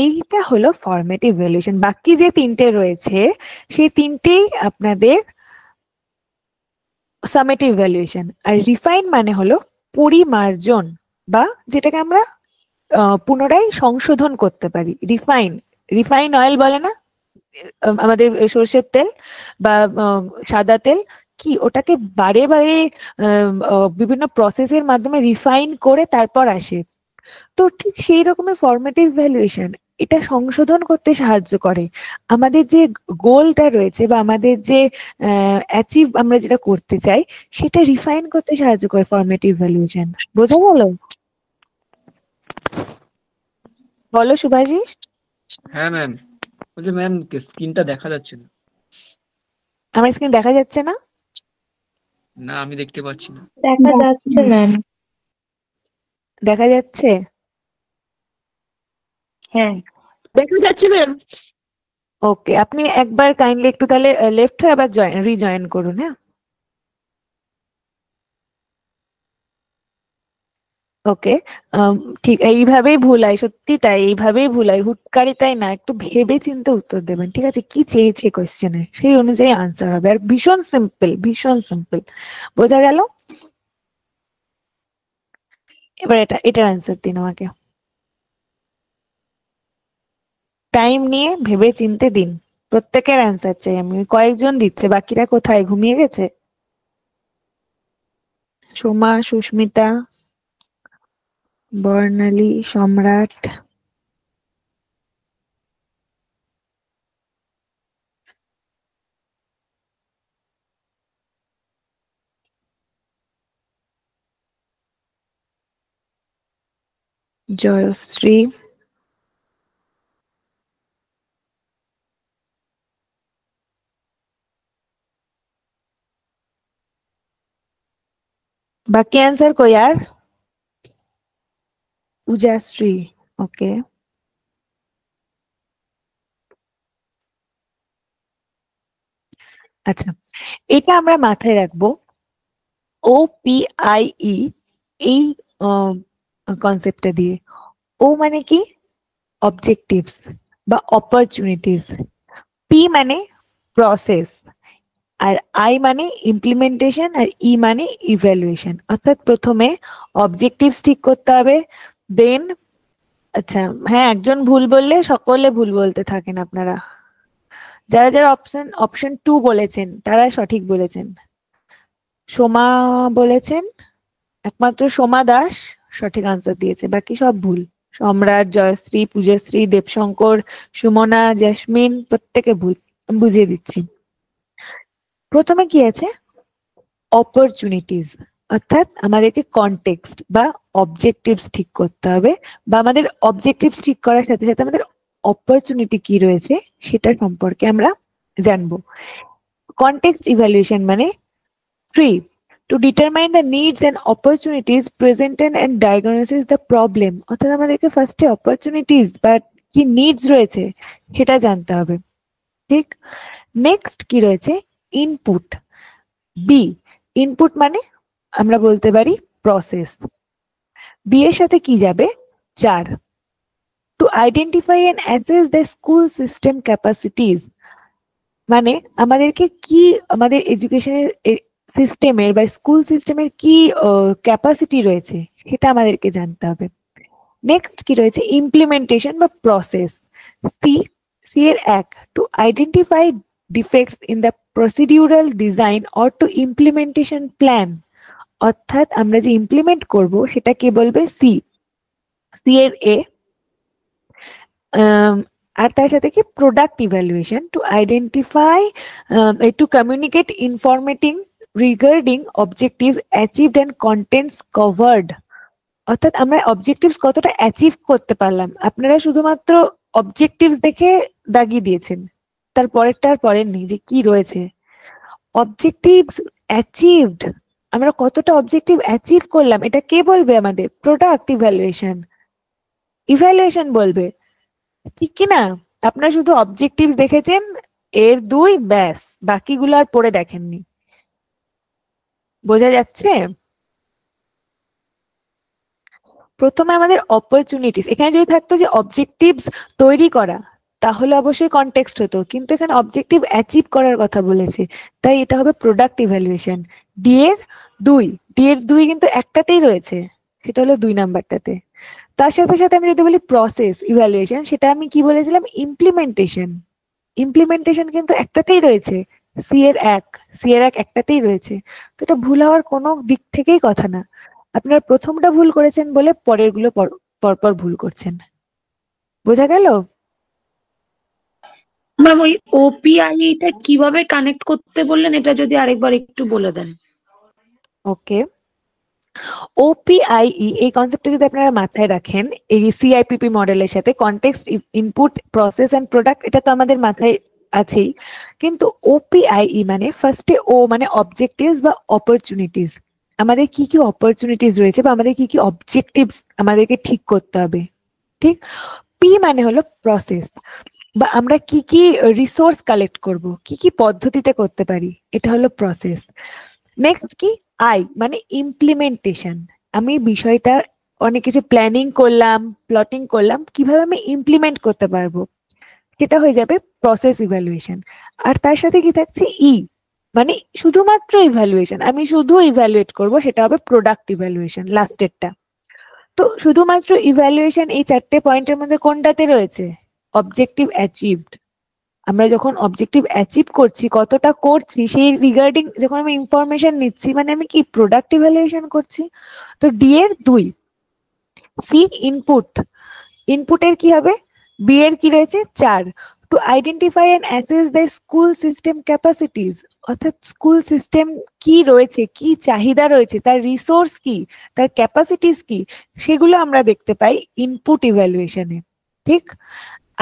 এইটা হলো ফরম্যাটিভ ইভ্যালুয়েশন। বাকি যে 3টে রয়েছে সেই 3টেই আপনাদের সামেটিভ ইভ্যালুয়েশন। আর রিফাইন মানে হলো পরিমার্জন, বা যেটাকে আমরা পুনরায় সংশোধন করতে পারি। রিফাইন অয়েল বলে না আমাদের সরষের তেল বা সাদা তেল, কি ওটাকে বারে বারে বিভিন্ন প্রসেসের মাধ্যমে রিফাইন করে তারপর আসে। তো ঠিক সেই রকমের ফরম্যাটিভ ইভ্যালুয়েশন, এটা সংশোধন করতে সাহায্য করে। আমাদের যে গোলটা রয়েছে বা আমাদের যে অ্যাচিভ আমরা যেটা করতে চাই সেটা রিফাইন করতে সাহায্য করে ফরম্যাটিভ ইভ্যালুয়েশন। বোঝা গেল? বলো শুভাশিস। হ্যাঁ ম্যাম, বলছি ম্যাম স্ক্রিনটা দেখা যাচ্ছে না। আমার স্ক্রিন দেখা যাচ্ছে না? না, আমি দেখতে পাচ্ছি না। দেখা যাচ্ছে ম্যাম। দেখা যাচ্ছে? হ্যাঁ। দেখা যাচ্ছে ম্যাম। ওকে, আপনি একবার কাইন্ডলি একটু তাহলে লেফট হয়ে আবার রিজয়েন করুন। হ্যাঁ, ওকে। ঠিক এইভাবেই ভুল হয়, সত্যি তাই, এইভাবেই ভুল হয়, হুটকারি তাই না, একটু ভেবে চিন্তে উত্তর দেবেন, ঠিক আছে? কি চেয়েছে কোয়েশ্চেনে সেই অনুযায়ী আনসার হবে, আর ভীষণ সিম্পল, ভীষণ সিম্পল। বোঝা গেল? এবার এটার আনসার দিন আমাকে, টাইম নিয়ে ভেবে চিন্তে দিন। প্রত্যেকের অ্যান্সার চাই আমি। কয়েকজন দিচ্ছে, বাকিরা কোথায়, ঘুমিয়ে গেছে? সোমা, সুস্মিতা, বর্ণালী, সম্রাট, জয়শ্রী, বাকি आंसर को यार। পূজাশ্রী, ওকে। আচ্ছা, এটা আমরা মাথায় রাখবো, OPIE এই কনসেপ্টটা দিয়ে। ও মানে কি? অবজেক্টিভস বা অপরচুনিটিস। পি মানে প্রসেস, আর আই মানে ইমপ্লিমেন্টেশন, আর ই মানে ইভ্যালুয়েশন। অর্থাৎ প্রথমে অবজেক্টিভস ঠিক করতে হবে, দেন, আচ্ছা হ্যাঁ, একজন ভুল বললে সকলে ভুল বলতে থাকেন আপনারা। যারা যারা অপশন 2 বলেছেন তারা সঠিক বলেছেন। সোমা বলেছেন, একমাত্র সোমা দাস সঠিক আনসার দিয়েছে, বাকি সব ভুল। সম্রাট, জয়শ্রী, পূজাশ্রী, দেবশঙ্কর, সুমনা, জেসমিন প্রত্যেকে ভুল। আমি বুঝিয়ে দিচ্ছি। প্রথমে কি আছে? অপরচুনিটিস, অর্থাৎ আমাদেরকে কনটেক্সট বা অবজেক্টিভস ঠিক করতে হবে, বা আমাদের অবজেক্টিভস ঠিক করার সাথে সাথে আমাদের অপরচুনিটি কি রয়েছে সেটা সম্পর্কে আমরা জানবো। কনটেক্সট ইভ্যালুয়েশন মানে 3, to determine the needs and opportunities presented and diagnosis the problem। অর্থাৎ আমাদেরকে ফার্স্টে অপরচুনিটিস বা কি নিডস রয়েছে সেটা জানতে হবে, ঠিক? নেক্সট কি রয়েছে? ইনপুট। বি, ইনপুট মানে আমরা বলতে পারি প্রসেস। বি এর সাথে কি যাবে? 4, to identify and assess the school system capacities। মানে আমাদেরকে কি, আমাদের এডুকেশনের সিস্টেমের বা স্কুল সিস্টেমের কি ক্যাপাসিটি রয়েছে সেটা আমাদেরকে জানতে হবে। নেক্সট কি রয়েছে? ইমপ্লিমেন্টেশন বা প্রসেস। সি এর 1, to identify defects in the procedural design or to implementation plan. অর্থাৎ আমরা যে ইমপ্লিমেন্ট করব সেটা কে বলবে? সি এর এ। আর তার সাথে কি? Product evaluation, to identify, to communicate information regarding objectives achieved and contents covered. অর্থাৎ আমরা অবজেক্টিভস কতটা অ্যাচিভ করতে পারলাম। আপনারা শুধুমাত্র অবজেক্টিভস দেখে দাগিয়ে দিয়েছেন, তার পরেরটা আর পড়েননি যে কি রয়েছে। অবজেক্টিভস অ্যাচিভড, আমরা কতটা অবজেক্টিভ অ্যাচিভ করলাম এটা কে বলবে? আমাদের প্রোডাক্ট ইভ্যালুয়েশন বলবে, ঠিক কি না? আপনারা শুধু অবজেক্টিভস দেখেছেন, এর 2, ব্যাস, বাকিগুলো আর পড়ে দেখেননি। বোঝা যাচ্ছে? প্রথমে আমাদের অপরচুনিটিস, এখানে যদি থাকতো যে অবজেক্টিভস তৈরি করা তাহলে অবশ্যই কনটেক্সট হতো, কিন্তু এখানে অবজেক্টিভ অ্যাচিভ করার কথা বলেছে, তাই এটা হবে প্রোডাক্ট ইভ্যালুয়েশন। ডি এর 2 কিন্তু একটাতেই রয়েছে, সেটা হলো 2 নাম্বারটাতে। তার সাথে সাথে আমি যদি বলি প্রসেস ইভ্যালুয়েশন, সেটা আমি কি বলেছিলাম? ইমপ্লিমেন্টেশন কিন্তু একটাতেই রয়েছে, সি এর 1 একটাতেই রয়েছে। তো এটা ভুল হওয়ার কোনো দিক থেকেই কথা না। আপনারা প্রথমটা ভুল করেছেন বলে পরের গুলো পরপর ভুল করছেন। বোঝা গেল? ম্যাম, ওই ওপিআই টা কিভাবে কানেক্ট করতে বললেন, এটা যদি আরেকবার একটু বলে দেন। ওকে, OPIE এই কনসেপ্টটা যদি আপনারা মাথায় রাখেন এই CIPP মডেলের সাথে, context, input, process and product, এটা তো আমাদের মাথায় আছেই, কিন্তু OPIE মানে ফার্স্টে ও মানে অবজেক্টিভস বা অপরচুনিটিস, আমাদের কি কি অপরচুনিটিস রয়েছে বা আমাদের কি কি অবজেক্টিভস আমাদেরকে ঠিক করতে হবে, ঠিক। পি মানে হলো প্রসেস, বা আমরা কি কি রিসোর্স কালেক্ট করব, কি কি পদ্ধতিতে করতে পারি, এটা হলো প্রসেস। নেক্সট কি আই মানে ইমপ্লিমেন্টেশন, আমি বিষয়টা অনেক কিছু প্ল্যানিং করলাম, প্লটিং করলাম, কিভাবে আমি ইমপ্লিমেন্ট করতে পারবো, সেটা হয়ে যাবে প্রসেস ইভ্যালুয়েশন। আর তার সাথে কি থাকছে ই মানে শুধুমাত্র ইভ্যালুয়েশন, আমি শুধু ইভ্যালুয়েট করব, সেটা হবে প্রোডাক্ট ইভ্যালুয়েশন, লাস্টেরটা। তো শুধুমাত্র ইভ্যালুয়েশন এই চারটে পয়েন্টের মধ্যে কোনটাতে রয়েছে? Objective achieved. আমরা যখন অবজেক্টিভ অ্যাচিভ করছি, কতটা করছি সেই রিগার্ডিং যখন আমি ইনফরমেশন নিচ্ছি, মানে আমি কি প্রোডাক্ট ইভ্যালুয়েশন করছি। তো ডি এর 2। সি ইনপুট, ইনপুটের কি হবে? বি এর কি রয়েছে? 4। To identify and assess the school system capacities, অর্থাৎ স্কুল সিস্টেম কি রয়েছে, কি চাহিদা রয়েছে, তার রিসোর্স কি, তার ক্যাপাসিটিস কি, সেগুলো আমরা দেখতে পাই ইনপুট ইভ্যালুয়েশনে, ঠিক।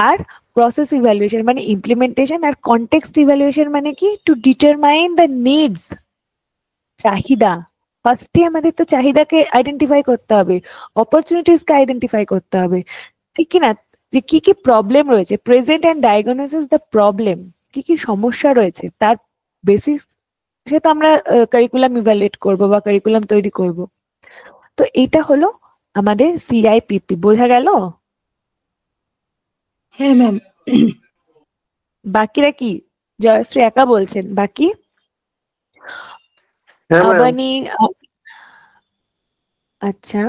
আর প্রসেস ইভ্যালুয়েশন মানে ইমপ্লিমেন্টেশন, আর কনটেক্সট ইভ্যালুয়েশন মানে কি? টু ডিটারমাইন দ্য নিডস, চাহিদা। ফার্স্টে আমাদের তো চাহিদাকে আইডেন্টিফাই করতে হবে, অপরচুনিটিসকে আইডেন্টিফাই করতে হবে, ঠিক কি না? যে কি কি প্রবলেম রয়েছে, present and diagnosis the problem, কি কি সমস্যা রয়েছে, তার বেসিস সে তো আমরা কারিকুলাম ইভ্যালুয়েট করব বা কারিকুলাম তৈরি করব। তো এটা হলো আমাদের সিআইপিপি। বোঝা গেল? হ্যাঁ ম্যাম। বাকিরা কি? জয়শ্রী একা বলছেন? বাকি আবানি, আচ্ছা,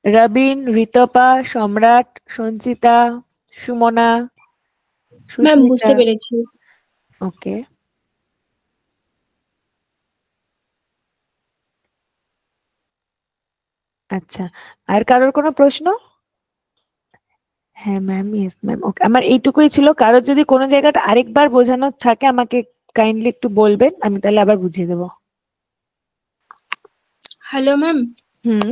রবিন, ঋতপা, সম্রাট, সঞ্চিতা, সুমনা, ম্যাম সুস্মিতা। বুঝতে পেরেছি। ওকে, আচ্ছা। আর কারোর কোনো প্রশ্ন? হ্যাঁ ম্যাম, ইয়েস ম্যাম, ওকে। আমার এইটুকুই ছিল। কারোর যদি কোনো জায়গাটা আরেকবার বোঝানোর থাকে আমাকে কাইন্ডলি একটু বলবেন, আমি তাহলে আবার বুঝিয়ে দেবো। হ্যালো ম্যাম, হুম,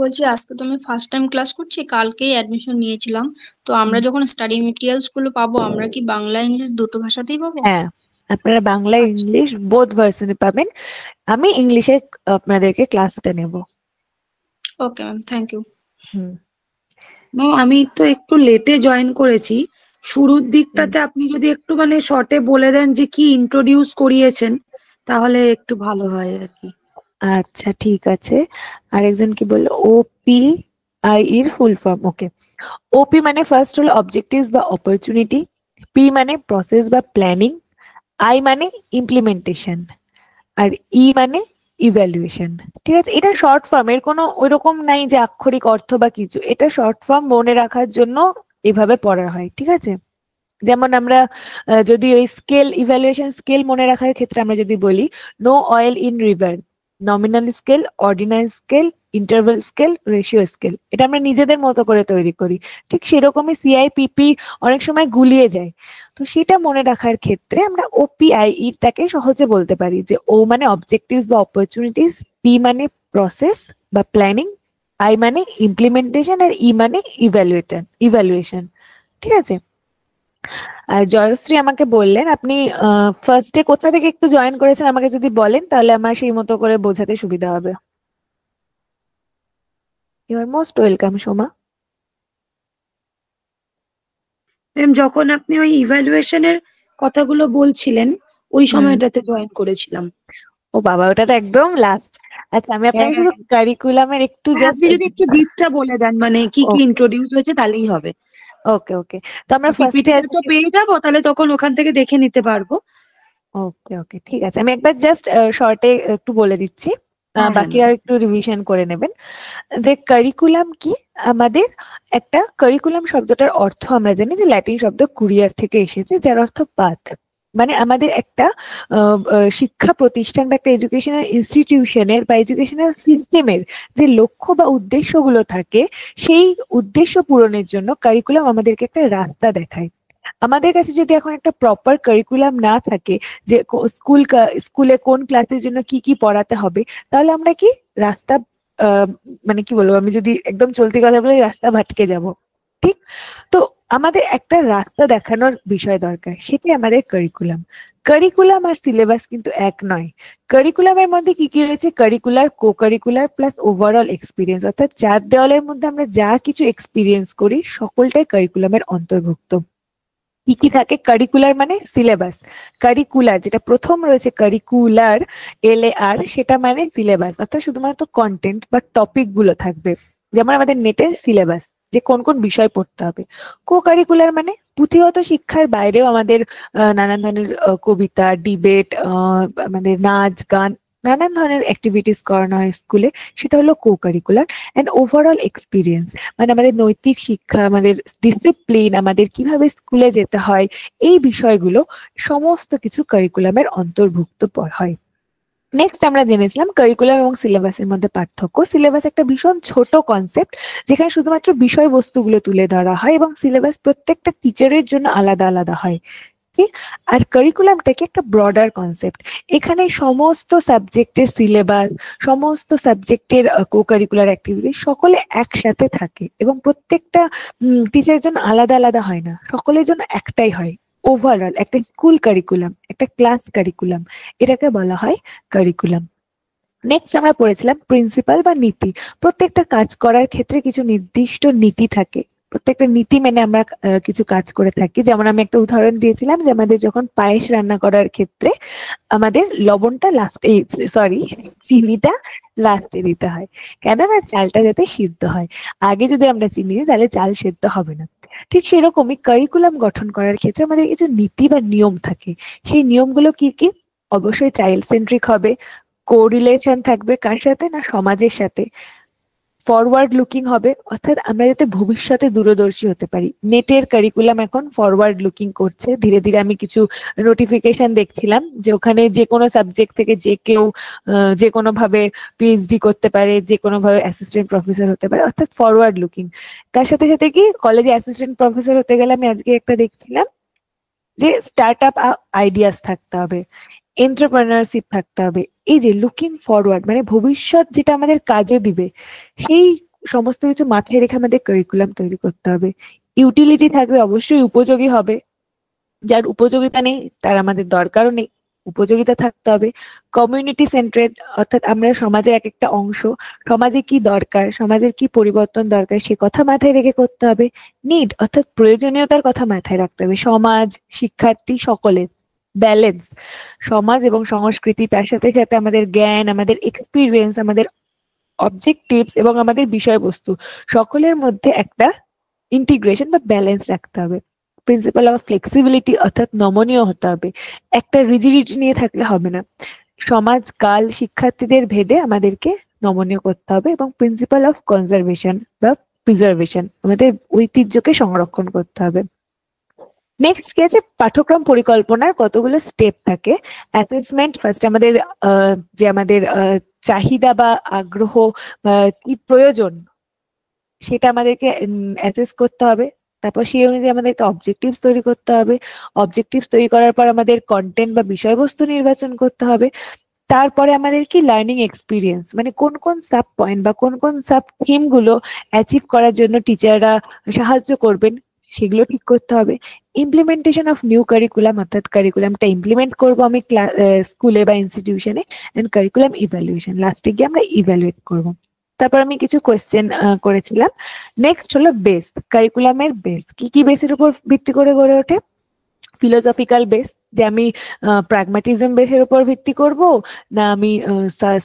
বলছি আজকে তো আমি ফার্স্ট টাইম ক্লাস করছি, কালকেই অ্যাডমিশন নিয়েছিলাম। তো আমরা যখন স্টাডি মেটেরিয়ালস গুলো পাবো, আমরা কি বাংলা ইংলিশ দুটো ভাষাতেই পাবো? হ্যাঁ, আপনারা বাংলা আচ্ছা। ইংলিশ বোথ ভার্সনে পাবেন। আমি ইংলিশে আপনাদেরকে ক্লাসটা নেব। Okay ma'am, thank you. Hmm, ma'am আমি তো একটু লেটে জয়েন করেছি, শুরুর দিকটাতে আপনি যদি একটু মানে শর্টে বলে দেন যে কি ইন্ট্রোডিউস করিয়েছেন তাহলে একটু ভালো হয় আর কি। আচ্ছা ঠিক আছে। আরেকজন কি বললো? OPI এর ফুল ফর্ম। ওকে, ওপি মানে ফার্স্ট হলো অবজেক্টিভস বা অপরচুনিটি, পি মানে প্রসেস বা প্ল্যানিং, আই মানে ইমপ্লিমেন্টেশন, আর ই মানে ইভ্যালুয়েশন। ঠিক আছে, এটা শর্ট ফর্ম, এর কোনো ওইরকম নাই যে আক্ষরিক অর্থ বা কিছু, এটা শর্ট ফর্ম মনে রাখার জন্য এভাবে পড়া হয়। ঠিক আছে, যেমন আমরা যদি ওই স্কেল ইভ্যালুয়েশন স্কেল মনে রাখার ক্ষেত্রে আমরা যদি বলি no oil in river, nominal scale, ordinary scale, interval scale, ratio scale, এটা আমরা নিজেদের মতো করে তৈরি করি। ঠিক সেরকমই সিআইপিপি অনেক সময় গুলিয়ে যায়। তো সেটা মনে রাখার ক্ষেত্রে আমরা ওপিআইই টাকে সহজে বলতে পারি যে ও মানে অবজেক্টিভস বা অপরচুনিটিস, পি মানে প্রসেস বা প্ল্যানিং, আই মানে ইমপ্লিমেন্টেশন, আর ই মানে ইভ্যালুয়েশন। ঠিক আছে। আর জয়শ্রী আমাকে বললেন আপনি ফার্স্টে কোথা থেকে একটু জয়েন করেছেন, আমাকে যদি বলেন তাহলে আমার সেই মতো করে বোঝাতে সুবিধা হবে। You are most welcome Soma. Ma'am যখন আপনি ওই ইভ্যালুয়েশনের কথাগুলো বলছিলেন ওই সময়টাতে জয়েন করেছিলাম। ও বাবা, ওটা তো একদম লাস্ট। আচ্ছা, আমি আপনাকে শুধু কারিকুলামের একটু জাস্ট আপনি যদি একটু ডিপটা বলে দেন মানে কি কি ইন্ট্রোডিউস হয়েছে তাহলেই হবে। ওকে ওকে, তো আমরা ফার্স্টে তো পেয়ে যাবো, তাহলে তখন ওখান থেকে দেখে নিতে পারবো। ওকে ওকে, ঠিক আছে, আমি একবার জাস্ট শর্টে একটু বলে দিচ্ছি, বাকি আর একটু রিভিশন করে নেবেন। কারিকুলাম কি? আমাদের একটা কারিকুলাম শব্দটার অর্থ আমরা জানি যে ল্যাটিন শব্দ কুরিয়ার থেকে এসেছে, যার অর্থ পাথ। মানে আমাদের একটা শিক্ষা প্রতিষ্ঠান বা একটা এডুকেশনাল ইনস্টিটিউশনের বা এডুকেশনাল সিস্টেমের যে লক্ষ্য বা উদ্দেশ্যগুলো থাকে, সেই উদ্দেশ্য পূরণের জন্য কারিকুলাম আমাদেরকে একটা রাস্তা দেখায়। আমাদের কাছে যদি এখন একটা প্রপার কারিকুলাম না থাকে যে স্কুলে কোন ক্লাসের জন্য কি কি পড়াতে হবে, তাহলে আমরা কি রাস্তা মানে কি বলবো, আমি যদি একদম চলতি কথা বলি, রাস্তা ভটকে যাব। ঠিক, তো আমাদের একটা রাস্তা দেখানোর বিষয় দরকার, সেটাই আমাদের কারিকুলাম। কারিকুলাম আর সিলেবাস কিন্তু এক নয়। কারিকুলামের মধ্যে কি কি রয়েছে? Curricular, co curricular plus overall experience, অর্থাৎ 4 দেওয়ালের মধ্যে আমরা যা কিছু এক্সপিরিয়েন্স করি সকলটাই কারিকুলামের অন্তর্ভুক্ত। কি কি থাকে? কারিকুলার মানে সিলেবাস, কারিকুলার যেটা প্রথম রয়েছে কারিকুলার LAR, সেটা মানে সিলেবাস, অর্থাৎ শুধুমাত্র কন্টেন্ট বা টপিক গুলো থাকবে, যেমন আমাদের নেটের সিলেবাস যে কোন কোন বিষয় পড়তে হবে। কো কারিকুলার মানে পুঁথিগত শিক্ষার বাইরেও আমাদের নানান ধরনের কবিতা, ডিবেট, আমাদের নাচ গান, নানান ধরনের অ্যাক্টিভিটিস করানো হয় স্কুলে, সেটা হলো co curricular. And overall experience মানে আমাদের নৈতিক শিক্ষা, আমাদের ডিসিপ্লিন, আমাদের কিভাবে স্কুলে যেতে হয়, এই বিষয়গুলো সমস্ত কিছু কারিকুলামের অন্তর্ভুক্ত হয়। নেক্সট আমরা জেনেছিলাম কারিকুলাম এবং সিলেবাসের মধ্যে পার্থক্য। সিলেবাস একটা ভীষণ ছোট কনসেপ্ট যেখানে শুধুমাত্র বিষয়বস্তুগুলো তুলে ধরা হয়, এবং সিলেবাস প্রত্যেকটা টিচারের জন্য আলাদা আলাদা হয়। ঠিক, আর কারিকুলামটা কি একটা ব্রডার কনসেপ্ট, এখানে সমস্ত সাবজেক্টের সিলেবাস, সমস্ত সাবজেক্টের কো কারিকুলার অ্যাক্টিভিটি সকলে একসাথে থাকে, এবং প্রত্যেকটা টিচারের জন্য আলাদা আলাদা হয় না, সকলের জন্য একটাই হয়। ওভারঅল একটা স্কুল কারিকুলাম, একটা ক্লাস কারিকুলাম, এটাকে বলা হয় কারিকুলাম। নেক্সট আমরা পড়েছিলাম প্রিন্সিপাল বা নীতি। প্রত্যেকটা কাজ করার ক্ষেত্রে কিছু নির্দিষ্ট নীতি থাকে, প্রত্যেকটা নীতি মেনে আমরা কিছু কাজ করে থাকি। যেমন আমি একটা উদাহরণ দিয়েছিলাম যে আমাদের যখন পায়েস রান্না করার ক্ষেত্রে আমাদের লবণটা লাস্টে, সরি চিনিটা লাস্টে দিতে হয়, কেননা চালটা যাতে সিদ্ধ হয়। আগে যদি আমরা চিনি দিই তাহলে চাল সেদ্ধ হবে না। ঠিক সেরকমই কারিকুলাম গঠন করার ক্ষেত্রে আমাদের কিছু নীতি বা নিয়ম থাকে। সেই নিয়মগুলো কি কি? অবশ্যই চাইল্ড সেন্ট্রিক হবে, কোরিলেশন থাকবে কার সাথে? না সমাজের সাথে। ফরওয়ার্ড লুকিং হবে, অর্থাৎ আমরা যাতে ভবিষ্যতে দূরদর্শী হতে পারি। নেটের কারিকুলাম এখন ফরওয়ার্ড লুকিং করছে ধীরে ধীরে। আমি কিছু নোটিফিকেশন দেখছিলাম যে ওখানে যে কোনো সাবজেক্ট থেকে যে কেউ যে কোনো ভাবে PhD করতে পারে, যে কোনো ভাবে অ্যাসিস্ট্যান্ট প্রফেসর হতে পারে, অর্থাৎ ফরওয়ার্ড লুকিং। তার সাথে সাথে কি কলেজে অ্যাসিস্ট্যান্ট প্রফেসর হতে গেলে আমি আজকে একটা দেখছিলাম যে স্টার্ট আপ আইডিয়াস থাকতে হবে, এন্টারপ্রেনারশিপ থাকতে হবে। এই যে লুকিং ফরওয়ার্ড মানে ভবিষ্যৎ যেটা আমাদের কাজে দিবে, সেই সমস্ত কিছু মাথায় রেখে আমাদের কারিকুলাম তৈরি করতে হবে। ইউটিলিটি থাকবে, অবশ্যই উপযোগী হবে, যার উপযোগিতা নেই তার আমাদের দরকারও নেই, উপযোগিতা থাকতে হবে। কমিউনিটি সেন্ট্রেড, অর্থাৎ আমরা সমাজের এক একটা অংশ, সমাজে কি দরকার, সমাজের কি পরিবর্তন দরকার সে কথা মাথায় রেখে করতে হবে। নিড অর্থাৎ প্রয়োজনীয়তার কথা মাথায় রাখতে হবে, সমাজ, শিক্ষার্থী সকলের। ব্যালেন্স, সমাজ এবং সংস্কৃতি, তার সাথে সাথে আমাদের জ্ঞান, আমাদের এক্সপিরিয়েন্স, আমাদের অবজেক্টিভস এবং আমাদের বিষয়বস্তু সকলের মধ্যে একটা ইন্টিগ্রেশন বা ব্যালেন্স রাখতে হবে। প্রিন্সিপাল অফ ফ্লেক্সিবিলিটি, অর্থাৎ নমনীয় হতে হবে, একটা রিজিডিটি নিয়ে থাকলে হবে না। সমাজ, কাল, শিক্ষার্থীদের ভেদে আমাদেরকে নমনীয় করতে হবে। এবং প্রিন্সিপাল অফ কনজারভেশন বা প্রিজার্ভেশন, আমাদের ঐতিহ্যকে সংরক্ষণ করতে হবে। নেক্সট কি আছে? পাঠ্যক্রম পরিকল্পনার কতগুলো স্টেপ থাকে। অ্যাসেসমেন্ট, ফার্স্ট আমাদের যে আমাদের চাহিদা বা আগ্রহ বা কি প্রয়োজন সেটা আমাদেরকে অ্যাসেস করতে হবে। তারপর সেই অনুযায়ী আমাদেরকে অবজেক্টিভস তৈরি করতে হবে। অবজেক্টিভস তৈরি করার পর আমাদের কন্টেন্ট বা বিষয়বস্তু নির্বাচন করতে হবে। তারপরে আমাদের কি লার্নিং এক্সপিরিয়েন্স মানে কোন কোন সাব পয়েন্ট বা কোন কোন সাব থিম গুলো অ্যাচিভ করার জন্য টিচাররা সাহায্য করবেন সেগুলো ঠিক করতে হবে। ইমপ্লিমেন্টেশন অফ নিউ কারিকুলাম, অর্থাৎ কারিকুলামটা ইমপ্লিমেন্ট করবো আমি স্কুলে বা ইনস্টিটিউশনে। এন্ড কারিকুলাম ইভ্যালুয়েশন, লাস্টে গিয়ে আমরা ইভ্যালুয়েট করবো। তারপর আমি কিছু কোয়েশ্চেন করেছিলাম। নেক্সট হলো বেস, কারিকুলামের বেস কি কি বেসের উপর ভিত্তি করে গড়ে ওঠে? ফিলোসফিক্যাল বেস, যে আমি প্র্যাগম্যাটিজম বেসের উপর ভিত্তি করব, না আমি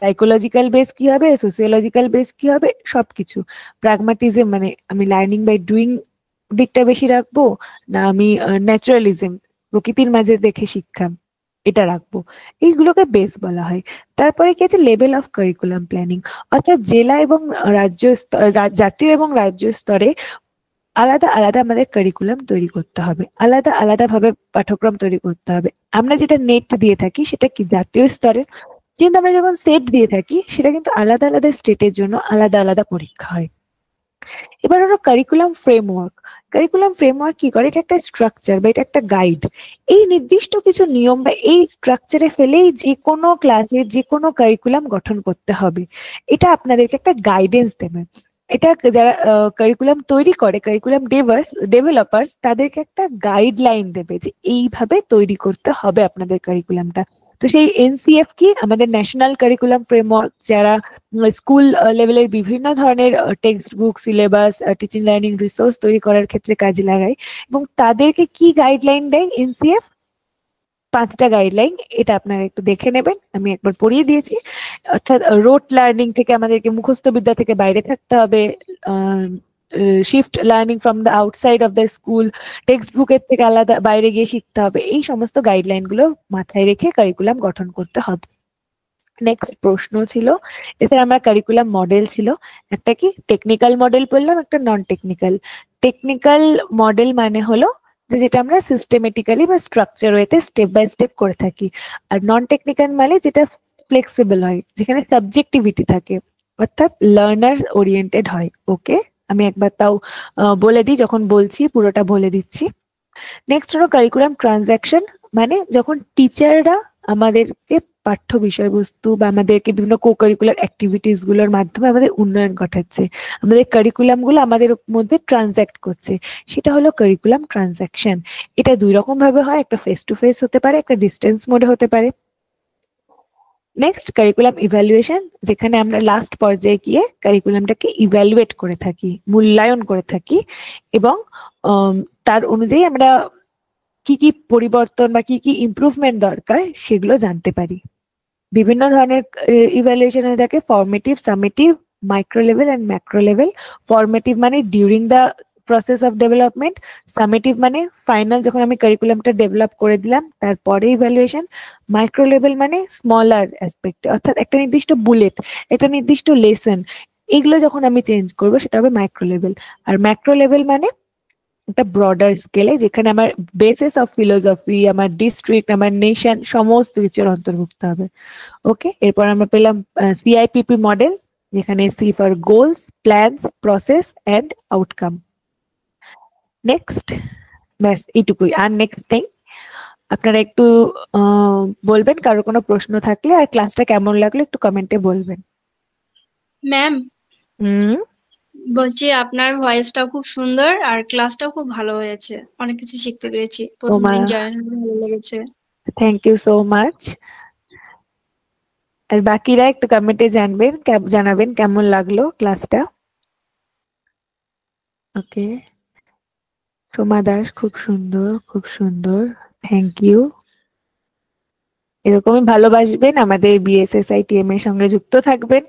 সাইকোলজিক্যাল বেস কি হবে, সোসিওলজিক্যাল বেস কি হবে, সবকিছু। প্র্যাগম্যাটিজম মানে আমি লার্নিং বাই ডুইং দিকটা বেশি রাখবো, না আমি ন্যাচারালিজম প্রকৃতির মাঝে দেখে শিক্ষা এটা রাখবো, এইগুলোকে বেস বলা হয়। তারপরে কি আছে? লেভেল অফ কারিকুলাম প্ল্যানিং, অর্থাৎ জেলা এবং রাজ্য জাতীয় এবং রাজ্য স্তরে আলাদা আলাদা আমাদের কারিকুলাম তৈরি করতে হবে, আলাদা আলাদা ভাবে পাঠ্যক্রম তৈরি করতে হবে। আমরা যেটা নেট দিয়ে থাকি সেটা কি জাতীয় স্তরের, কিন্তু আমরা যখন সেট দিয়ে থাকি সেটা কিন্তু আলাদা আলাদা স্টেটের জন্য আলাদা আলাদা পরীক্ষা হয়। এবার হলো কারিকুলাম ফ্রেমওয়ার্ক। কারিকুলাম ফ্রেমওয়ার্ক কি করে? এটা একটা স্ট্রাকচার বা এটা একটা গাইড। এই নির্দিষ্ট কিছু নিয়ম বা এই স্ট্রাকচারে ফেলেই যে কোনো ক্লাসের যে কোনো কারিকুলাম গঠন করতে হবে। এটা আপনাদেরকে একটা গাইডেন্স দেবে। এটা যারা কারিকুলাম তৈরি করে, কারিকুলাম ডেভেলপার্স, তাদেরকে একটা গাইডলাইন দেবে যে এইভাবে তৈরি করতে হবে আপনাদের কারিকুলামটা। তো সেই এনসিএফ কি? আমাদের ন্যাশনাল কারিকুলাম ফ্রেমওয়ার্ক, যারা স্কুল লেভেলের বিভিন্ন ধরনের text book, syllabus, teaching learning resource তৈরি করার ক্ষেত্রে কাজে লাগায়। এবং তাদেরকে কি গাইডলাইন দেয় এনসিএফ? 5টা গাইডলাইন। এটা আপনারা একটু দেখে নেবেন, আমি একবার পড়িয়ে দিয়েছি। অর্থাৎ রোট লার্নিং থেকে আমাদেরকে মুখস্থ বিদ্যা থেকে বাইরে থাকতে হবে, shift learning from the outside of the school, text বুকের থেকে আলাদা বাইরে গিয়ে শিখতে হবে। এই সমস্ত গাইডলাইন গুলো মাথায় রেখে কারিকুলাম গঠন করতে হবে। নেক্সট প্রশ্ন ছিল, এছাড়া আমরা কারিকুলাম মডেল ছিল, একটা কি টেকনিক্যাল মডেল বললাম, একটা নন টেকনিক্যাল। টেকনিক্যাল মডেল মানে হলো যেটা আমরা সিস্টেমেটিক্যালি বা স্ট্রাকচার ওয়েতে স্টেপ বাই স্টেপ করে থাকি। আর নন টেকনিক্যাল মানে যেটা ফ্লেক্সিবল হয়, যেখানে সাবজেক্টিভিটি থাকে, অর্থাৎ লার্নার ওরিয়েন্টেড হয়। ওকে, আমি একবার তাও বলে দিই, যখন বলছি পুরোটা বলে দিচ্ছি। নেক্সট হলো কারিকুলাম ট্রানজ্যাকশন, মানে যখন টিচাররা আমাদেরকে পাঠ্য বিষয়বস্তু বা আমাদেরকে বিভিন্ন কো কারিকুলার অ্যাক্টিভিটিস গুলোর মাধ্যমে আমাদের উন্নয়ন ঘটাচ্ছে, আমাদের কারিকুলাম গুলো আমাদের মধ্যে ট্রানজ্যাক্ট করছে, সেটা হলো কারিকুলাম ট্রানজ্যাকশন। এটা 2 রকম ভাবে হয়, একটা ফেস টু ফেস হতে পারে, একটা ডিস্টেন্স মোডে হতে পারে। নেক্সট কারিকুলাম ইভ্যালুয়েশন, যেখানে আমরা লাস্ট পর্যায়ে গিয়ে কারিকুলামটাকে ইভ্যালুয়েট করে থাকি, মূল্যায়ন করে থাকি, এবং তার অনুযায়ী আমরা কি কি পরিবর্তন বা কি কি ইমপ্রুভমেন্ট দরকার সেগুলো জানতে পারি। বিভিন্ন ধরনের ইভ্যালুয়েশন হয়ে থাকে, formative, summative, micro level and macro level. Formative মানে during the process of development, summative মানে ফাইনাল যখন আমি কারিকুলামটা ডেভেলপ করে দিলাম তারপরে ইভ্যালুয়েশন, মাইক্রো লেভেল মানে স্মলার অ্যাসপেক্ট, অর্থাৎ একটা নির্দিষ্ট বুলেট, একটা নির্দিষ্ট লেসন, এগুলো যখন আমি চেঞ্জ করবো সেটা হবে মাইক্রো লেভেল। আর ম্যাক্রো লেভেল মানে একটা ব্রডার স্কেলে, যেখানে আমার বেসিস অফ ফিলোসফি, আমার ডিস্ট্রিক্ট, আমার নেশন সমস্ত কিছুর অন্তর্ভুক্ত হবে। ওকে, এরপর আমরা পেলাম সিআইপিপি মডেল, যেখানে C for goals, plans, process and outcome. Next, ব্যাস এইটুকুই, আর নেক্সট নেই। আপনারা একটু বলবেন কারো কোনো প্রশ্ন থাকলে, আর ক্লাসটা কেমন লাগলো একটু কমেন্টে বলবেন। ম্যাম, হুম, বলছি আপনার ভয়েসটাও খুব সুন্দর আর ক্লাসটাও খুব ভালো হয়েছে, অনেক কিছু শিখতে পেরেছি, প্রথম দিন জয়েন ভালো লেগেছে। Thank you so much. আর বাকিরা একটু কমেন্টে জানাবেন কেমন লাগলো ক্লাসটা। ওকে, সোমা দাস, খুব সুন্দর, খুব সুন্দর, থ্যাংক ইউ। এরকমই ভালোবাসবেন, আমাদের BSSITM এর সঙ্গে যুক্ত থাকবেন,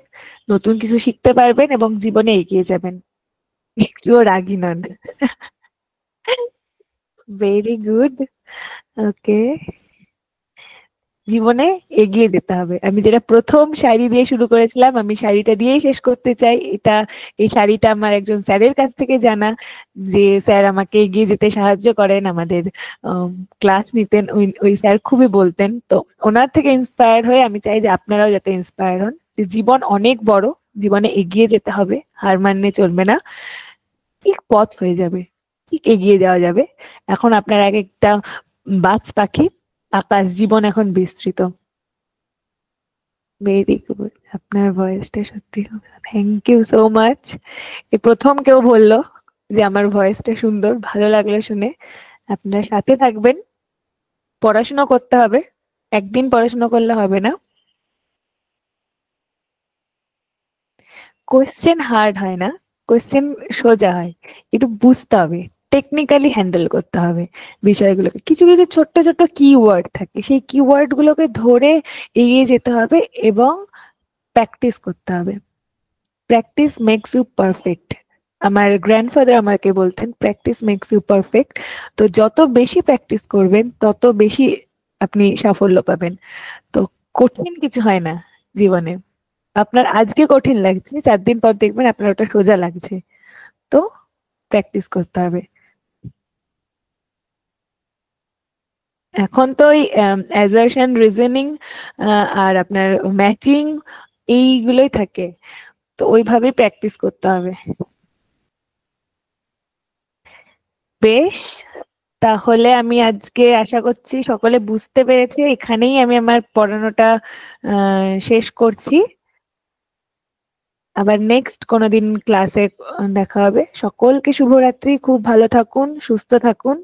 নতুন কিছু শিখতে পারবেন এবং জীবনে এগিয়ে যাবেন, একটুও রাগী নন। Very good. ওকে, জীবনে এগিয়ে যেতে হবে। আমি যেটা প্রথম শাড়ি দিয়ে শুরু করেছিলাম, আমি শাড়িটা দিয়েই শেষ করতে চাই। এই শাড়িটা আমার একজন স্যারের কাছ থেকে জানা, যে স্যার আমাকে এগিয়ে যেতে সাহায্য করেন, আমাদের ক্লাস নিতেন, ওই স্যার খুবই বলতেন। তো ওনার থেকে ইন্সপায়ার হয়ে আমি চাই যে আপনারাও যাতে ইন্সপায়ার হন, যে জীবন অনেক বড়, জীবনে এগিয়ে যেতে হবে, হার মানলে চলবে না, ঠিক পথ হয়ে যাবে, ঠিক এগিয়ে যাওয়া যাবে। এখন আপনার এক একটা বাজ পাখি, আকাশ, জীবন এখন বিস্তৃত। ভেরি গুড, আপনার ভয়েসটা সত্যি, থ্যাংক ইউ সো মাচ। এই প্রথম কেউ বললো যে আমার ভয়েসটা সুন্দর, ভালো লাগলো শুনে। আপনার সাথে থাকবেন, পড়াশোনা করতে হবে, একদিন পড়াশোনা করলে হবে না। কোয়েশ্চেন হার্ড হয় না, কোয়েশ্চেন সোজা হয়, একটু বুঝতে হবে, টেকনিক্যালি হ্যান্ডেল করতে হবে বিষয়গুলোকে। কিছু কিছু ছোট্ট ছোট্ট কিওয়ার্ড থাকে, সেই কিওয়ার্ড গুলোকে ধরে এগিয়ে যেতে হবে এবং প্র্যাকটিস করতে হবে। Practice makes you perfect. আমার গ্র্যান্ডফাদার আমাকে বলতেন, প্র্যাকটিস মেক্স ইউ পারফেক্ট। তো যত বেশি প্র্যাকটিস করবেন তত বেশি আপনি সাফল্য পাবেন। তো কঠিন কিছু হয় না জীবনে, আপনার আজকে কঠিন লাগছে, 4 দিন পর দেখবেন আপনার ওটা সোজা লাগছে। তো প্র্যাকটিস করতে হবে। এখন তো ওই অ্যাজারশন, রিজনিং আর আপনার ম্যাচিং এইগুলোই থাকে, তো ওইভাবেই প্র্যাকটিস করতে হবে। বেশ, তাহলে আমি আজকে আশা করছি সকলে বুঝতে পেরেছে। এখানেই আমি আমার পড়ানোটা শেষ করছি। আবার নেক্সট কোনোদিন ক্লাসে দেখা হবে। সকলকে শুভরাত্রি, খুব ভালো থাকুন, সুস্থ থাকুন।